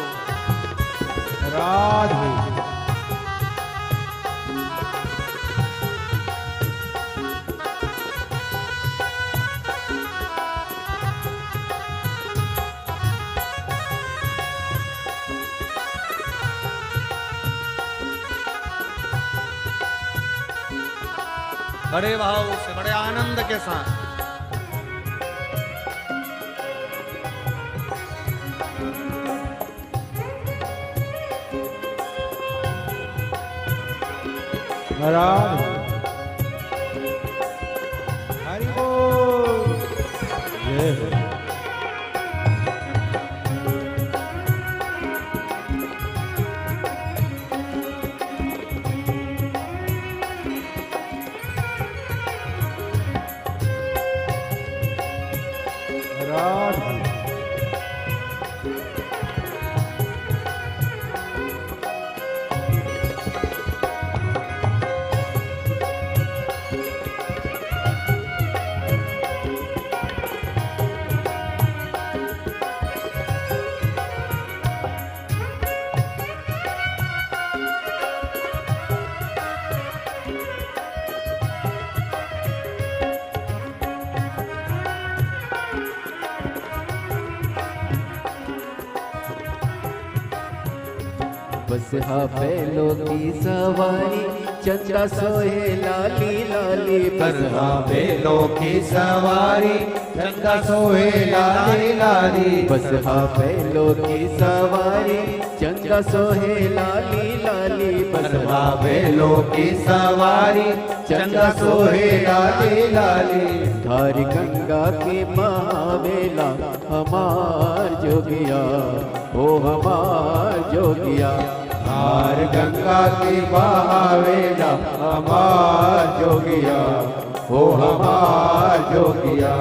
राधे बड़े भाव से बड़े आनंद के साथ राधे हरि बोल जय हो। राधे बस बैलों की सवारी चंदा सोहे लाली लाली। बस बैलों की सवारी चंदा सोहे लाली लाली। बस बैलों की सवारी चंदा सोहे लाली लाली। बस बैलों की सवारी चंदा सोहे लाली लाली। धार गंगा के महावेला हमार जोगिया ओ हमार जोगिया। धार गंगा की बहावेला हमार जोगिया हो हमार जोगिया।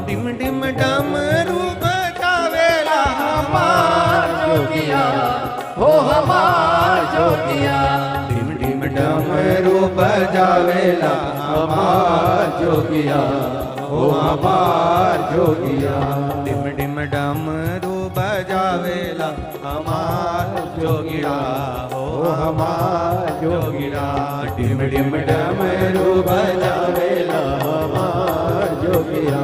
डिम डिम डमरू बजावेला हमार जोगिया हो हमार जोगिया। डिम डिम डमरू बजावेला हमार जोगिया हो हमार जोगिया। डिम डिम डमरू बजावेला हमार जोगिया हो हमार जोगिया। डिम डिम डमरू बजावेला हमार जोगिया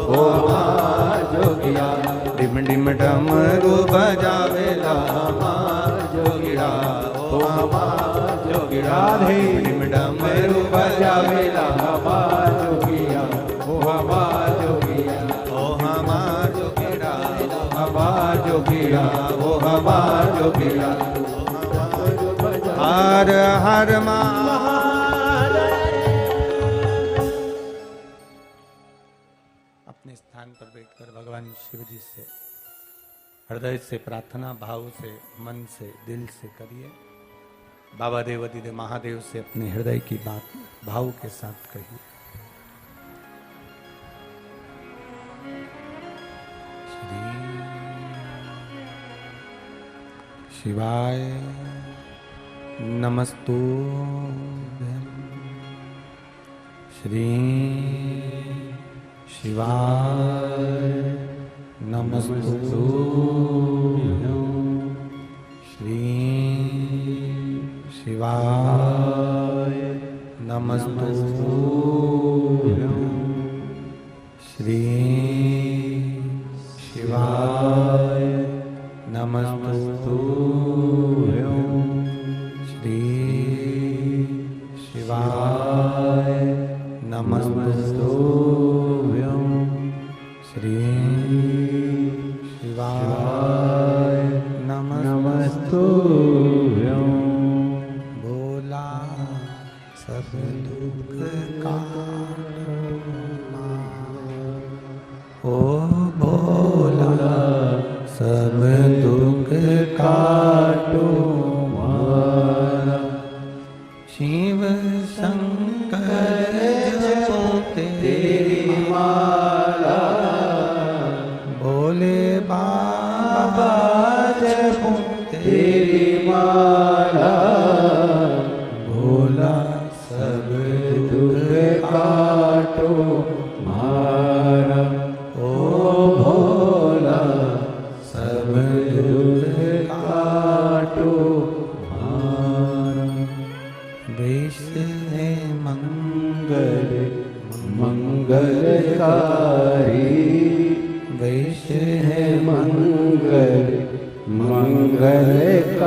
हो हमार जोगिया। डिम डिम डमरू बजावेला हमार जोगिया हो हमार जोगिया। राधे डिम डमरू बजावेला हमार जोगिया हो हमार जोगिया। ओ हमार जोगिया हमार जोगिया हो हमार जोगिया। हर हर महादेव। अपने स्थान पर बैठकर भगवान शिव जी से हृदय से प्रार्थना भाव से मन से दिल से करिए। बाबा देवदीदेव महादेव से अपने हृदय की बात भाव के साथ कहिए। श्री शिवाय नमस्तुभ्यं। श्री शिवाय नमस्तुभ्यं। श्री शिवाय नमस्तुभ्यं। श्री शिवाय नमस्तुभ्यं। श्री शिवाय नमस्तुभ्यं। श्री शिवाय नमस्तुभ्यं। भोला सब दुख का ओ भोला सब तेरी माला भोला सब दुख काटो मारा ओ भोला सब दुख काटो मारा वेश है मंगल मंगलकारी वेश है मंगल मंगलकारी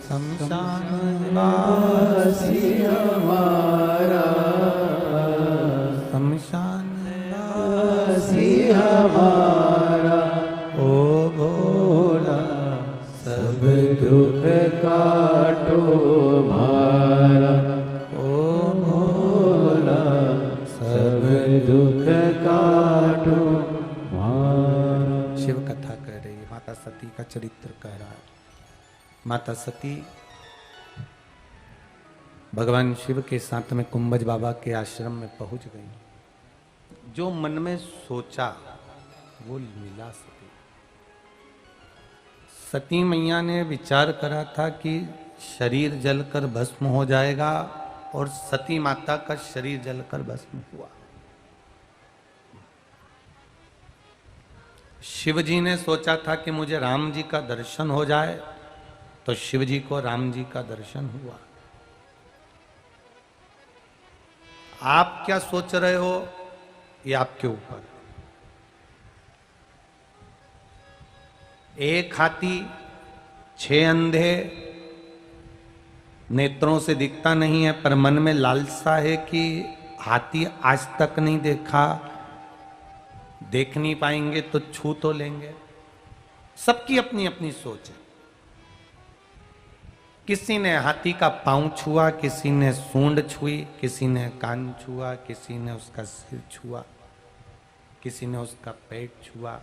शमशान वासी हमारा शमशान वासी हमारा ओ भोला सब दुख काटो मारा ओ भोला सब दुख काटो मारा। शिव कथा कह रही है, माता सती का चरित्र कह रहा है। माता सती भगवान शिव के साथ में कुंभज बाबा के आश्रम में पहुंच गई। जो मन में सोचा वो मिला सती। सती मैया ने विचार करा था कि शरीर जलकर भस्म हो जाएगा, और सती माता का शरीर जलकर भस्म हुआ। शिव जी ने सोचा था कि मुझे राम जी का दर्शन हो जाए, तो शिव जी को राम जी का दर्शन हुआ। आप क्या सोच रहे हो ये आपके ऊपर। एक हाथी 6 अंधे, नेत्रों से दिखता नहीं है, पर मन में लालसा है कि हाथी आज तक नहीं देखा, देख नहीं पाएंगे तो छू तो लेंगे। सबकी अपनी अपनी सोच है। किसी ने हाथी का पांव छुआ, किसी ने सूंड छुई, किसी ने कान छुआ, किसी ने उसका सिर छुआ, किसी ने उसका पेट छुआ।